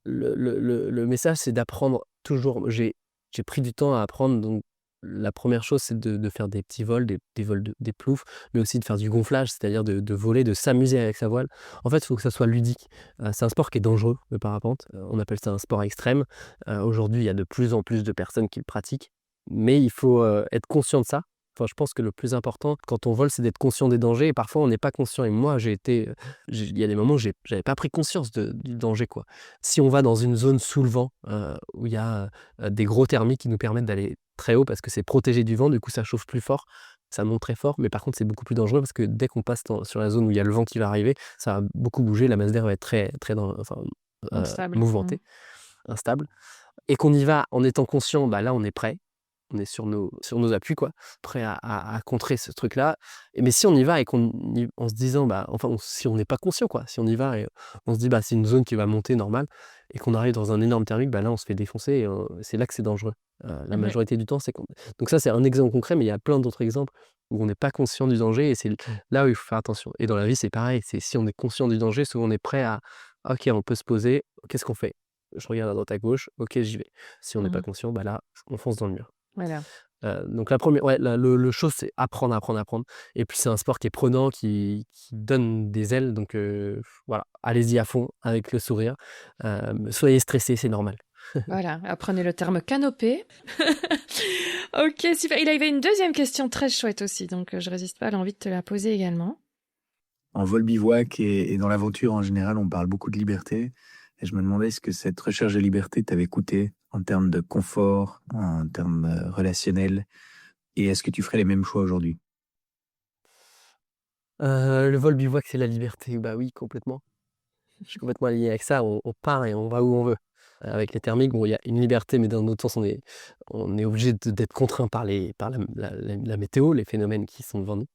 le message, c'est d'apprendre toujours. J'ai pris du temps à apprendre, donc la première chose, c'est de faire des petits vols, des vols des ploufs, mais aussi de faire du gonflage, c'est-à-dire de voler, de s'amuser avec sa voile. En fait, il faut que ça soit ludique. C'est un sport qui est dangereux, le parapente. On appelle ça un sport extrême. Aujourd'hui, il y a de plus en plus de personnes qui le pratiquent, mais il faut, être conscient de ça. Enfin, je pense que le plus important quand on vole, c'est d'être conscient des dangers et parfois on n'est pas conscient et moi, il y a des moments où j'avais pas pris conscience du danger, quoi. Si on va dans une zone sous le vent, où il y a, des gros thermiques qui nous permettent d'aller très haut parce que c'est protégé du vent, du coup ça chauffe plus fort, ça monte très fort, mais par contre c'est beaucoup plus dangereux parce que dès qu'on passe sur la zone où il y a le vent qui va arriver, ça va beaucoup bouger, la masse d'air va être très très Instable. Mmh. mouvementée, instable et qu'on y va en étant conscient, bah, là on est prêt. On est sur nos appuis, quoi, prêt à contrer ce truc-là. Mais si on y va et en se disant, bah, enfin, si on n'est pas conscient, quoi, si on y va et on se dit, bah, c'est une zone qui va monter normal et qu'on arrive dans un énorme thermique, bah, là, on se fait défoncer et c'est là que c'est dangereux. La Mmh. majorité du temps, donc ça, c'est un exemple concret, mais il y a plein d'autres exemples où on n'est pas conscient du danger et c'est là où il faut faire attention. Et dans la vie, c'est pareil. C'est si on est conscient du danger, souvent on est prêt à: «OK, on peut se poser. Qu'est-ce qu'on fait? Je regarde à droite, à gauche. OK, j'y vais». Si on n'est pas Mmh. conscient, bah, là, on fonce dans le mur. Voilà. Donc la première, ouais, le chose, c'est apprendre, apprendre, apprendre et puis c'est un sport qui est prenant, qui donne des ailes donc voilà, allez-y à fond avec le sourire. Soyez stressés, c'est normal. Voilà, apprenez le terme canopée. OK, super. Il avait une deuxième question très chouette aussi, donc je résiste pas à l'envie de te la poser également. En vol bivouac et dans l'aventure en général, on parle beaucoup de liberté. Et je me demandais ce que cette recherche de liberté t'avait coûté en termes de confort, en termes relationnels, et est-ce que tu ferais les mêmes choix aujourd'hui? Le vol bivouac, c'est la liberté, bah oui, complètement. Je suis complètement aligné avec ça, on part et on va où on veut. Avec les thermiques, bon, il y a une liberté, mais d'un autre sens, on est obligé d'être contraint par la météo, les phénomènes qui sont devant nous.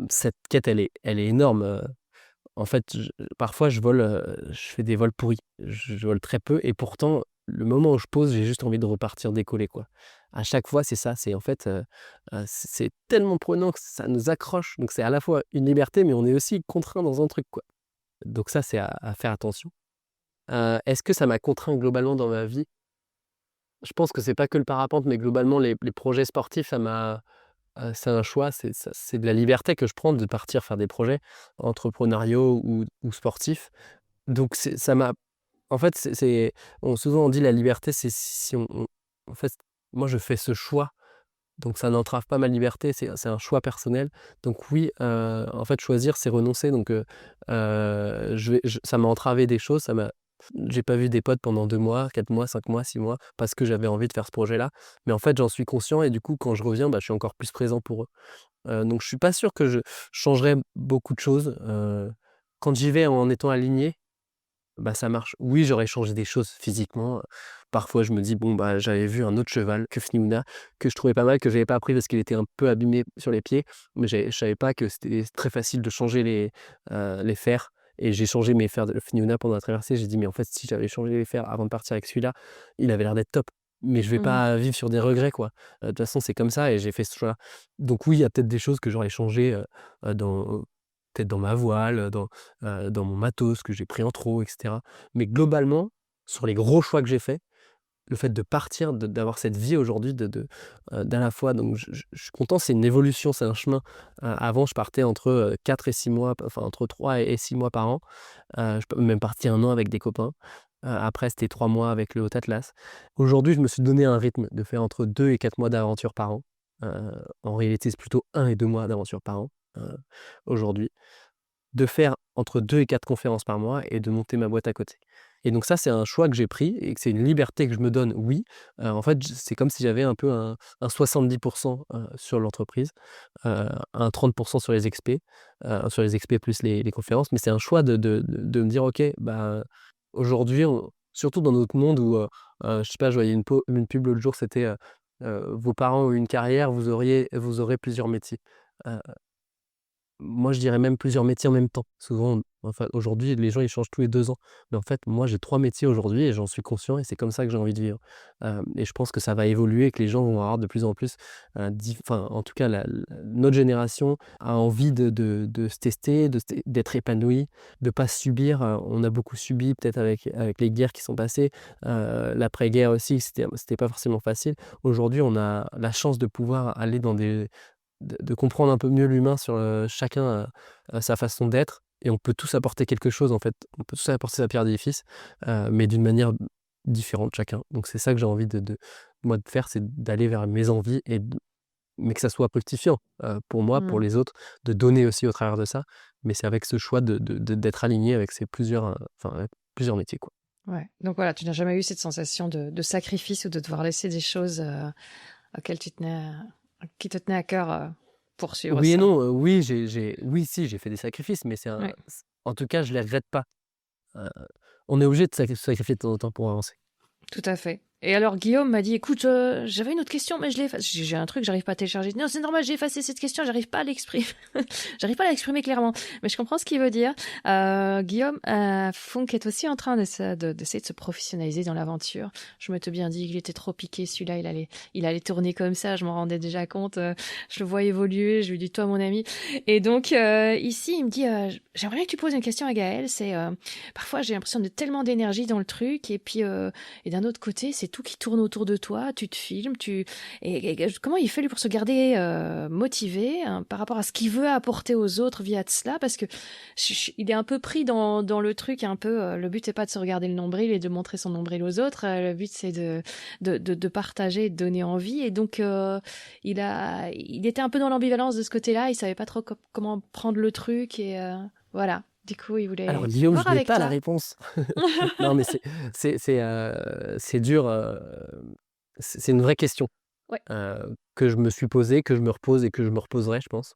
Cette quête, elle est énorme. En fait, parfois je fais des vols pourris. Je vole très peu et pourtant, le moment où je pose, j'ai juste envie de repartir décoller, quoi. À chaque fois, c'est ça, c'est en fait, c'est tellement prenant que ça nous accroche. Donc c'est à la fois une liberté, mais on est aussi contraint dans un truc, quoi. Donc ça, c'est à faire attention. Est-ce que ça m'a contraint globalement dans ma vie? Je pense que c'est pas que le parapente, mais globalement les projets sportifs, c'est un choix, c'est de la liberté que je prends de partir faire des projets entrepreneuriaux ou sportifs. Donc ça m'a en fait, souvent on dit la liberté, c'est si en fait, moi je fais ce choix, donc ça n'entrave pas ma liberté, c'est un choix personnel. Donc oui, en fait choisir, c'est renoncer, donc ça m'a entravé des choses, j'ai pas vu des potes pendant 2 mois, 4 mois, 5 mois, 6 mois, parce que j'avais envie de faire ce projet-là. Mais en fait, j'en suis conscient et du coup, quand je reviens, bah, je suis encore plus présent pour eux. Donc je suis pas sûr que je changerais beaucoup de choses. Quand j'y vais en étant aligné, bah, ça marche. Oui, j'aurais changé des choses physiquement. Parfois, je me dis: «Bon, bah, j'avais vu un autre cheval que Fniouna, que je trouvais pas mal, que j'avais pas appris parce qu'il était un peu abîmé sur les pieds». Mais je savais pas que c'était très facile de changer les fers et j'ai changé mes fers de Fniouna pendant la traversée. J'ai dit: «Mais en fait, si j'avais changé les fers avant de partir avec celui-là, il avait l'air d'être top». Mais je vais Mmh. pas vivre sur des regrets, quoi. De toute façon, c'est comme ça et j'ai fait ce choix-là. Donc oui, il y a peut-être des choses que j'aurais changées, dans peut-être dans ma voile, dans mon matos que j'ai pris en trop et cetera. Mais globalement, sur les gros choix que j'ai faits, le fait de partir, d'avoir cette vie aujourd'hui d'à la fois donc je suis content, c'est une évolution, c'est un chemin. Avant je partais entre, 4 et 6 mois, enfin entre 3 et 6 mois par an. Je peux même partir 1 an avec des copains. Après c'était 3 mois avec le Haut Atlas. Aujourd'hui, je me suis donné un rythme de faire entre 2 et 4 mois d'aventure par an. En réalité, c'est plutôt 1 et 2 mois d'aventure par an, aujourd'hui. De faire entre 2 et 4 conférences par mois et de monter ma boîte à côté. Et donc ça, c'est un choix que j'ai pris et que c'est une liberté que je me donne, oui. En fait, c'est comme si j'avais un peu un 70 sur l'entreprise, un 30 sur les expés plus les conférences. Mais c'est un choix de me dire: «OK, bah, aujourd'hui, surtout dans notre monde où, je sais pas, je voyais une pub l'autre jour, c'était, «Vos parents ont eu une carrière, vous aurez plusieurs métiers». Heu moi, je dirais même plusieurs métiers en même temps. Souvent, enfin, aujourd'hui, les gens, ils changent tous les 2 ans. Mais en fait, moi, j'ai 3 métiers aujourd'hui et j'en suis conscient et c'est comme ça que j'ai envie de vivre. Et je pense que ça va évoluer et que les gens vont avoir de plus en plus, enfin, en tout cas, notre génération a envie de se tester, d'être épanoui, de pas subir. On a beaucoup subi peut-être avec les guerres qui sont passées. L'après-guerre aussi, c'était pas forcément facile. Aujourd'hui, on a la chance de pouvoir aller dans de comprendre un peu mieux l'humain sur, chacun, sa façon d'être et on peut tous apporter quelque chose en fait. On peut tous apporter sa pierre d'édifice, mais d'une manière différente chacun. Donc c'est ça que j'ai envie de moi de faire, c'est d'aller vers mes envies mais que ça soit fructifiant, pour moi, pour Mmh. les autres, de donner aussi au travers de ça. Mais c'est avec ce choix d'être aligné avec ces plusieurs, enfin, avec plusieurs métiers, quoi. Ouais. Donc voilà, tu n'as jamais eu cette sensation de sacrifice ou de devoir laisser des choses auxquelles qui te tenaient à cœur poursuivre Oui et ça. non, oui, oui, si, j'ai fait des sacrifices, mais Ouais. en tout cas, je les regrette pas. Heu, on est obligé de se sacrifier de temps en temps pour avancer. Tout à fait. Et alors Guillaume m'a dit, écoute, j'avais une autre question, mais je l'ai effacée. J'ai un truc, j'arrive pas à télécharger. Non, c'est normal, j'ai effacé cette question, j'arrive pas à l'exprimer. J'arrive pas à l'exprimer clairement. Mais je comprends ce qu'il veut dire. Guillaume, Funk est aussi en train d'essayer de se professionnaliser dans l'aventure. Je m'étais bien dit qu'il était trop piqué, celui-là, il allait tourner comme ça, je m'en rendais déjà compte. Je le vois évoluer, je lui dis, toi, mon ami. Et donc, ici, il me dit, j'aimerais bien que tu poses une question à Gaël. Parfois, j'ai l'impression de tellement d'énergie dans le truc, et puis, et d'un autre côté, c'est tout qui tourne autour de toi, tu te filmes, comment il fait lui pour se garder motivé hein, par rapport à ce qu'il veut apporter aux autres via de cela, parce que il est un peu pris dans le truc, un peu, le but c'est pas de se regarder le nombril et de montrer son nombril aux autres, le but c'est de partager et de donner envie, et donc il était un peu dans l'ambivalence de ce côté-là, il savait pas trop comment prendre le truc, et voilà. Du coup, il Alors voulait Guillaume, voir je n'ai avec pas la toi. réponse. Non, mais c'est dur, c'est une vraie question, Ouais, que je me suis posée, que je me repose et que je me reposerai, je pense.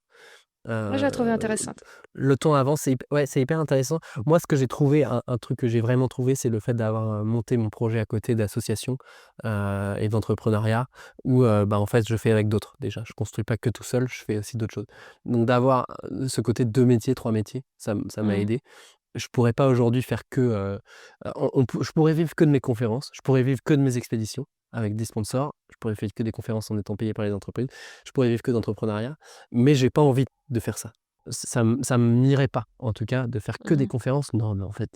moi je la trouvais Heu, intéressante. le temps avance, c'est hyper intéressant. Moi, ce que j'ai trouvé, un truc que j'ai vraiment trouvé, c'est le fait d'avoir, monté mon projet à côté d'association, et d'entrepreneuriat où, bah, en fait, je fais avec d'autres déjà. Je construis pas que tout seul, je fais aussi d'autres choses. Donc d'avoir, ce côté 2 métiers, 3 métiers, ça m'a Mmh. aidé. Je pourrais pas aujourd'hui faire que, je pourrais vivre que de mes conférences, je pourrais vivre que de mes expéditions avec des sponsors, je pourrais faire que des conférences en étant payé par les entreprises, je pourrais vivre que d'entrepreneuriat, mais j'ai pas envie de faire ça. Ça m'irait pas, en tout cas, de faire que des Mmh. conférences. Non, mais en fait,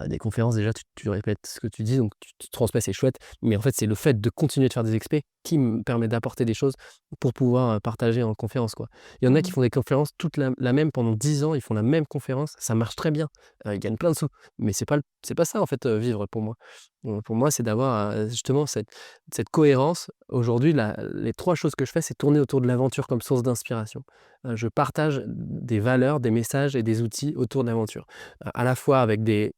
des conférences déjà tu répètes ce que tu dis, donc tu transmets, c'est chouette, mais en fait, c'est le fait de continuer de faire des expés qui me permet d'apporter des choses pour pouvoir, partager en conférence, quoi. Il y en a qui Mmh. font des conférences toute la même pendant 10 ans, ils font la même conférence, ça marche très bien, ils gagnent plein de sous, mais c'est pas ça, en fait, vivre pour moi. Pour moi, c'est d'avoir, justement cette cohérence. Aujourd'hui, les 3 choses que je fais, c'est tourner autour de l'aventure comme source d'inspiration. Je partage des valeurs, des messages et des outils autour de l'aventure, à la fois avec des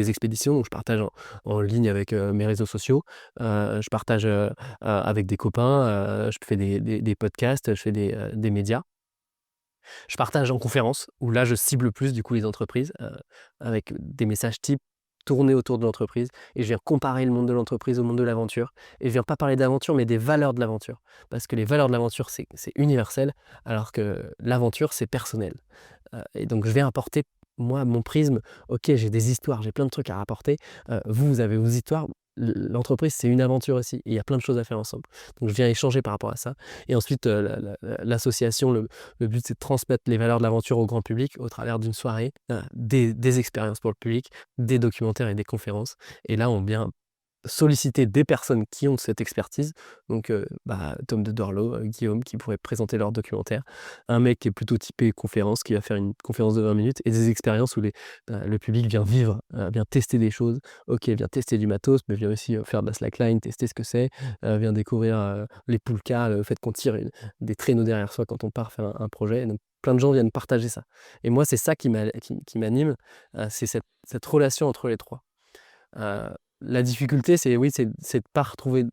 expéditions, donc je partage en ligne avec, mes réseaux sociaux. Je partage, avec des copains, je fais des podcasts, je fais des médias. Je partage en conférence où là, je cible plus du coup les entreprises, avec des messages types tournés autour de l'entreprise et je viens comparer le monde de l'entreprise au monde de l'aventure et je viens pas parler d'aventure, mais des valeurs de l'aventure. Parce que les valeurs de l'aventure, c'est universel, alors que l'aventure, c'est personnel. Et donc je vais apporter, moi, mon prisme. OK, j'ai des histoires, j'ai plein de trucs à rapporter. Vous avez vos histoires. L'entreprise, c'est une aventure aussi et il y a plein de choses à faire ensemble. Donc je viens échanger par rapport à ça et ensuite, l'association, le but, c'est de transmettre les valeurs de l'aventure au grand public au travers d'une soirée, des expériences pour le public, des documentaires et des conférences et là, on vient solliciter des personnes qui ont cette expertise, donc bah, Tom de Dorlo, Guillaume qui pourraient présenter leur documentaire, un mec qui est plutôt typé conférence, qui va faire une conférence de 20 minutes et des expériences où le public vient vivre, vient tester des choses. OK, vient tester du matos, mais vient aussi, faire de la slackline, tester ce que c'est, vient découvrir, les poulkas, le fait qu'on tire des traîneaux derrière soi quand on part faire un projet, donc plein de gens viennent partager ça et moi, c'est ça qui m'anime, c'est cette relation entre les 3. Heu, la difficulté, c'est oui, c'est de pas retomber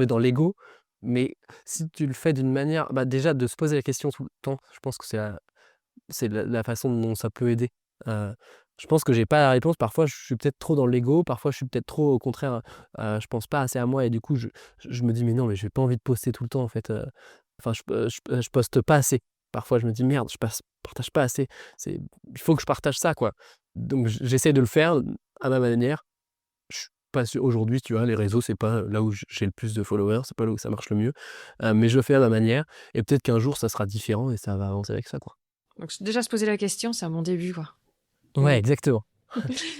dans l'ego, mais si tu le fais d'une manière, bah, déjà de se poser la question tout le temps, je pense que c'est la façon dont ça peut aider. Heu, je pense que j'ai pas la réponse, parfois je suis peut-être trop dans l'ego, parfois je suis peut-être trop au contraire, je pense pas assez à moi et du coup je me dis: «Mais non, mais j'ai pas envie de poster tout le temps en fait, enfin je poste pas assez». parfois je me dis: «Merde, je partage pas assez, il faut que je partage ça, quoi». Donc j'essaie de le faire à ma manière. Je suis pas sûr aujourd'hui, tu vois, les réseaux, c'est pas là où j'ai le plus de followers, c'est pas là où ça marche le mieux, mais je le fais à ma manière et peut-être qu'un jour ça sera différent et ça va avancer avec ça, quoi. Donc déjà se poser la question, c'est un bon début, quoi. Ouais, Mm. exactement.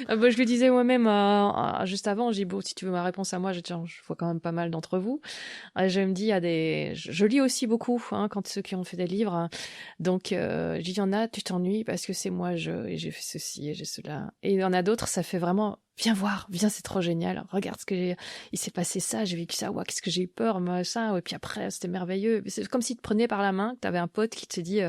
Bah, je lui disais moi-même juste avant, j'ai dit, bon, si tu veux ma réponse à moi, tiens, je vois quand même pas mal d'entre vous. Je me dis, il y a je lis aussi beaucoup hein, quand ceux qui ont fait des livres. Hein. Donc, je dis, il y en a, tu t'ennuies parce que c'est moi, et j'ai fait ceci et j'ai cela. Et il y en a d'autres, ça fait vraiment, viens voir, viens, c'est trop génial. Regarde il s'est passé ça, j'ai vécu ça, ouais, qu'est-ce que j'ai eu peur, moi, ça. Et puis après, c'était merveilleux. C'est comme si tu te prenais par la main, que tu avais un pote qui te dit,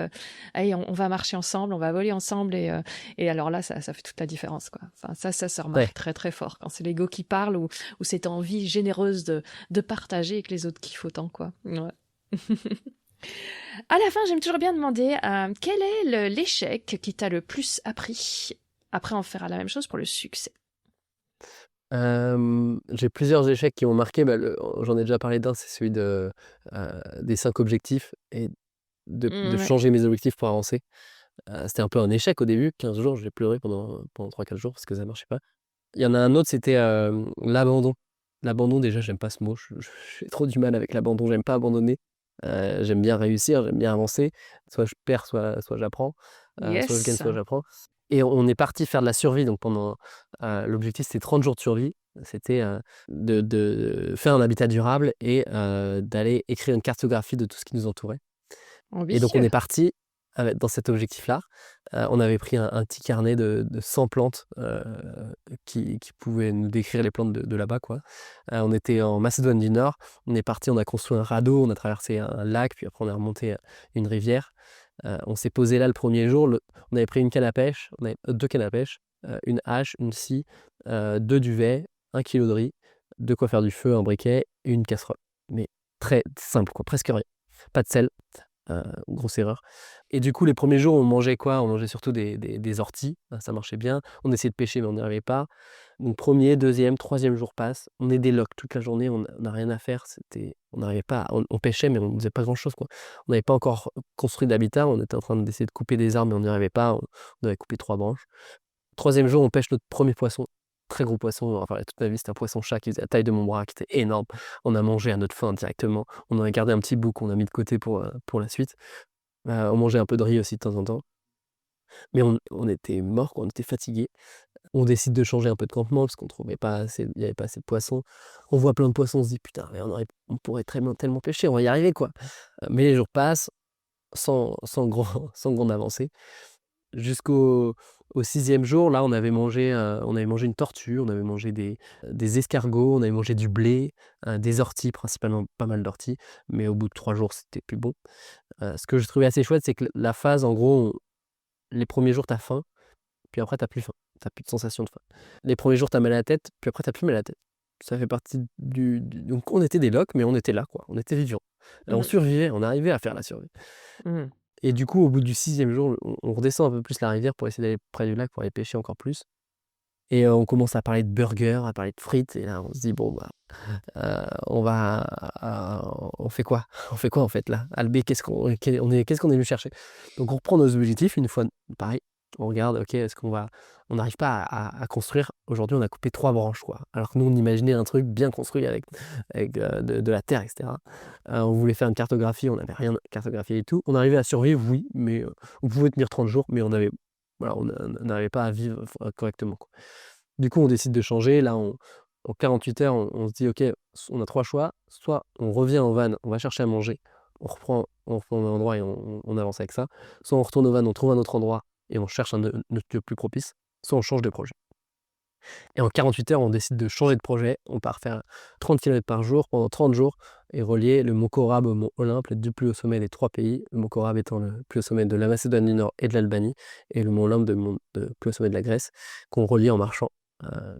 allez, on va marcher ensemble, on va voler ensemble. Et alors là, ça fait toute la différence, quoi. Enfin, ça se remarque Ouais. très, très fort quand c'est l'ego qui parle ou cette envie généreuse de partager avec les autres kiffent autant, quoi. Ouais. À la fin, j'aime toujours bien demander quel est l'échec qui t'a le plus appris. Après, on fera la même chose pour le succès. J'ai plusieurs échecs qui m'ont marqué. Bah, j'en ai déjà parlé d'un, c'est celui des 5 objectifs et de Ouais. changer mes objectifs pour avancer. C'était un peu un échec au début, 15 jours, j'ai pleuré pendant 3-4 jours parce que ça marchait pas. Il y en a un autre, c'était, l'abandon. L'abandon, déjà, j'aime pas ce mot, j'ai trop du mal avec l'abandon, j'aime pas abandonner. J'aime bien réussir, j'aime bien avancer. Soit je perds, soit j'apprends, soit je gagne, Yes. soit j'apprends et on est parti faire de la survie donc l'objectif, c'était 30 jours de survie. C'était, de faire un habitat durable et d'aller écrire une cartographie de tout ce qui nous entourait. Et donc on Ambitieux. est parti dans cet objectif-là. On avait pris un petit carnet de 100 plantes qui pouvaient nous décrire les plantes de là-bas, quoi. On était en Macédoine du Nord. On est parti, on a construit un radeau, on a traversé un lac, puis après on est remonté une rivière. On s'est posé là le premier jour. On avait pris une canne à pêche, on avait 2 cannes à pêche, une hache, une scie, 2 duvets, 1 kilo de riz, de quoi faire du feu, un briquet et une casserole. Mais très simple, quoi, presque rien. Pas de sel. Grosse erreur. Et du coup, les premiers jours, on mangeait quoi? On mangeait surtout des orties, ça marchait bien. On essayait de pêcher, mais on n'y arrivait pas. Donc 1er, 2e, 3e jour passe, on est des locs toute la journée, on n'a rien à faire, on n'arrivait pas on pêchait, mais on ne faisait pas grand-chose, quoi. On n'avait pas encore construit d'habitat, on était en train d'essayer de couper des arbres, mais on n'y arrivait pas, on avait coupé 3 branches. 3e jour, on pêche notre premier poisson, très gros poisson, enfin toute ma vie, c'était un poisson-chat qui faisait la taille de mon bras, qui était énorme. On a mangé à notre faim directement. On en a gardé un petit bout qu'on a mis de côté pour la suite. On mangeait un peu de riz aussi de temps en temps. Mais on était morts, quoi, on était fatigués. On décide de changer un peu de campement parce qu'on trouvait pas assez il y avait pas assez de poissons. On voit plein de poissons, on se dit: «Putain, mais on pourrait tellement pêcher, on va y arriver, quoi». Mais les jours passent sans sans grande avancée. Jusqu'au 6e jour, là, on avait mangé une tortue, on avait mangé des escargots, on avait mangé du blé, des orties, principalement pas mal d'orties, mais au bout de 3 jours, c'était plus bon. Ce que je trouvais assez chouette, c'est que la phase, en gros, les premiers jours, tu as faim, puis après, tu as plus faim. Tu as plus de sensation de faim. Les premiers jours, tu as mal à la tête, puis après, tu as plus mal à la tête. Ça fait partie donc on était des locs, mais on était là, quoi. On était vivants. On Mhm. survivait, on arrivait à faire la survie. Mhm. Et du coup, au bout du 6e jour, on redescend un peu plus la rivière pour essayer d'aller près du lac pour aller pêcher encore plus. Et on commence à parler de burgers, à parler de frites. Et là, on se dit, bon, bah, on fait quoi? On fait quoi en fait là? Albé, qu'est-ce qu'on est venu chercher? Donc on reprend nos objectifs une fois, pareil, on regarde, ok, on n'arrive pas à construire. Aujourd'hui, on a coupé 3 branches, quoi. Alors que nous, on imaginait un truc bien construit avec de la terre, etc. On voulait faire une cartographie, on n'avait rien cartographié et tout. On arrivait à survivre, oui, mais on pouvait tenir 30 jours, mais voilà, on n'arrivait pas à vivre correctement, quoi. Du coup, on décide de changer. Là, en 48 heures, on se dit: «OK, on a 3 choix, soit on revient en van, on va chercher à manger, on reprend un endroit et on avance avec ça, soit on retourne au van, on trouve un autre endroit et on cherche un autre lieu plus propice, soit on change de projet». Et en 48 heures, on décide de changer de projet. On part faire 30 kilomètres par jour pendant 30 jours et relier le mont Korab au mont Olympe, les 2 plus hauts sommets des 3 pays. Le mont Korab étant le plus haut sommet de la Macédoine du Nord et de l'Albanie et le mont Olympe, le plus haut sommet de la Grèce, qu'on relie en marchant.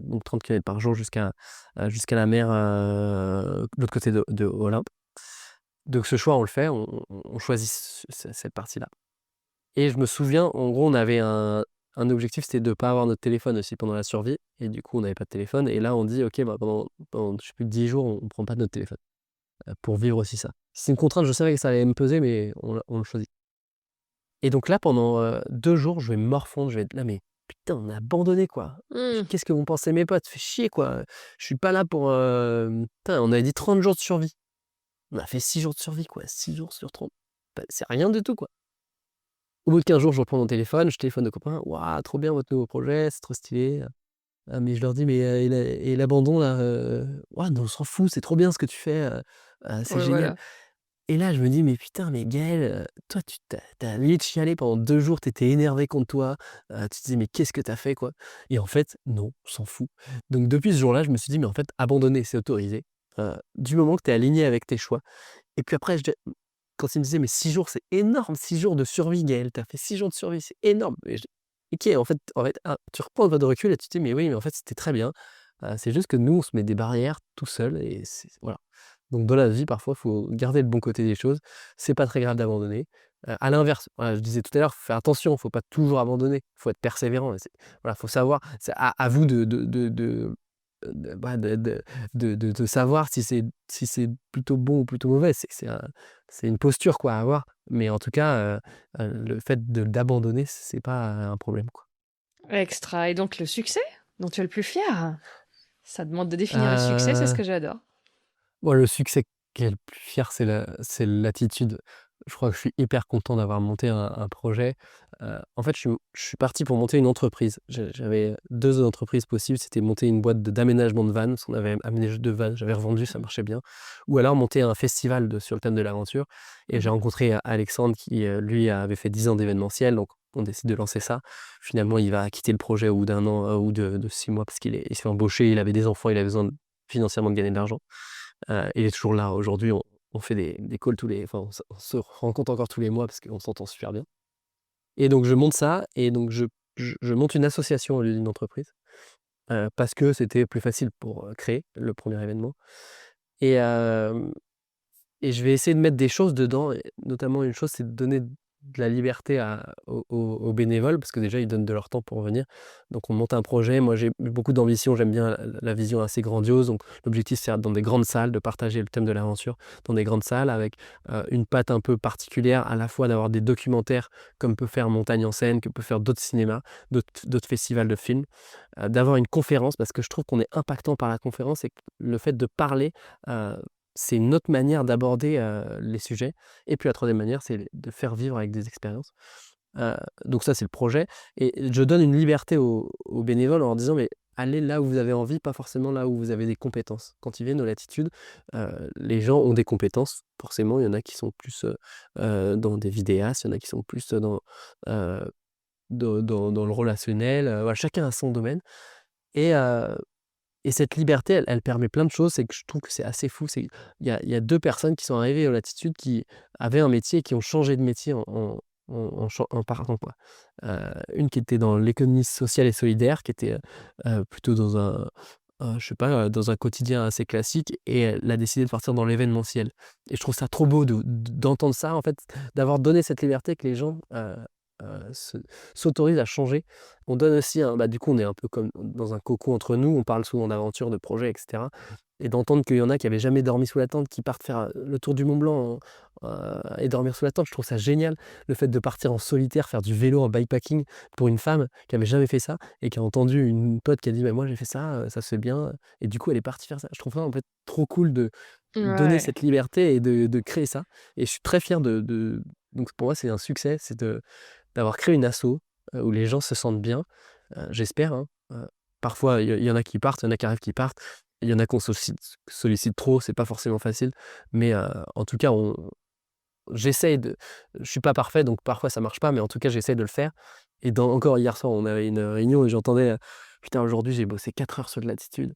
Donc 30 kilomètres par jour jusqu'à la mer, de l'autre côté de Olympe. Donc ce choix, on le fait, on choisit cette partie-là. Et je me souviens, en gros, on avait un objectif, c'était de ne pas avoir notre téléphone aussi pendant la survie. Et du coup, on n'avait pas de téléphone. Et là, on dit, OK, bah, pendant je sais plus, 10 jours, on ne prend pas de notre téléphone pour vivre aussi ça. C'est une contrainte, je savais que ça allait me peser, mais on le choisit. Et donc là, pendant 2 jours, je vais me morfondre, je vais être là, mais putain, on a abandonné quoi. Mmh. Qu'est-ce que vont penser mes potes? Fais chier quoi. Je suis pas là pour. Putain, on avait dit 30 jours de survie. On a fait 6 jours de survie quoi. 6 jours sur 30. Bah, c'est rien du tout quoi. Au bout de 15 jours, je reprends mon téléphone, je téléphone aux copains. Waouh, trop bien votre nouveau projet, c'est trop stylé. Ah, mais je leur dis, mais et l'abandon là, ouah, non, on s'en fout, c'est trop bien ce que tu fais, c'est Ouais, génial. voilà. Et là, je me dis: «Mais putain, mais Gaël, toi, tu tu as limite chialé pendant 2 jours, tu étais énervé contre toi, tu te disais: "Mais qu'est-ce que tu as fait, quoi?"» Et en fait, non, on s'en fout. Donc depuis ce jour-là, je me suis dit: «Mais en fait, abandonner, c'est autorisé, du moment que tu es aligné avec tes choix». Et puis après, quand il me disait: «Mais 6 jours, c'est énorme, 6 jours de survie, Gaël, tu as fait 6 jours de survie, c'est énorme». Et je OK, en fait, tu reprends un peu de recul et tu te dis: «Mais oui, mais en fait, c'était très bien». C'est juste que nous, on se met des barrières tout seul et c'est voilà. Donc dans la vie, parfois, il faut garder le bon côté des choses. C'est pas très grave d'abandonner. À l'inverse, voilà, je disais tout à l'heure, faut faire attention, faut pas toujours abandonner, faut être persévérant et voilà, faut savoir, c'est à vous bah, de savoir si c'est plutôt bon ou plutôt mauvais. C'est une posture, quoi, à avoir. Mais en tout cas, le fait d'abandonner, c'est pas un problème, quoi. Extra. Et donc le succès dont tu es le plus fier? Ça demande de définir le succès, c'est ce Heu que j'adore. Bon, le succès qui est le plus fier, c'est l'attitude. Je crois que je suis hyper content d'avoir monté un projet. En fait, je suis parti pour monter une entreprise. J'avais 2 entreprises possibles, c'était monter une boîte d'aménagement de vannes, parce qu'on avait aménagé 2 vannes, j'avais revendu, ça Mmh. marchait bien. Ou alors monter un festival sur le thème de l'aventure. Et j'ai Mmh. rencontré Alexandre qui, lui, avait fait 10 ans d'événementiel, donc on décide de lancer ça. Finalement, il va quitter le projet au bout d'1 an, ou de 6 mois parce il s'est embauché, il avait des enfants, il avait besoin financièrement de gagner de l'argent. Il est toujours là aujourd'hui, on fait des calls on se rencontre encore tous les mois parce qu'on s'entend super bien. Et donc je monte ça et donc je monte une association au lieu d'une entreprise, parce que c'était plus facile pour, créer le premier événement. Et hem et je vais essayer de mettre des choses dedans et notamment une chose, c'est de donner de la liberté aux bénévoles parce que déjà ils donnent de leur temps pour venir. Donc on monte un projet, moi j'ai beaucoup d'ambition, j'aime bien la vision assez grandiose, donc l'objectif c'est dans des grandes salles, de partager le thème de l'aventure dans des grandes salles avec, une patte un peu particulière, à la fois d'avoir des documentaires comme peut faire Montagne en scène, que peut faire d'autres cinémas, d'autres festivals de films, d'avoir une conférence parce que je trouve qu'on est impactant par la conférence et que le fait de parler, heu c'est une autre manière d'aborder, les sujets. Et puis la troisième manière, c'est de faire vivre avec des expériences. Heu, donc ça, c'est le projet et je donne une liberté aux bénévoles en leur disant: «Mais allez là où vous avez envie, pas forcément là où vous avez des compétences». Quand ils viennent aux Latitudes, les gens ont des compétences. Forcément, il y en a qui sont plus, dans des vidéastes, il y en a qui sont plus, heu, dans le relationnel, voilà, chacun a son domaine. Et heu et cette liberté, elle permet plein de choses. C'est que je trouve que c'est assez fou. Il y a 2 personnes qui sont arrivées aux Latitudes qui avaient un métier et qui ont changé de métier en partant, quoi. Une qui était dans l'économie sociale et solidaire, qui était, plutôt dans je sais pas, dans un quotidien assez classique et elle a décidé de partir dans l'événementiel. Et je trouve ça trop beau d'entendre ça, en fait, d'avoir donné cette liberté que les gens, se s'autorisent à changer. On donne aussi du coup, on est un peu comme dans un cocon entre nous, on parle souvent d'aventure, de projets et cetera et d'entendre qu'il y en a qui avaient jamais dormi sous la tente, qui partent faire, le tour du Mont Blanc, et dormir sous la tente, je trouve ça génial. Le fait de partir en solitaire, faire du vélo en bikepacking pour une femme qui avait jamais fait ça et qui a entendu une pote qui a dit: «Bah, moi j'ai fait ça, ça se fait bien», et du coup elle est partie faire ça. Je trouve ça en fait trop cool de donner Ouais. cette liberté et de créer ça et je suis très fier donc pour moi c'est un succès, c'est d'avoir créé une asso, où les gens se sentent bien, j'espère, hein. Parfois il y en a qui partent, il y en a qui arrivent, qui partent. Il y en a qu'on sollicite trop, c'est pas forcément facile. Mais, en tout cas j'essaye je suis pas parfait donc parfois ça marche pas, mais en tout cas j'essaye de le faire. Et encore hier soir, on avait une réunion et j'entendais, «Putain aujourd'hui j'ai bossé 4 heures sur de Latitude,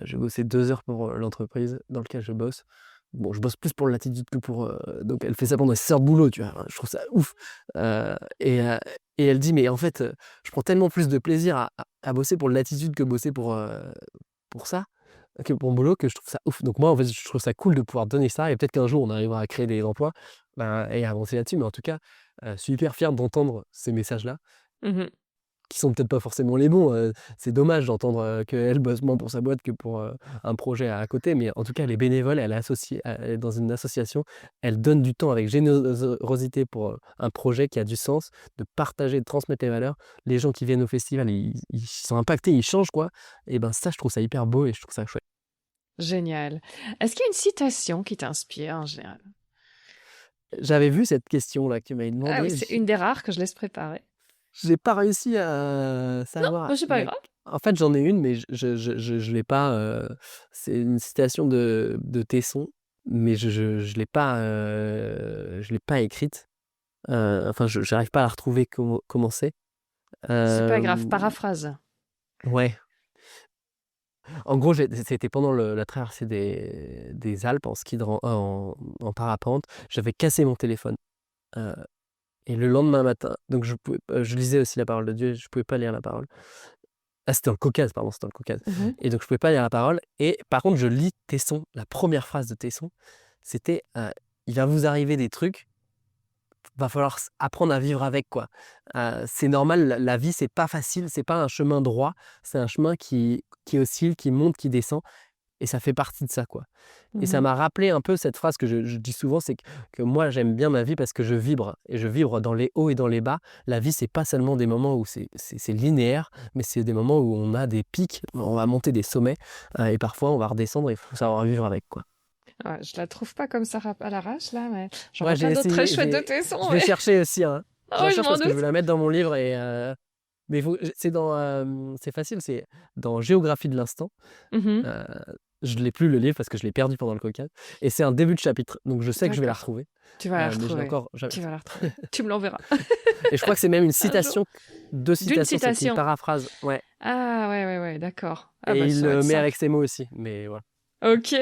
j'ai bossé 2 heures pour, l'entreprise dans laquelle je bosse». Bon, je bosse plus pour Latitude que pour, donc elle fait ça pendant 6 heures de boulot, tu vois? Je trouve ça ouf, heu et heu et elle dit: «Mais en fait, je prends tellement plus de plaisir à bosser pour Latitude que bosser pour ça, que pour mon boulot, que je trouve ça ouf». Donc moi, en fait, je trouve ça cool de pouvoir donner ça et peut-être qu'un jour on arrivera à créer des emplois, et avancer là-dessus. Mais en tout cas, super fier d'entendre ces messages-là. Mmh. qui sont peut-être pas forcément les bons. C'est dommage d'entendre qu'elle bosse moins pour sa boîte que pour un projet à côté, mais en tout cas, elle est bénévole, elle est associée, elle est dans une association, elle donne du temps avec générosité pour un projet qui a du sens, de partager, de transmettre les valeurs. Les gens qui viennent au festival, ils sont impactés, ils changent, quoi. Et ben ça, je trouve ça hyper beau et je trouve ça chouette. Génial. Est-ce qu'il y a une citation qui t'inspire en général? J'avais vu cette question-là que tu m'avais Ah oui, demandé. c'est une des rares que je laisse préparer. J'ai pas réussi à Non, savoir. c'est pas grave. En fait, j'en ai une, mais je l'ai pas. C'est une citation de Tesson, mais je l'ai pas. Je l'ai pas écrite. Enfin, j'arrive pas à la retrouver comment c'est. C'est pas grave, Euh, paraphrase. ouais. En gros, c'était pendant la traversée des Alpes en ski en parapente. J'avais cassé mon téléphone. Euh, et le lendemain matin, donc je lisais aussi la parole de Dieu, je pouvais pas lire la parole. Ah, c'était dans le Caucase, pardon, c'était dans le Caucase. Mhm. Et donc, je pouvais pas lire la parole. Et par contre, je lis Tesson, la première phrase de Tesson, c'était il va vous arriver des trucs, va falloir apprendre à vivre avec, quoi. C'est normal, la vie, c'est pas facile, c'est pas un chemin droit, c'est un chemin qui oscille, qui monte, qui descend. Et ça fait partie de ça, quoi. Et ça Mhm. m'a rappelé un peu cette phrase que je dis souvent, c'est que moi, j'aime bien ma vie parce que je vibre. Et je vibre dans les hauts et dans les bas. La vie, c'est pas seulement des moments où c'est linéaire, mais c'est des moments où on a des pics, on va monter des sommets, et parfois on va redescendre et il faut savoir vivre avec, quoi. Ouais, je la trouve pas comme ça à l'arrache, là, mais j'en Ouais, vois j'ai plein d'autres très essayé, chouettes de Tesson, je l'ai mais... cherché aussi, hein. Je Oh, la je cherche m'en parce que je veux doute. la mettre dans mon livre mais c'est facile, c'est dans Géographie de l'instant. Mhm. Euh, je l'ai plus le livre parce que je l'ai perdu pendant le Caucase. Et c'est un début de chapitre, donc je sais que je vais la D'accord. retrouver. Tu vas la Mais je l'ai retrouver. encore jamais Tu vas fait. la retrouver. Tu me l'enverras. Et je crois que c'est même une Un jour. citation, deux D'une citations, c'est une citation. paraphrase. Ouais. Ah, ouais, d'accord. Ah, Et bah, il ça va être le met ça. avec ses mots aussi. Mais voilà. Ok.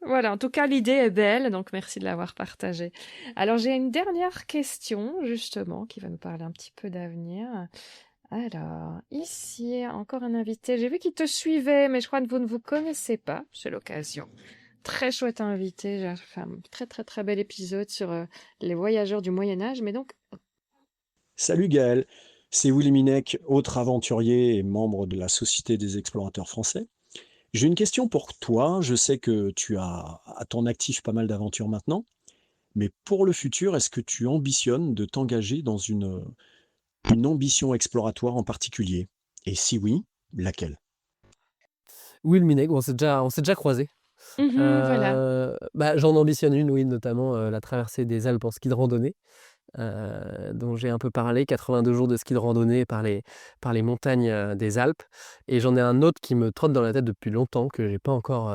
Voilà, en tout cas, l'idée est belle, donc merci de l'avoir partagée. Alors, j'ai une dernière question, justement, qui va nous parler un petit peu d'avenir. Alors, ici, encore un invité. J'ai vu qu'il te suivait, mais je crois que vous ne vous connaissez pas. C'est l'occasion. Très chouette invité. J'ai fait un très, très, très bel épisode sur les voyageurs du Moyen-Âge. Mais donc, Salut Gaël, c'est Willy Minec, autre aventurier et membre de la Société des explorateurs français. J'ai une question pour toi. Je sais que tu as à ton actif pas mal d'aventures maintenant, mais pour le futur, est-ce que tu ambitionnes de t'engager dans une ambition exploratoire en particulier? Et si oui, laquelle? Will Mineg, on s'est déjà croisés. voilà. J'en ambitionne une, oui, notamment la traversée des Alpes en ski de randonnée. Dont j'ai un peu parlé, 82 jours de ski de randonnée par les montagnes des Alpes. Et j'en ai un autre qui me trotte dans la tête depuis longtemps, que j'ai pas encore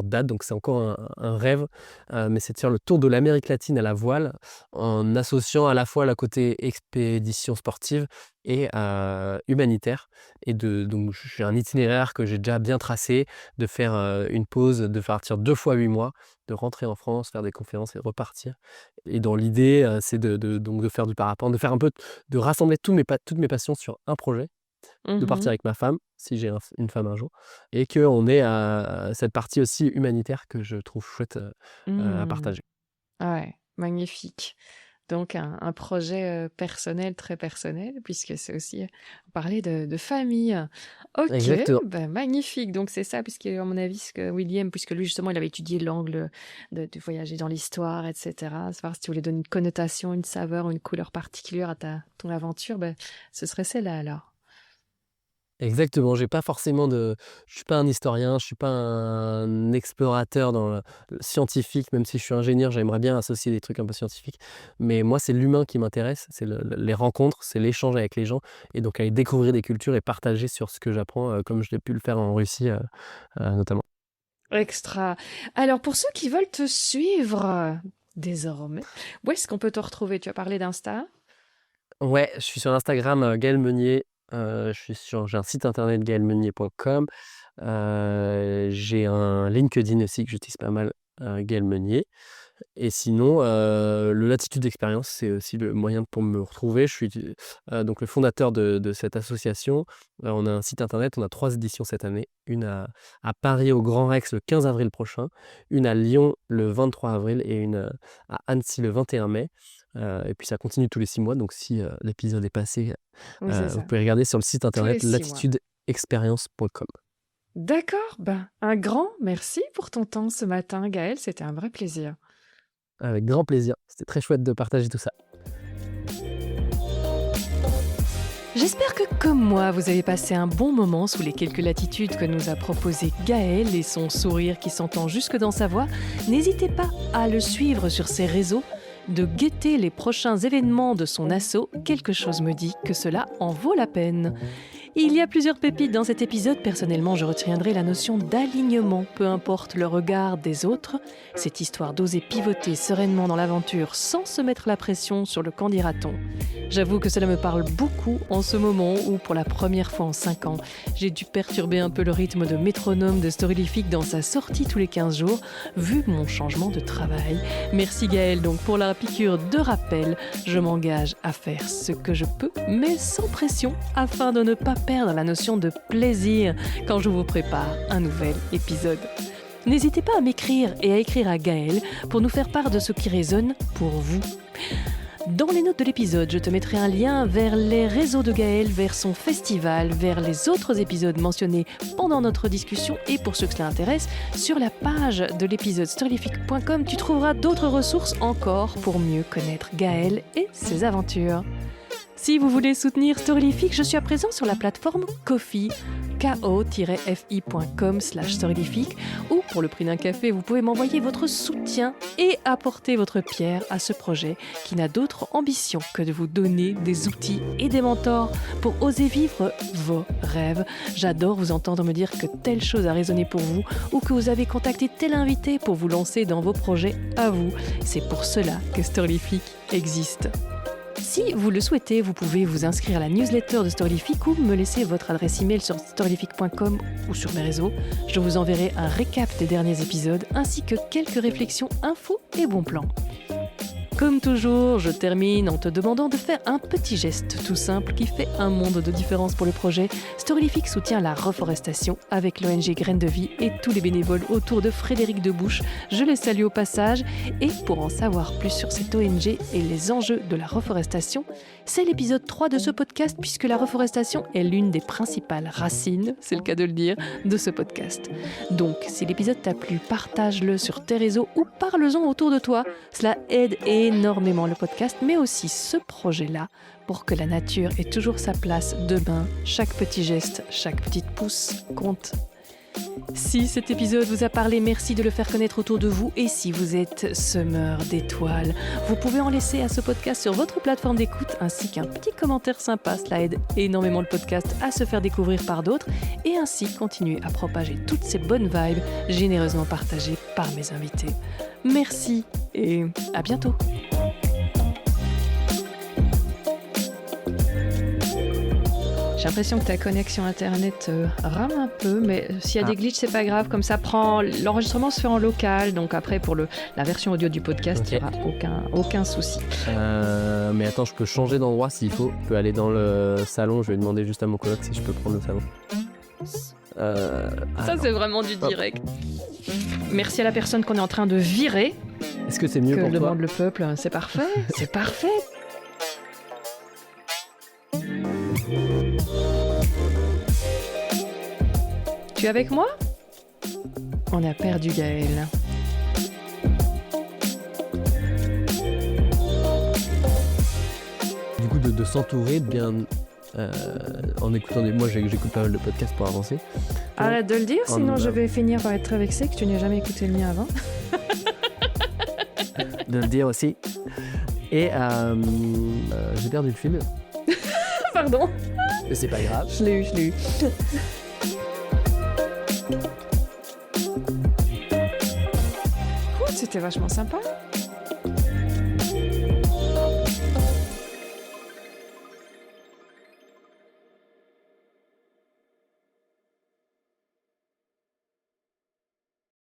de date, donc c'est encore un rêve. Mais c'est de faire le tour de l'Amérique latine à la voile, en associant à la fois la côté expédition sportive et humanitaire. Donc j'ai un itinéraire que j'ai déjà bien tracé, de faire une pause, de partir 2 fois 8 mois, de rentrer en France, faire des conférences et repartir. Et dans l'idée, c'est donc de faire du parapente, de faire un peu de rassembler toutes mes passions sur un projet, de partir Mhm. avec ma femme, si j'ai une femme un jour, et qu'on ait cette partie aussi humanitaire que je trouve chouette à Hmm. partager. Ouais, magnifique. Donc un projet personnel, très personnel, puisque c'est aussi parler de famille. Ok, Exactement. ben magnifique. Donc c'est ça, puisque à mon avis, ce que William, puisque lui justement, il avait étudié l'angle de voyager dans l'histoire, etc. Savoir si tu voulais donner une connotation, une saveur, une couleur particulière à ton aventure, ben ce serait celle-là alors. Exactement, je suis pas un historien, je suis pas un explorateur dans le scientifique, même si je suis ingénieur, j'aimerais bien associer des trucs un peu scientifiques. Mais moi, c'est l'humain qui m'intéresse, c'est les rencontres, c'est l'échange avec les gens, et donc aller découvrir des cultures et partager sur ce que j'apprends, comme je l'ai pu le faire en Russie, notamment. Extra. Alors pour ceux qui veulent te suivre désormais, où est-ce qu'on peut te retrouver? Tu as parlé d'Insta? Ouais, je suis sur Instagram, Gaël Meunier. J'ai un site internet gaëlmeunier.com. J'ai un LinkedIn aussi que j'utilise pas mal, Gaël Meunier. Et sinon, le Latitude Expérience, c'est aussi le moyen pour me retrouver. Je suis donc le fondateur de cette association. On a un site internet, on a 3 éditions cette année. Une à Paris au Grand Rex le 15 avril prochain, une à Lyon le 23 avril et une à Annecy le 21 mai. Et puis ça continue tous les 6 mois, donc si l'épisode est passé, Oui, c'est vous ça. pouvez regarder sur le site Tous les internet 6 mois. latitudeexperience.com. D'accord, ben, un grand merci pour ton temps ce matin, Gaël. C'était un vrai plaisir. Avec grand plaisir, c'était très chouette de partager tout ça. J'espère que, comme moi, vous avez passé un bon moment sous les quelques latitudes que nous a proposé Gaël et son sourire qui s'entend jusque dans sa voix. N'hésitez pas à le suivre sur ses réseaux, de guetter les prochains événements de son asso. Quelque chose me dit que cela en vaut la peine. Il y a plusieurs pépites dans cet épisode. Personnellement, je retiendrai la notion d'alignement, peu importe le regard des autres. Cette histoire d'oser pivoter sereinement dans l'aventure sans se mettre la pression sur le qu'en dira-t-on. J'avoue que cela me parle beaucoup en ce moment où, pour la première fois en 5 ans, j'ai dû perturber un peu le rythme de métronome de Storylific dans sa sortie tous les 15 jours, vu mon changement de travail. Merci Gaël donc pour la piqûre de rappel. Je m'engage à faire ce que je peux, mais sans pression, afin de ne pas perdre la notion de plaisir quand je vous prépare un nouvel épisode. N'hésitez pas à m'écrire et à écrire à Gaël pour nous faire part de ce qui résonne pour vous. Dans les notes de l'épisode, je te mettrai un lien vers les réseaux de Gaël, vers son festival, vers les autres épisodes mentionnés pendant notre discussion et pour ceux que cela intéresse, sur la page de l'épisode storylific.com, tu trouveras d'autres ressources encore pour mieux connaître Gaël et ses aventures. Si vous voulez soutenir Storylific, je suis à présent sur la plateforme Ko-fi, ko-fi.com/storylific, où pour le prix d'un café, vous pouvez m'envoyer votre soutien et apporter votre pierre à ce projet qui n'a d'autre ambition que de vous donner des outils et des mentors pour oser vivre vos rêves. J'adore vous entendre me dire que telle chose a résonné pour vous ou que vous avez contacté tel invité pour vous lancer dans vos projets à vous. C'est pour cela que Storylific existe. Si vous le souhaitez, vous pouvez vous inscrire à la newsletter de Storylific ou me laisser votre adresse email sur storylific.com ou sur mes réseaux. Je vous enverrai un récap des derniers épisodes ainsi que quelques réflexions, infos et bons plans. Comme toujours, je termine en te demandant de faire un petit geste tout simple qui fait un monde de différence pour le projet. Storylific soutient la reforestation avec l'ONG Graines de Vie et tous les bénévoles autour de Frédéric Debouche. Je les salue au passage. Et pour en savoir plus sur cette ONG et les enjeux de la reforestation, c'est l'épisode 3 de ce podcast puisque la reforestation est l'une des principales racines, c'est le cas de le dire, de ce podcast. Donc, si l'épisode t'a plu, partage-le sur tes réseaux ou parle-en autour de toi. Cela aide énormément le podcast, mais aussi ce projet-là, pour que la nature ait toujours sa place demain. Chaque petit geste, chaque petite pousse compte. Si cet épisode vous a parlé, merci de le faire connaître autour de vous. Et si vous êtes semeur d'étoiles, vous pouvez en laisser à ce podcast sur votre plateforme d'écoute, ainsi qu'un petit commentaire sympa. Cela aide énormément le podcast à se faire découvrir par d'autres et ainsi continuer à propager toutes ces bonnes vibes généreusement partagées par mes invités. Merci et à bientôt. J'ai l'impression que ta connexion internet rame un peu, mais s'il y a des glitches, c'est pas grave. Comme ça, l'enregistrement se fait en local, donc après pour la version audio du podcast, il n'y aura aucun souci. Mais attends, je peux changer d'endroit s'il faut. Je peux aller dans le salon. Je vais demander juste à mon coloc si je peux prendre le salon. Ça, c'est vraiment du direct. Merci à la personne qu'on est en train de virer. Est-ce que c'est mieux pour toi ? demande le peuple, c'est parfait. C'est parfait. Tu es avec moi ? On a perdu Gaël. Du coup, de s'entourer de bien... en écoutant moi j'écoute pas mal de podcasts pour avancer. Arrête de le dire, sinon je vais finir par être très vexée que tu n'aies jamais écouté le mien avant. De le dire aussi. Et j'ai perdu le fil. Pardon. Mais c'est pas grave. Je l'ai eu. C'était vachement sympa.